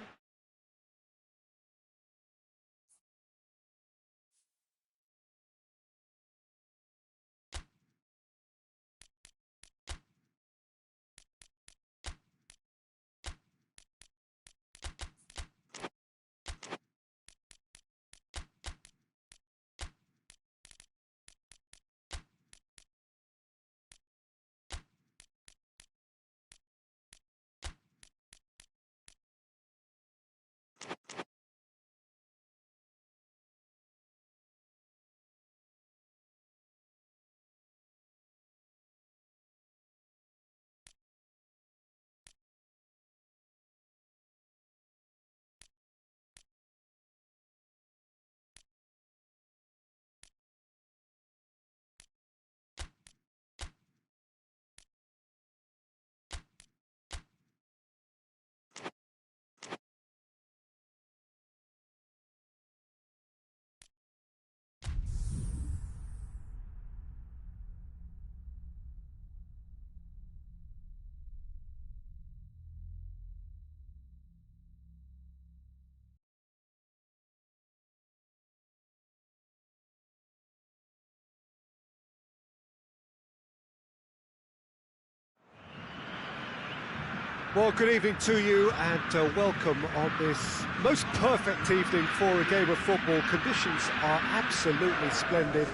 Well, good evening to you and welcome on this most perfect evening for a game of football. Conditions are absolutely splendid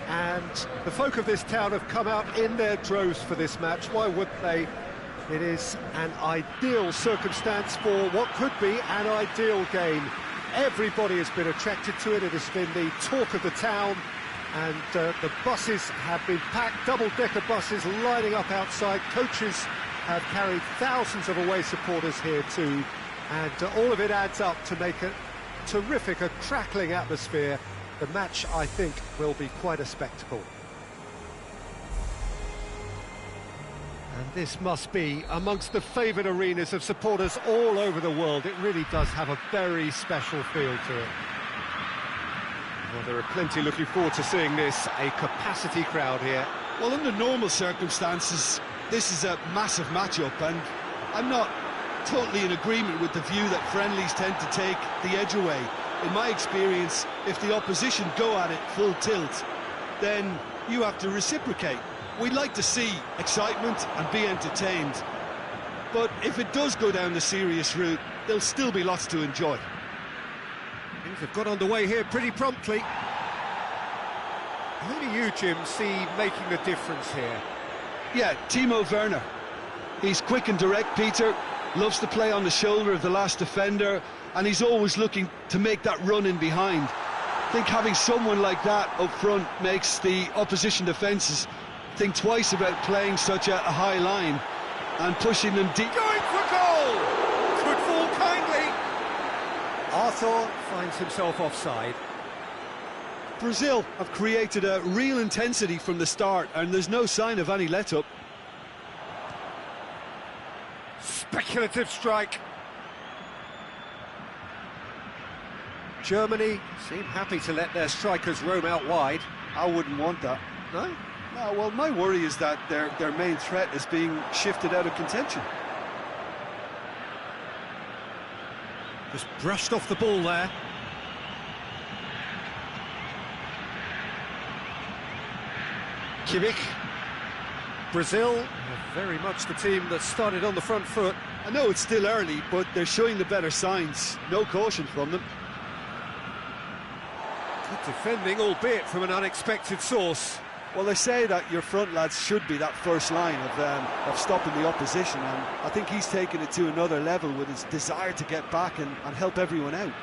and the folk of this town have come out in their droves for this match. Why wouldn't they? It is an ideal circumstance for what could be an ideal game. Everybody has been attracted to it. It has been the talk of the town and the buses have been packed, double-decker buses lining up outside. Coaches have carried thousands of away supporters here too, and all of it adds up to make a terrific, a crackling atmosphere. The match, I think, will be quite a spectacle. And this must be amongst the favoured arenas of supporters all over the world. It really does have a very special feel to it. Well, there are plenty looking forward to seeing this, a capacity crowd here. Well, under normal circumstances, this is a massive matchup, and I'm not totally in agreement with the view that friendlies tend to take the edge away. In my experience, if the opposition go at it full tilt, then you have to reciprocate. We'd like to see excitement and be entertained, but if it does go down the serious route, there'll still be lots to enjoy. Things have got underway here pretty promptly. Who do you, Jim, see making the difference here? Yeah, Timo Werner. He's quick and direct, Peter, loves to play on the shoulder of the last defender, and he's always looking to make that run in behind. I think having someone like that up front makes the opposition defences think twice about playing such a high line and pushing them deep. Going for goal! Could fall kindly. Arthur finds himself offside. Brazil have created a real intensity from the start, and there's no sign of any let-up. Speculative strike. Germany seem happy to let their strikers roam out wide. I wouldn't want that. No? No, well, my worry is that their main threat is being shifted out of contention. Just brushed off the ball there. Kimmich. Brazil, very much the team that started on the front foot. I know it's still early, but they're showing the better signs. No caution from them. Good defending, albeit from an unexpected source. Well, they say that your front lads should be that first line of stopping the opposition, and I think he's taken it to another level with his desire to get back and help everyone out.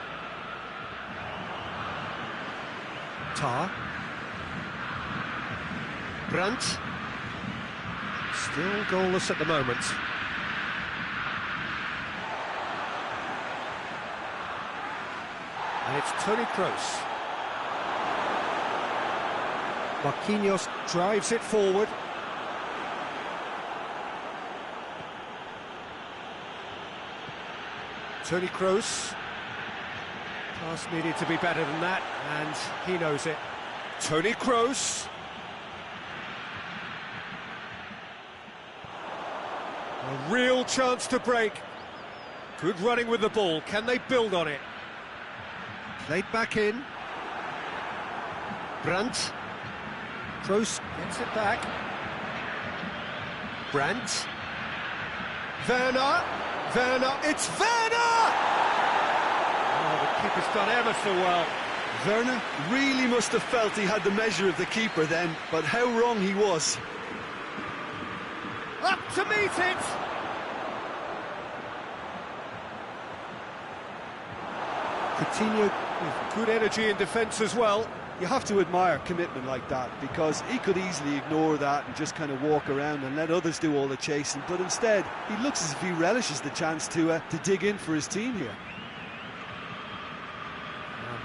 Brandt. Still goalless at the moment. And it's Toni Kroos. Marquinhos drives it forward. Toni Kroos. Pass needed to be better than that, and he knows it. Toni Kroos. A real chance to break. Good running with the ball. Can they build on it? Played back in. Brandt. Kroos gets it back. Brandt. Werner. Werner. It's Werner! Oh, the keeper's done ever so well. Werner really must have felt he had the measure of the keeper then, but how wrong he was. Up to meet it! Coutinho with good energy in defence as well. You have to admire commitment like that, because he could easily ignore that and just kind of walk around and let others do all the chasing, but instead he looks as if he relishes the chance to dig in for his team here.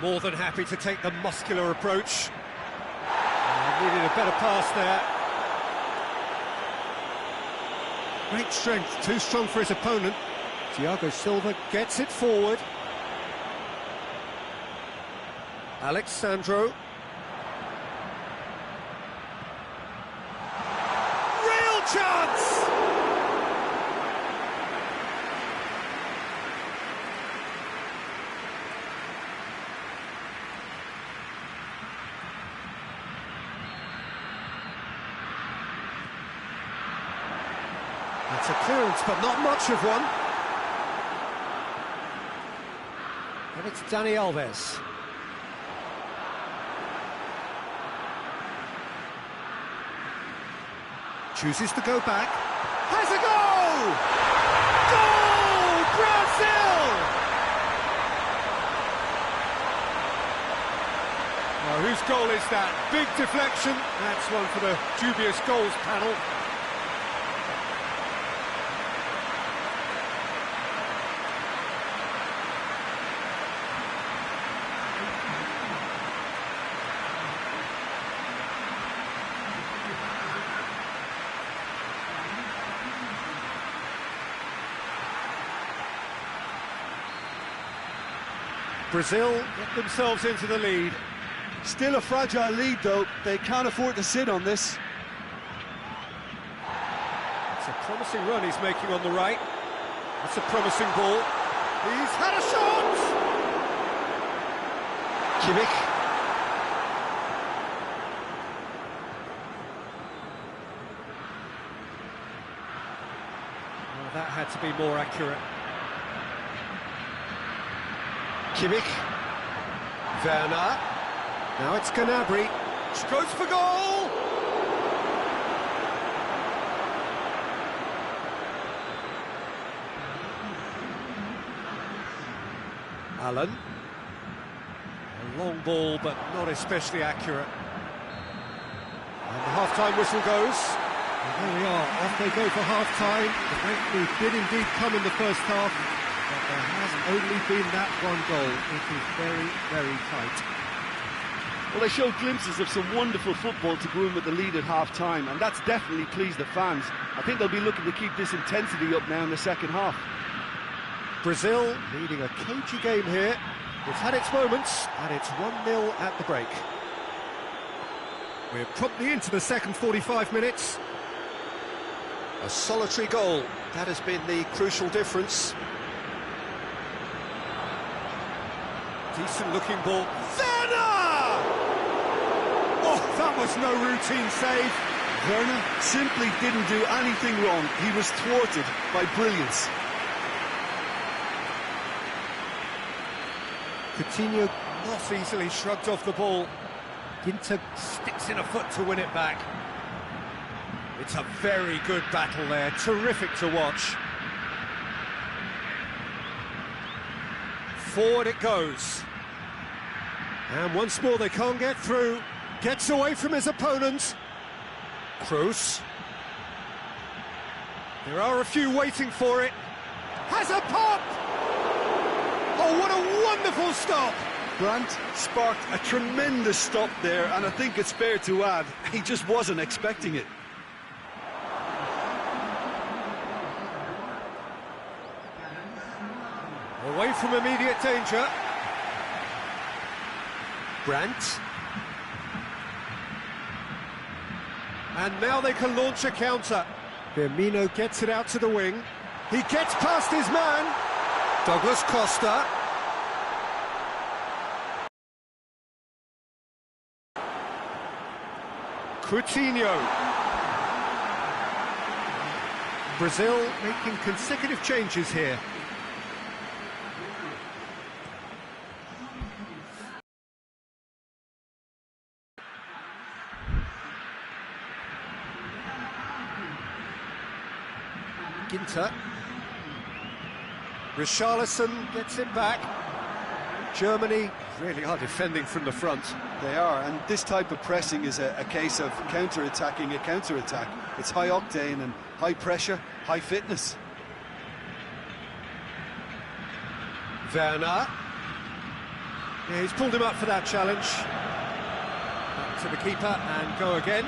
More than happy to take the muscular approach. Needed a better pass there. Great strength, too strong for his opponent. Thiago Silva gets it forward. Alexandro. Real chance! That's a clearance, but not much of one. And it's Dani Alves. Chooses to go back. Has a goal! Goal! Brazil! Well, whose goal is that? Big deflection. That's one for the dubious goals panel. Brazil get themselves into the lead. Still a fragile lead though, they can't afford to sit on this. It's a promising run he's making on the right. That's a promising ball. He's had a shot! Kimmich. Well, that had to be more accurate. Kimmich. Werner. Now it's Gnabry. Goes for goal! Allen. A long ball, but not especially accurate. And the half-time whistle goes. And there we are, off they go for half-time. The breakthrough did indeed come in the first half, but there has only been that one goal. It is very, very tight. Well, they showed glimpses of some wonderful football to go in with the lead at half-time, and that's definitely pleased the fans. I think they'll be looking to keep this intensity up now in the second half. Brazil leading a cagey game here. It's had its moments, and it's 1-0 at the break. We're promptly into the second 45 minutes. A solitary goal, that has been the crucial difference. Decent looking ball. Werner! Oh, that was no routine save. Werner simply didn't do anything wrong. He was thwarted by brilliance. Coutinho not easily shrugged off the ball. Ginter sticks in a foot to win it back. It's a very good battle there, terrific to watch. Forward it goes. And once more they can't get through. Gets away from his opponent. Kroos. There are a few waiting for it. Has a pop! Oh, what a wonderful stop! Brandt sparked a tremendous stop there, and I think it's fair to add, he just wasn't expecting it. Away from immediate danger. Brandt. And now they can launch a counter. Firmino gets it out to the wing. He gets past his man. Douglas Costa. Coutinho. Brazil making consecutive changes here. Ginter. Richarlison gets it back. Germany really are defending from the front. They are, and this type of pressing is a case of counter-attacking a counter-attack. It's high octane and high pressure, high fitness. Werner. Yeah, he's pulled him up for that challenge. Back to the keeper and go again.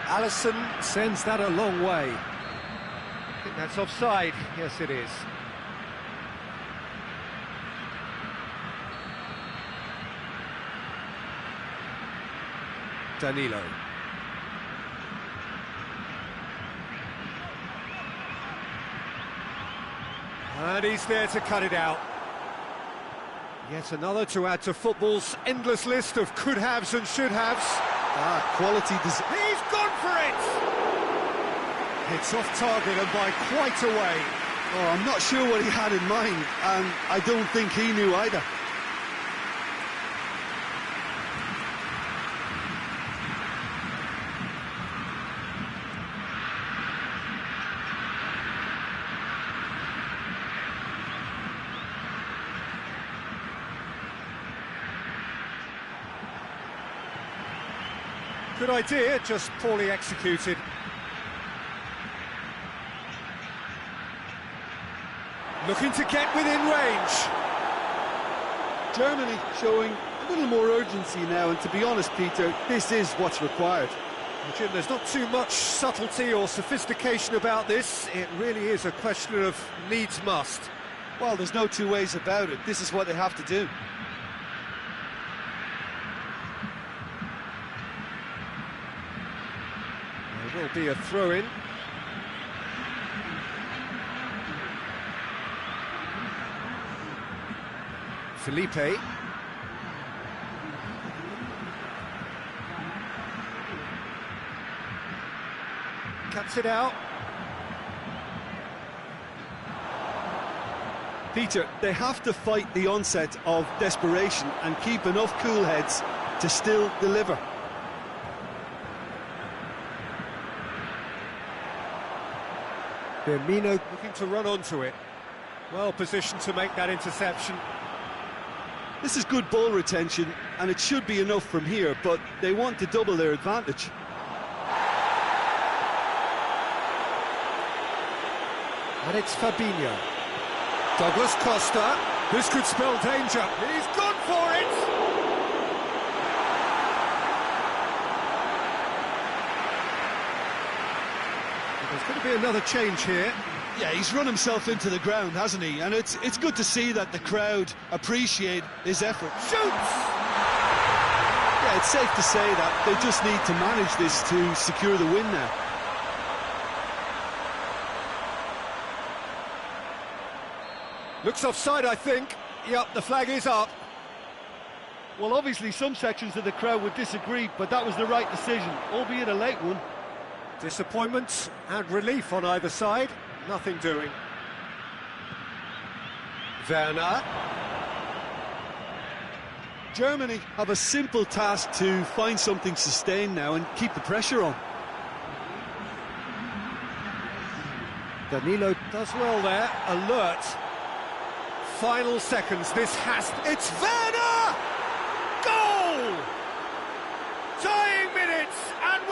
Alisson sends that a long way. I think that's offside. Yes, it is. Danilo. And he's there to cut it out. Yet another to add to football's endless list of could-haves and should-haves. Quality. He's gone for it! It's off target and by quite a way. Oh, I'm not sure what he had in mind, and I don't think he knew either. Good idea, just poorly executed. Looking to get within range. Germany showing a little more urgency now, and to be honest, Peter, this is what's required. Well, Jim, there's not too much subtlety or sophistication about this. It really is a question of needs must. Well, there's no two ways about it. This is what they have to do. There will be a throw-in. Felipe. Cuts it out. Peter, they have to fight the onset of desperation and keep enough cool heads to still deliver. Firmino looking to run onto it. Well positioned to make that interception. This is good ball retention, and it should be enough from here, but they want to double their advantage. And it's Fabinho. Douglas Costa. This could spell danger. He's gone for it! There's going to be another change here. Yeah, he's run himself into the ground, hasn't he? And it's good to see that the crowd appreciate his effort. Shoots! Yeah, it's safe to say that they just need to manage this to secure the win now. Looks offside, I think. Yep, the flag is up. Well, obviously some sections of the crowd would disagree, but that was the right decision, albeit a late one. Disappointment and relief on either side. Nothing doing. Werner. Germany have a simple task to find something sustained now and keep the pressure on. Danilo does well there. Alert. Final seconds. This has... It's Werner! Goal! Tying minutes, and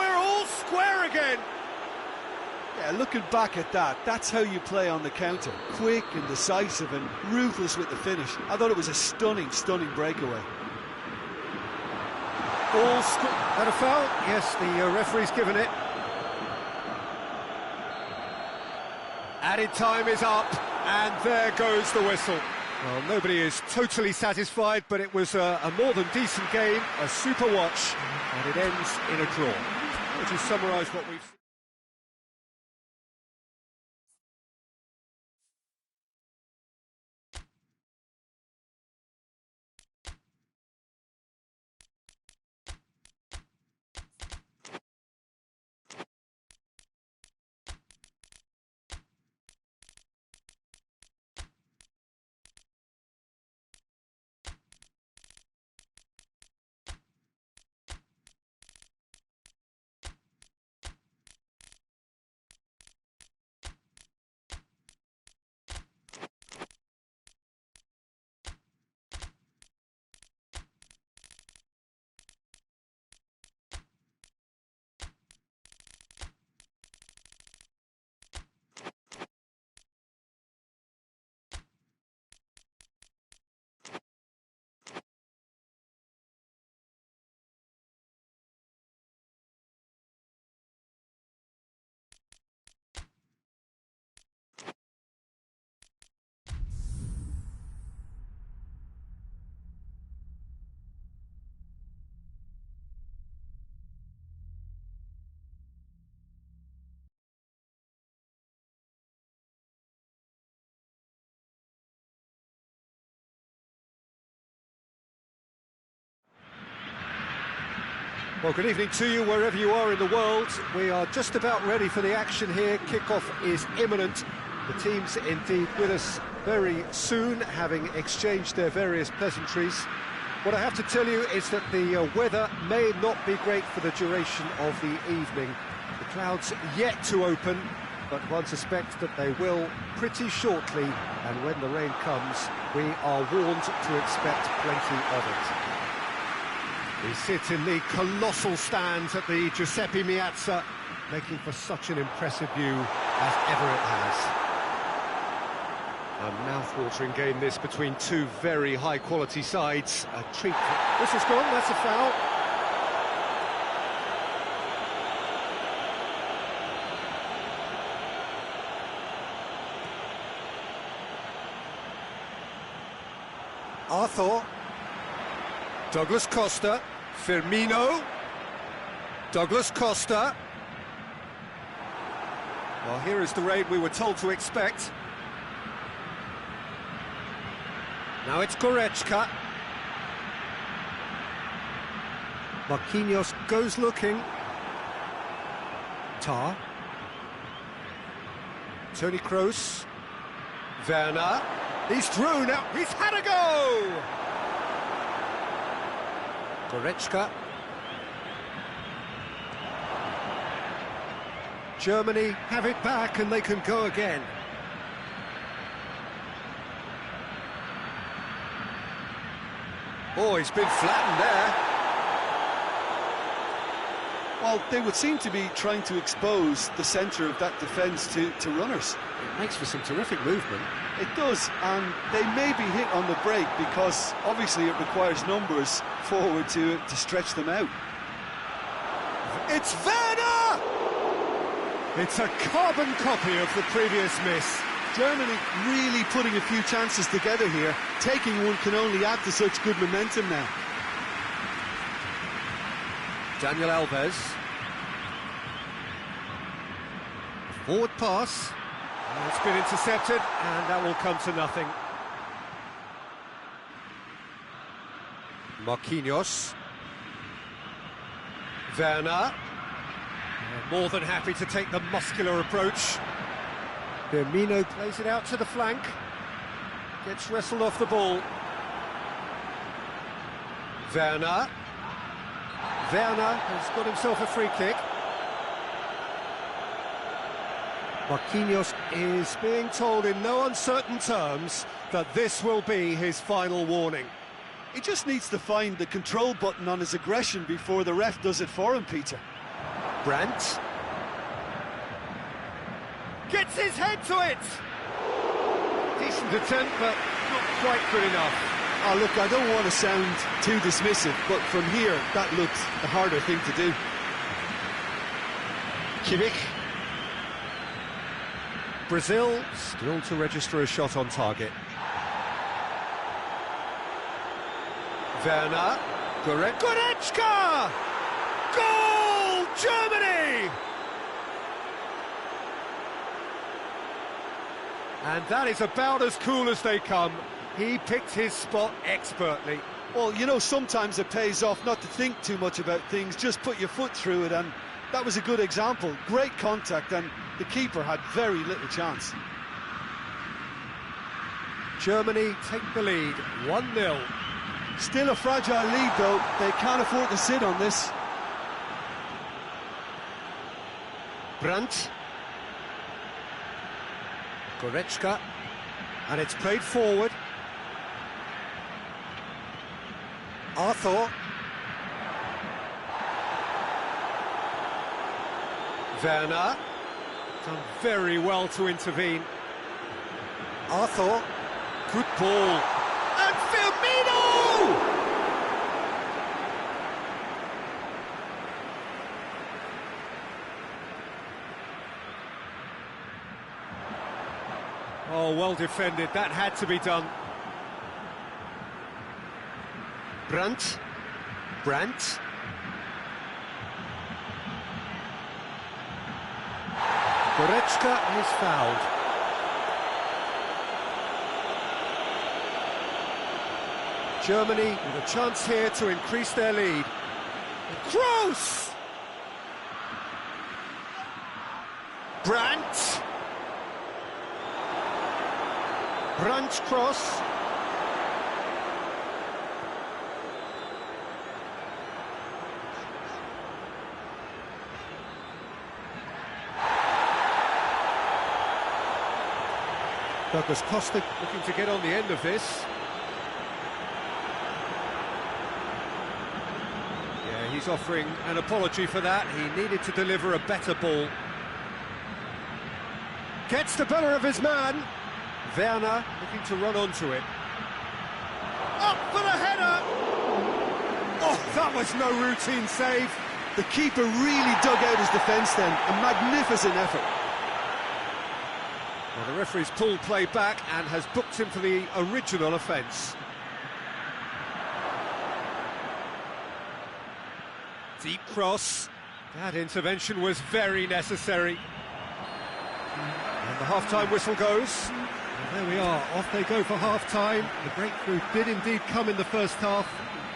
Yeah, looking back at that, that's how you play on the counter. Quick and decisive and ruthless with the finish. I thought it was a stunning, stunning breakaway. That a foul? Yes, the referee's given it. Added time is up, and there goes the whistle. Well, nobody is totally satisfied, but it was a more than decent game, a super watch, and it ends in a draw. Would you summarise what we've seen? Well, good evening to you wherever you are in the world. We are just about ready for the action here. Kickoff is imminent. The teams indeed with us very soon, having exchanged their various pleasantries. What I have to tell you is that the weather may not be great for the duration of the evening. The clouds yet to open, but one suspects that they will pretty shortly, and when the rain comes, we are warned to expect plenty of it. We sit in the colossal stands at the Giuseppe Meazza, making for such an impressive view as ever it has. A mouth-watering game this between two very high-quality sides. A treat. This is gone, that's a foul. Arthur. Douglas Costa, Firmino, Douglas Costa. Well, here is the raid we were told to expect. Now it's Goretzka. Marquinhos goes looking. Tar. Toni Kroos. Werner. He's through now. He's had a go! Goretzka. Germany have it back and they can go again. Oh, he's been flattened there. Well, they would seem to be trying to expose the centre of that defence to runners. It makes for some terrific movement. It does, and they may be hit on the break because obviously it requires numbers forward to stretch them out. It's Werner! It's a carbon copy of the previous miss. Germany really putting a few chances together here. Taking one can only add to such good momentum now. Daniel Alves. Forward pass. It's been intercepted, and that will come to nothing. Marquinhos. Werner. More than happy to take the muscular approach. Firmino plays it out to the flank. Gets wrestled off the ball. Werner. Werner has got himself a free kick. Marquinhos is being told in no uncertain terms that this will be his final warning. He just needs to find the control button on his aggression before the ref does it for him, Peter. Brandt. Gets his head to it! Decent attempt, but not quite good enough. Oh, look, I don't want to sound too dismissive, but from here, that looked the harder thing to do. Kimmich. Brazil still to register a shot on target. Werner. Goretzka! Goal! Germany! And that is about as cool as they come. He picked his spot expertly. Well, you know, sometimes it pays off not to think too much about things, just put your foot through it, and that was a good example. Great contact, and the keeper had very little chance. Germany take the lead, 1-0. Still a fragile lead, though. They can't afford to sit on this. Brandt. Goretzka. And it's played forward. Arthur. Werner. Done very well to intervene. Arthur. Good ball. And Firmino! Oh, well defended. That had to be done. Brandt. Goretzka is fouled. Germany with a chance here to increase their lead. Kroos! Brandt cross. Douglas Costa looking to get on the end of this. Yeah, he's offering an apology for that. He needed to deliver a better ball. Gets the better of his man. Werner looking to run onto it. Up for the header! Oh, that was no routine save. The keeper really dug out his defence then. A magnificent effort. Well, the referee's pulled play back and has booked him for the original offence. Deep cross. That intervention was very necessary. And the half-time whistle goes. And there we are, off they go for half-time. The breakthrough did indeed come in the first half,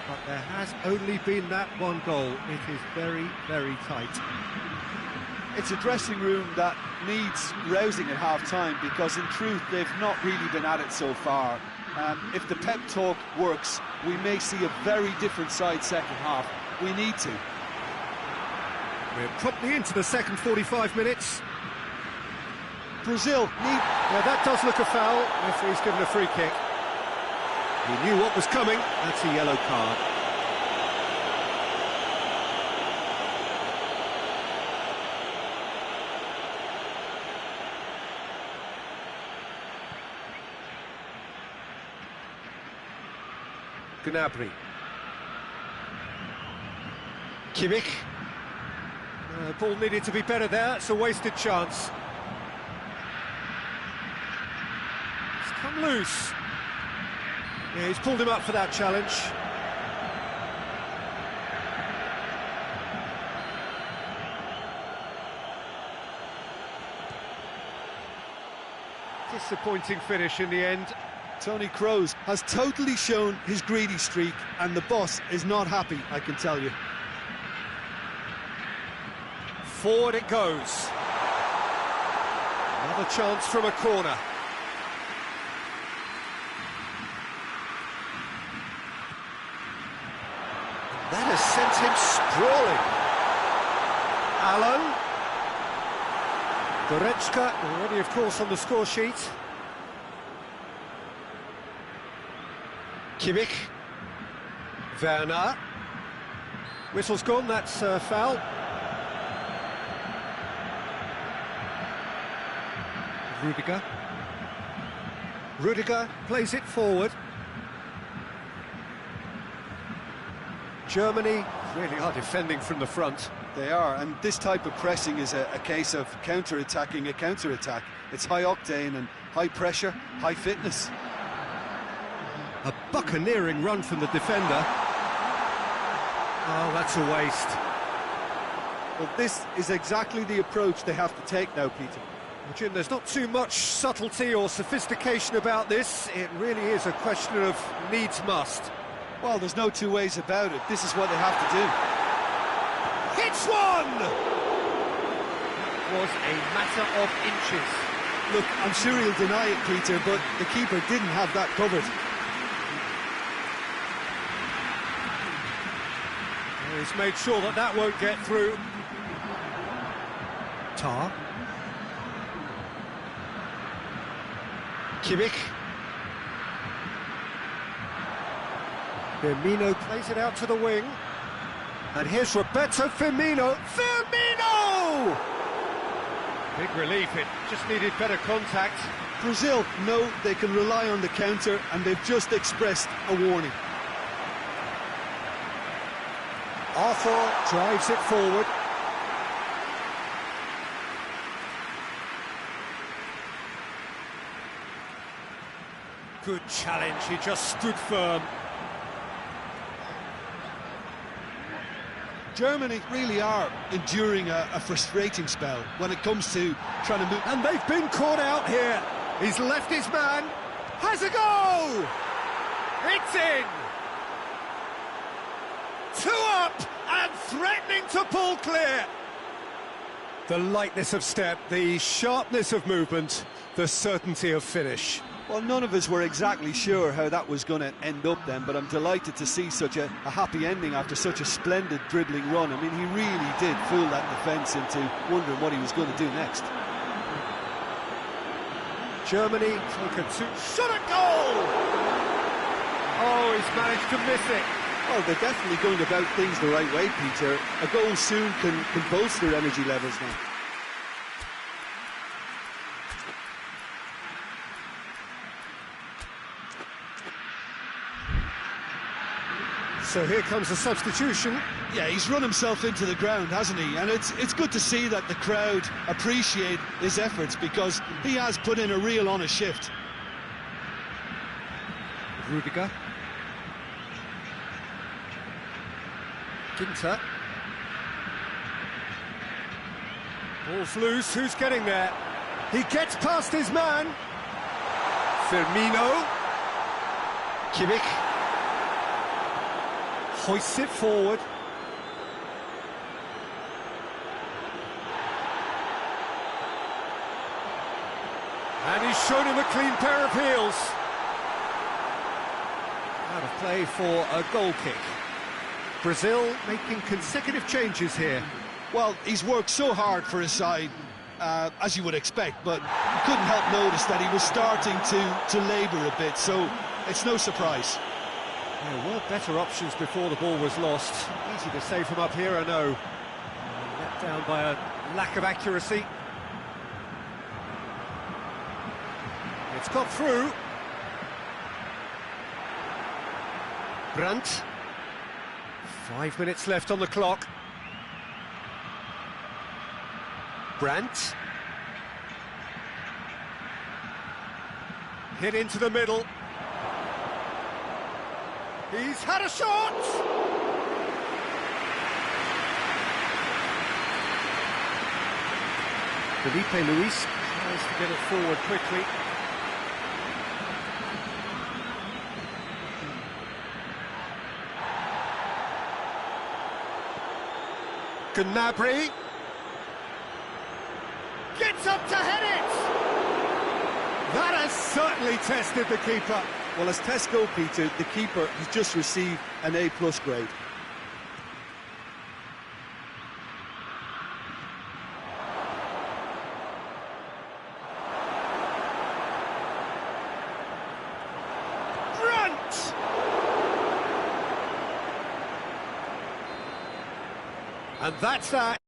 but there has only been that one goal. It is very, very tight. It's a dressing room that needs rousing at half-time, because in truth they've not really been at it so far. If the pep talk works, we may see a very different side second half. We need to. We're promptly into the second 45 minutes. Brazil need... Yeah, that does look a foul. Referee's given a free kick. He knew what was coming. That's a yellow card. Gnabry. Kimmich. The ball needed to be better there. It's a wasted chance. It's come loose. Yeah, he's pulled him up for that challenge. Disappointing finish in the end. Toni Kroos has totally shown his greedy streak, and the boss is not happy, I can tell you. Forward it goes. Another chance from a corner. That has sent him sprawling. Allen. Goretzka already, of course, on the score sheet. Kimmich. Werner. Whistle's gone, that's foul. Rudiger. Rudiger plays it forward. Germany really are defending from the front. They are, and this type of pressing is a case of counter-attacking a counter-attack. It's high octane and high pressure, high fitness. A buccaneering run from the defender. Oh, that's a waste. Well, this is exactly the approach they have to take now, Peter. Well, Jim, there's not too much subtlety or sophistication about this. It really is a question of needs must. Well, there's no two ways about it. This is what they have to do. Hits one! Was a matter of inches. Look, I'm sure he'll deny it, Peter, but the keeper didn't have that covered. He's made sure that that won't get through. Tar. Kimmich. Firmino plays it out to the wing. And here's Roberto Firmino. Firmino! Big relief, it just needed better contact. Brazil know they can rely on the counter, and they've just expressed a warning. Arthur drives it forward. Good challenge, he just stood firm. Germany really are enduring a frustrating spell when it comes to trying to move. And they've been caught out here. He's left his man. Has a go! It's in! 2 up and threatening to pull clear. The lightness of step, the sharpness of movement, the certainty of finish. Well, none of us were exactly sure how that was going to end up then, but I'm delighted to see such a happy ending after such a splendid dribbling run. I mean, he really did fool that defence into wondering what he was going to do next. Germany take a shot at goal! Oh, he's managed to miss it. Well, they're definitely going about things the right way, Peter. A goal soon can bolster energy levels now. So here comes a substitution. Yeah, he's run himself into the ground, hasn't he? And it's good to see that the crowd appreciate his efforts, because he has put in a real honest shift. Rudiger. Ginter. Ball's loose, who's getting there? He gets past his man. Firmino. Kimmich. Hoists it forward. And he's shown him a clean pair of heels. Out of play for a goal kick. Brazil making consecutive changes here. Well, he's worked so hard for his side, as you would expect, but you couldn't help notice that he was starting to labour a bit, so it's no surprise. There were better options before the ball was lost. Easy to save from up here, I know. Let down by a lack of accuracy. It's got through. Brandt. 5 minutes left on the clock. Brandt. Hit into the middle. He's had a shot! Felipe Luis tries to get it forward quickly. Gnabry gets up to head it! That has certainly tested the keeper. Well, as tests go, Peter, the keeper has just received an A+ grade. Brandt! And that's that.